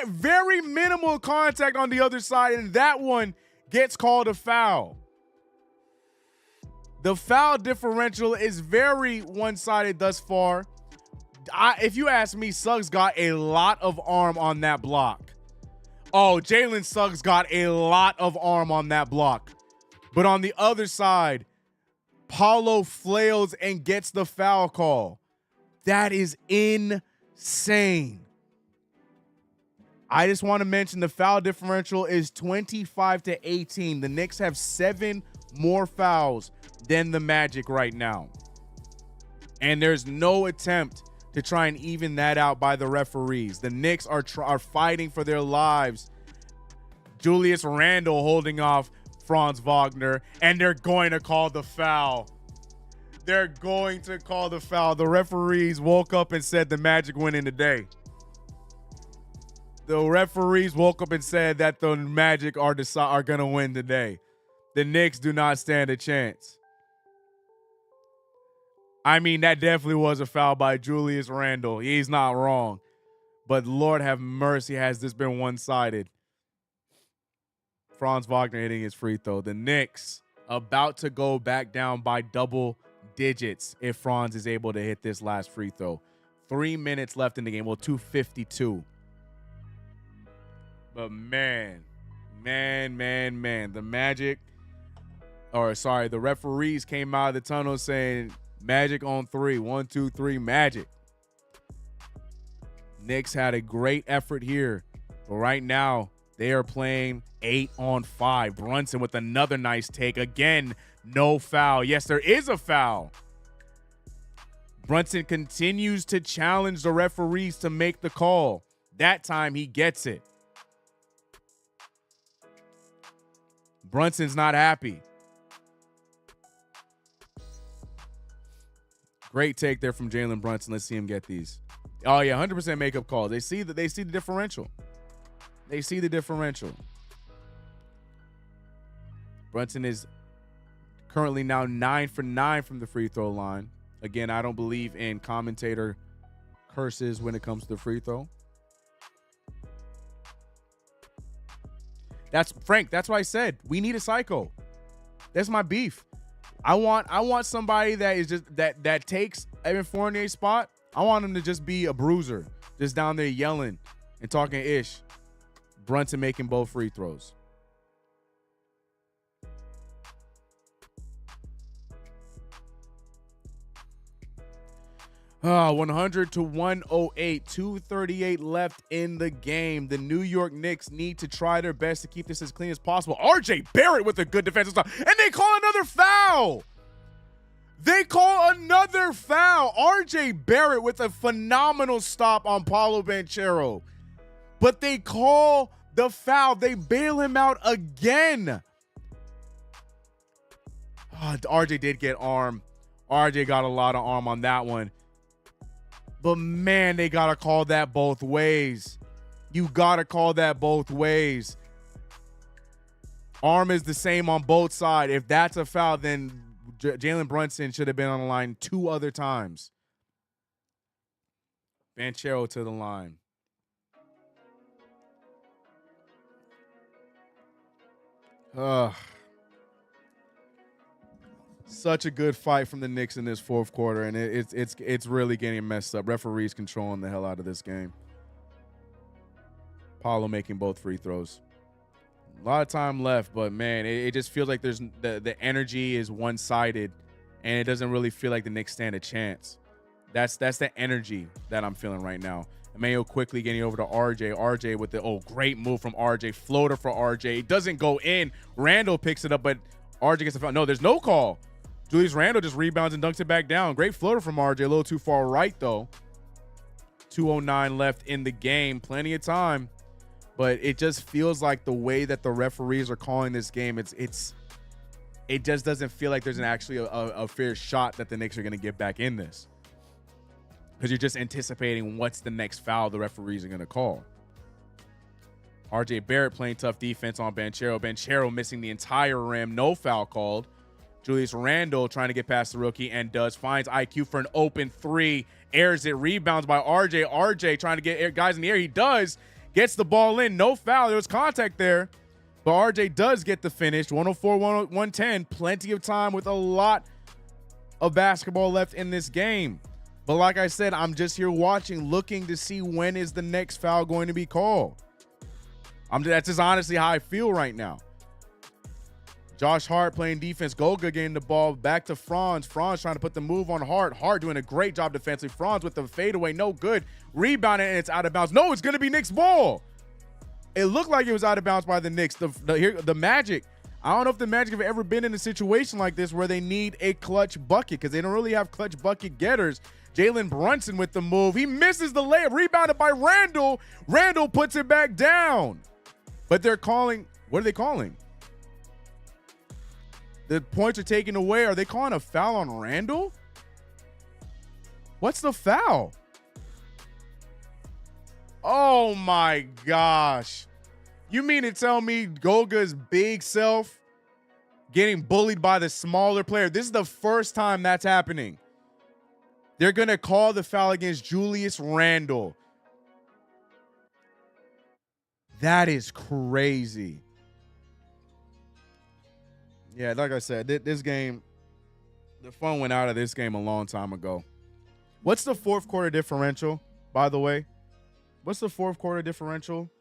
very minimal contact on the other side, and that one gets called a foul. The foul differential is very one-sided thus far. If you ask me, Suggs got a lot of arm on that block. Oh, Jalen Suggs got a lot of arm on that block. But on the other side, Paulo flails and gets the foul call. That is insane. I just want to mention the foul differential is 25-18. The Knicks have 7 more fouls than the Magic right now. And there's no attempt to try and even that out by the referees. The Knicks are fighting for their lives. Julius Randle holding off Franz Wagner, and they're going to call the foul. The referees woke up and said the Magic winning today. The referees woke up and said that the Magic are going to win today. The Knicks do not stand a chance. I mean, that definitely was a foul by Julius Randle. He's not wrong. But Lord have mercy, has this been one-sided? Franz Wagner hitting his free throw. The Knicks about to go back down by double digits if Franz is able to hit this last free throw. 3 minutes left in the game. Well, 2:52. But man. The referees came out of the tunnel saying Magic on 3. 1, 2, 3, Magic. Knicks had a great effort here. But right now, they are playing 8 on 5. Brunson with another nice take. Again, no foul. Yes, there is a foul. Brunson continues to challenge the referees to make the call. That time, he gets it. Brunson's not happy. Great take there from Jalen Brunson. Let's see him get these. Oh, yeah, 100% makeup calls. They see the differential. Brunson is currently now 9 for 9 from the free throw line. Again, I don't believe in commentator curses when it comes to the free throw. That's Frank. That's why I said we need a psycho. That's my beef. I want somebody that is just that takes Evan Fournier's spot. I want him to just be a bruiser, just down there yelling and talking ish. Brunson making both free throws. 100 to 108, 2:38 left in the game. The New York Knicks need to try their best to keep this as clean as possible. RJ Barrett with a good defensive stop, and they call another foul. They call another foul. RJ Barrett with a phenomenal stop on Paolo Banchero, but they call the foul. They bail him out again. RJ did get arm. RJ got a lot of arm on that one. But, man, they got to call that both ways. You got to call that both ways. Arm is the same on both sides. If that's a foul, then Jalen Brunson should have been on the line 2 other times. Banchero to the line. Such a good fight from the Knicks in this fourth quarter, and it's really getting messed up. Referees controlling the hell out of this game. Paulo making both free throws. A lot of time left, but man, it just feels like there's the energy is one-sided, and it doesn't really feel like the Knicks stand a chance. That's the energy that I'm feeling right now. Emmanuel quickly getting over to RJ. RJ with the great move from RJ. Floater for RJ. It doesn't go in. Randall picks it up, but RJ gets the foul. No, there's no call. Julius Randle just rebounds and dunks it back down. Great floater from RJ. A little too far right, though. 2:09 left in the game. Plenty of time. But it just feels like the way that the referees are calling this game, it just doesn't feel like there's actually a fair shot that the Knicks are going to get back in this. Because you're just anticipating what's the next foul the referees are going to call. RJ Barrett playing tough defense on Banchero. Banchero missing the entire rim. No foul called. Julius Randle trying to get past the rookie and finds IQ for an open 3. Airs it. Rebounds by RJ. RJ trying to get guys in the air. He does. Gets the ball in. No foul. There was contact there. But RJ does get the finish. 104-110. Plenty of time with a lot of basketball left in this game. But like I said, I'm just here watching, looking to see when is the next foul going to be called. That's just honestly how I feel right now. Josh Hart playing defense. Goga getting the ball back to Franz. Franz trying to put the move on Hart. Hart doing a great job defensively. Franz with the fadeaway. No good. Rebounding, and it's out of bounds. No, it's going to be Knicks ball. It looked like it was out of bounds by the Knicks. The Magic. I don't know if the Magic have ever been in a situation like this where they need a clutch bucket because they don't really have clutch bucket getters. Jalen Brunson with the move. He misses the layup. Rebounded by Randle. Randle puts it back down. But they're calling. What are they calling? The points are taken away. Are they calling a foul on Randle? What's the foul? Oh, my gosh. You mean to tell me Goga's big self getting bullied by the smaller player? This is the first time that's happening. They're going to call the foul against Julius Randle. That is crazy. Yeah, like I said, this game, the fun went out of this game a long time ago. What's the fourth quarter differential, by the way? What's the fourth quarter differential?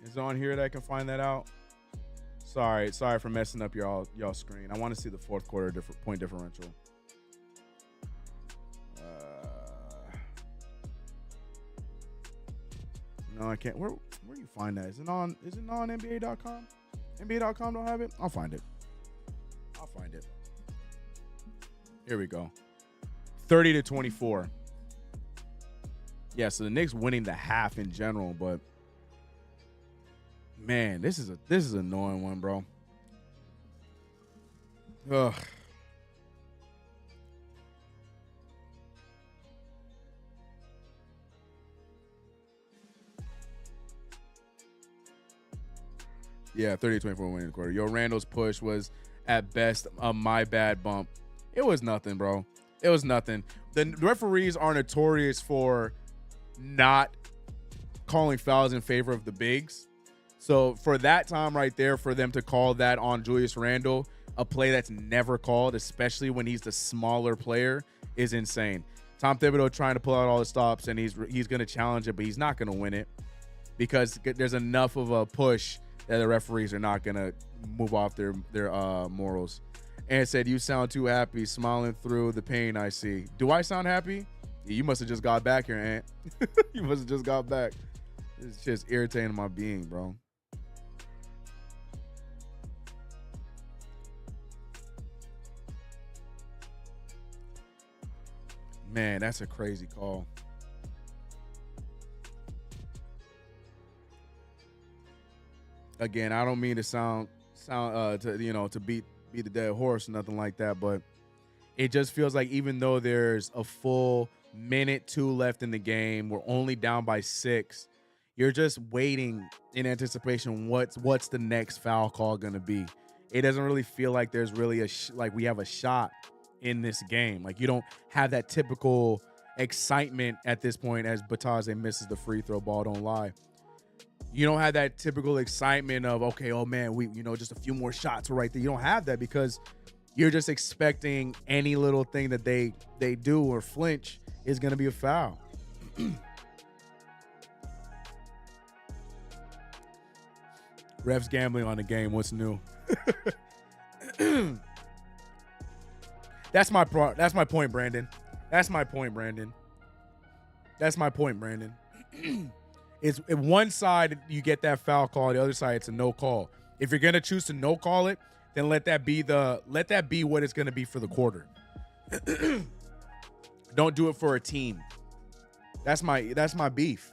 Is it on here that I can find that out? Sorry for messing up y'all screen. I want to see the fourth quarter point differential. No, I can't. Where do you find that? Is it on NBA.com? NBA.com don't have it? I'll find it. Here we go. 30-24. Yeah, so the Knicks winning the half in general, but man, this is an annoying one, bro. Ugh. Yeah, 30-24 winning the quarter. Yo, Randall's push was at best a my bad bump. It was nothing, bro. It was nothing. The referees are notorious for not calling fouls in favor of the bigs. So for that time right there, for them to call that on Julius Randle, a play that's never called, especially when he's the smaller player, is insane. Tom Thibodeau trying to pull out all the stops, and he's going to challenge it, but he's not going to win it because there's enough of a push that the referees are not going to move off their morals. And said, "You sound too happy, smiling through the pain I see." Do I sound happy? Yeah, you must have just got back here, Ant. You must have just got back. It's just irritating my being, bro. Man, that's a crazy call. Again, I don't mean to sound to beat the dead horse or nothing like that, but it just feels like even though there's a full minute 2 left in the game, we're only down by 6. You're just waiting in anticipation. What's the next foul call gonna be? It doesn't really feel like there's really like we have a shot in this game. Like you don't have that typical excitement at this point as Bataze misses the free throw ball. Don't lie. You don't have that typical excitement of, okay, oh man, we just a few more shots right there. You don't have that because you're just expecting any little thing that they do or flinch is going to be a foul. Refs gambling on the game. What's new? That's my point, Brandon. That's my point, Brandon. It's if one side you get that foul call, the other side it's a no call. If you're gonna choose to no call it, then let that be what it's gonna be for the quarter. Don't do it for a team. That's my beef.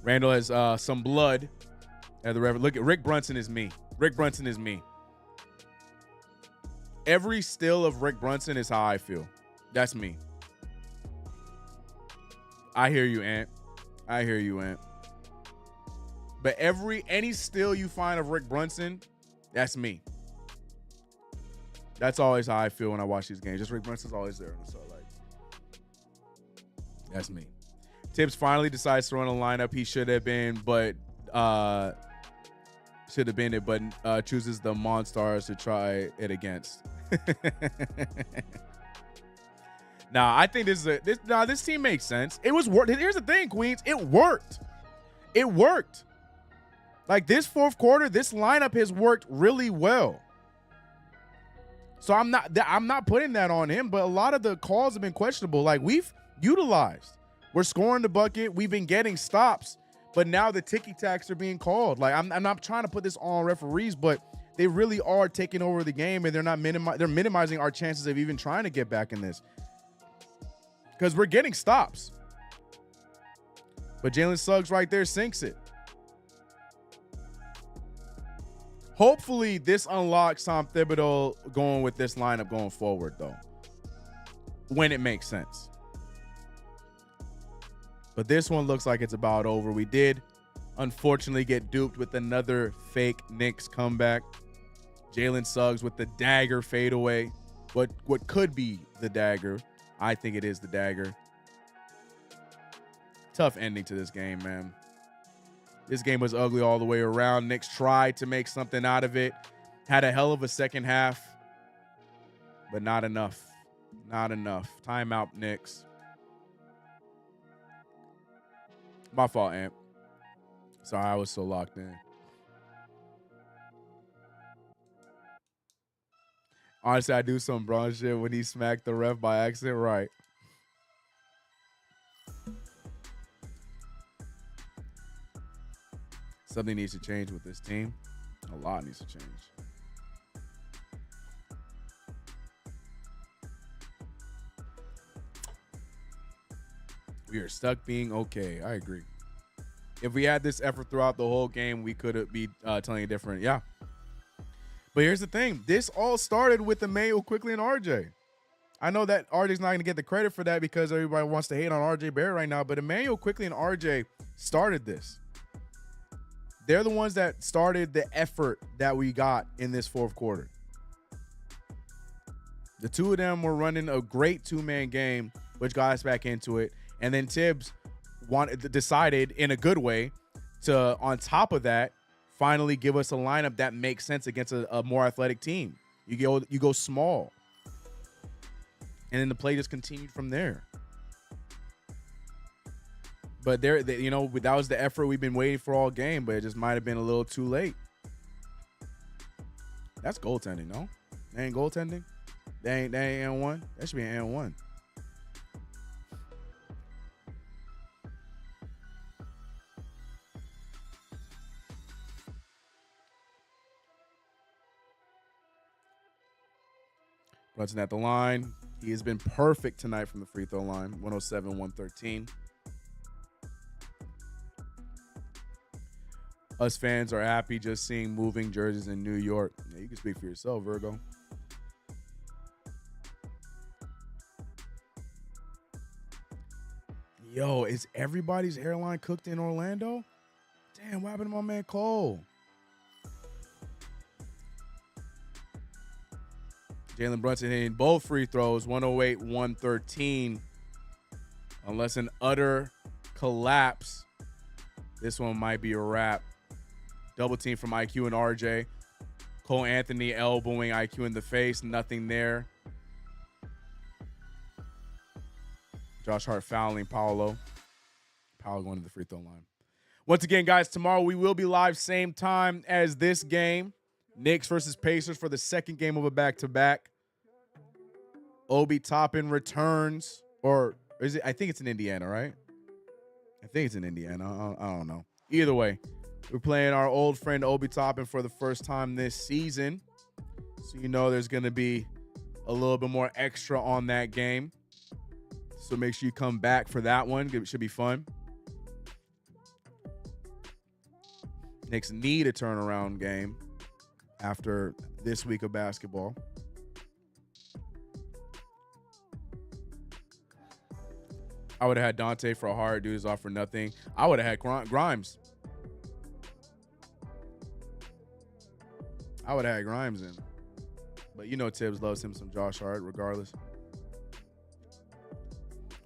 Randall has some blood at the referee. Look at Rick Brunson is me. Rick Brunson is me. Every still of Rick Brunson is how I feel. That's me. I hear you, Ant. But any still you find of Rick Brunson, that's me. That's always how I feel when I watch these games. Just Rick Brunson's always there. So like, that's me. Tibbs finally decides to run a lineup he should have been, but chooses the Monstars to try it against. Nah, I think this team makes sense. It was work. Here's the thing, Queens. It worked. Like this fourth quarter, this lineup has worked really well. So I'm not putting that on him, but a lot of the calls have been questionable. Like we've utilized. We're scoring the bucket. We've been getting stops, but now the ticky-tacks are being called. Like I'm not trying to put this on referees, but they really are taking over the game, and they're minimizing our chances of even trying to get back in this. Because we're getting stops. But Jalen Suggs right there sinks it. Hopefully this unlocks Tom Thibodeau going with this lineup going forward, though. When it makes sense. But this one looks like it's about over. We did, unfortunately, get duped with another fake Knicks comeback. Jalen Suggs with the dagger fadeaway. What could be the dagger. I think it is the dagger. Tough ending to this game, man. This game was ugly all the way around. Knicks tried to make something out of it. Had a hell of a second half, but not enough. Not enough. Timeout, Knicks. My fault, Amp. Sorry, I was so locked in. Honestly, I do some bronze shit when he smacked the ref by accident. Right. Something needs to change with this team. A lot needs to change. We are stuck being okay. I agree. If we had this effort throughout the whole game, we could be telling you different. Yeah. But here's the thing. This all started with Emmanuel Quickly and RJ. I know that RJ's not going to get the credit for that because everybody wants to hate on RJ Barrett right now, but Emmanuel Quickly and RJ started this. They're the ones that started the effort that we got in this fourth quarter. The two of them were running a great two-man game, which got us back into it. And then Tibbs decided in a good way to, on top of that, finally give us a lineup that makes sense against a more athletic team. You go small. And then the play just continued from there. But that was the effort we've been waiting for all game, but it just might have been a little too late. That's goaltending, no? They ain't goaltending? They ain't N1? That should be an N1. Brunson at the line. He has been perfect tonight from the free throw line. 107, 113. Us fans are happy just seeing moving jerseys in New York. Yeah, you can speak for yourself, Virgo. Yo, is everybody's hairline cooked in Orlando? Damn, what happened to my man Cole? Jalen Brunson hitting both free throws, 108, 113. Unless an utter collapse, this one might be a wrap. Double team from IQ and RJ. Cole Anthony elbowing IQ in the face. Nothing there. Josh Hart fouling Paolo. Paolo going to the free throw line. Once again, guys, tomorrow we will be live same time as this game. Knicks versus Pacers for the second game of a back-to-back. Obi Toppin returns. Or is it? I think it's in Indiana, right? I think it's in Indiana. I don't know. Either way, we're playing our old friend Obi Toppin for the first time this season. So you know there's going to be a little bit more extra on that game. So make sure you come back for that one. It should be fun. Knicks need a turnaround game after this week of basketball. I would have had Dante for a hard dudes off for nothing. I would have had Grimes. I would have had Grimes in. But you know Tibbs loves him some Josh Hart regardless.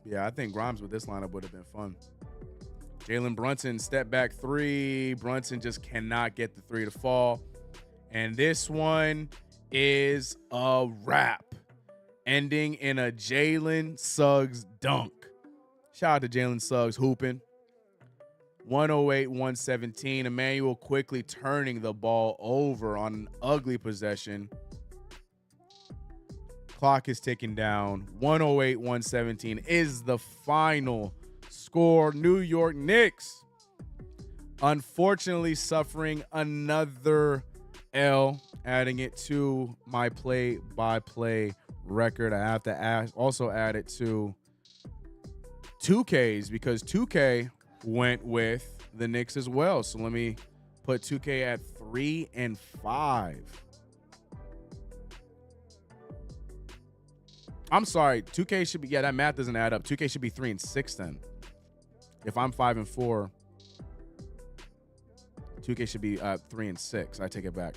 Yeah, I think Grimes with this lineup would have been fun. Jalen Brunson, step back three. Brunson just cannot get the three to fall. And this one is a wrap, ending in a Jalen Suggs dunk. Shout out to Jalen Suggs hooping. 108-117. Emmanuel quickly turning the ball over on an ugly possession. Clock is ticking down. 108-117 is the final score. New York Knicks, unfortunately, suffering another L, adding it to my play-by-play record. I have to also add it to 2K's because 2K went with the Knicks as well. So let me put 2K at 3-5. I'm sorry, 2K should be, yeah, that math doesn't add up. 2K should be 3-6 then. If I'm 5-4, 2K should be 3-6. I take it back.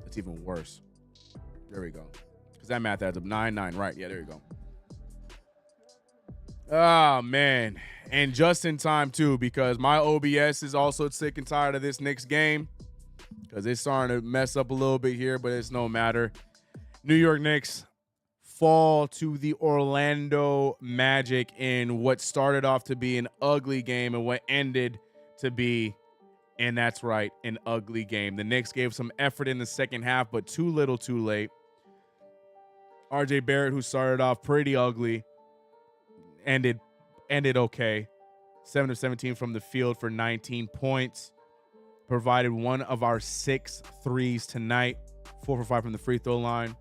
It's even worse. There we go. Because that math adds up. 9-9. Right. Yeah, there you go. Oh, man. And just in time, too, because my OBS is also sick and tired of this Knicks game. Because it's starting to mess up a little bit here, but it's no matter. New York Knicks fall to the Orlando Magic in what started off to be an ugly game and what ended to be, and that's right, an ugly game. The Knicks gave some effort in the second half, but too little too late. RJ Barrett, who started off pretty ugly, ended okay. 7 of 17 from the field for 19 points. Provided one of our 6 threes tonight. 4 for 5 from the free throw line.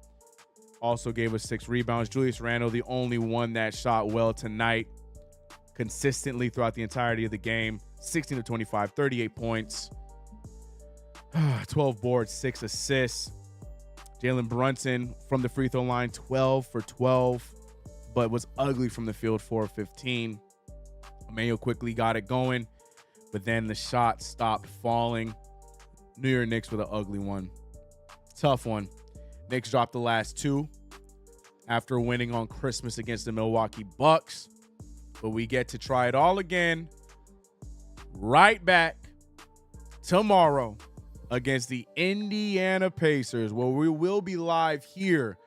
Also gave us 6 rebounds. Julius Randle, the only one that shot well tonight, consistently throughout the entirety of the game. 16 of 25, 38 points, 12 boards, 6 assists. Jalen Brunson from the free throw line, 12 for 12, but was ugly from the field, 4 of 15. Emmanuel quickly got it going, but then the shot stopped falling. New York Knicks with an ugly one. Tough one. Knicks dropped the last 2 after winning on Christmas against the Milwaukee Bucks. But we get to try it all again right back tomorrow against the Indiana Pacers, where we will be live here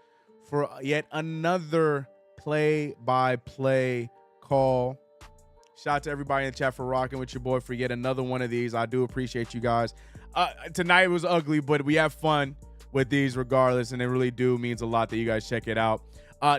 for yet another play-by-play call. Shout out to everybody in the chat for rocking with your boy for yet another one of these. I do appreciate you guys. Tonight was ugly, but we have fun with these regardless, and it really means a lot that you guys check it out.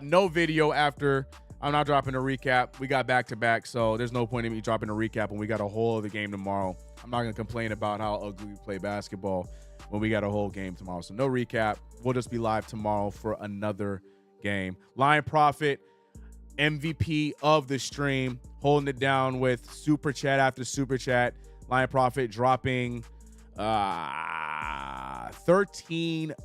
No video after. I'm not dropping a recap. We got back-to-back, so there's no point in me dropping a recap when we got a whole other game tomorrow. I'm not going to complain about how ugly we play basketball when we got a whole game tomorrow. So no recap. We'll just be live tomorrow for another game. Lion Prophet, MVP of the stream, holding it down with super chat after super chat. Lion Prophet dropping $13.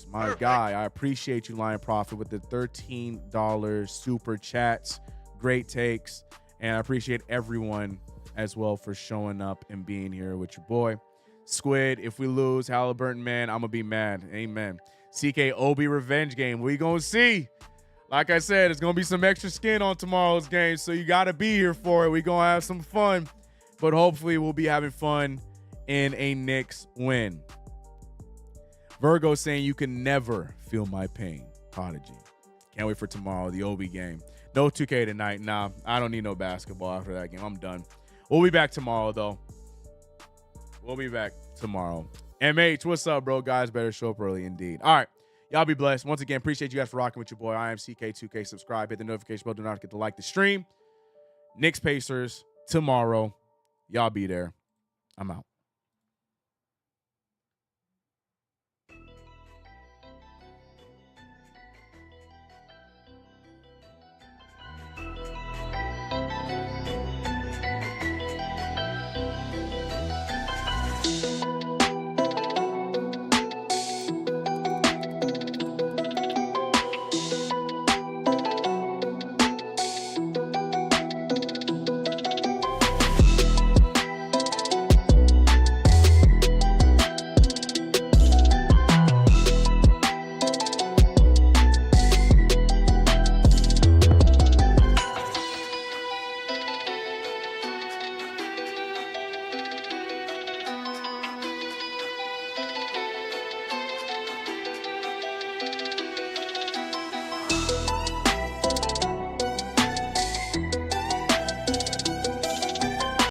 My guy, I appreciate you, Lion Prophet, with the $13 super chats. Great takes. And I appreciate everyone as well for showing up and being here with your boy. Squid, if we lose, Halliburton, man, I'm going to be mad. Amen. CK Obi revenge game. We going to see. Like I said, it's going to be some extra skin on tomorrow's game, so you got to be here for it. We're going to have some fun, but hopefully we'll be having fun in a Knicks win. Virgo saying you can never feel my pain. Prodigy. Can't wait for tomorrow, the Obi game. No 2K tonight. Nah, I don't need no basketball after that game. I'm done. We'll be back tomorrow, though. We'll be back tomorrow. MH, what's up, bro? Guys, better show up early indeed. All right. Y'all be blessed. Once again, appreciate you guys for rocking with your boy. I am CK2K. Subscribe. Hit the notification bell. Do not forget to like the stream. Knicks Pacers tomorrow. Y'all be there. I'm out.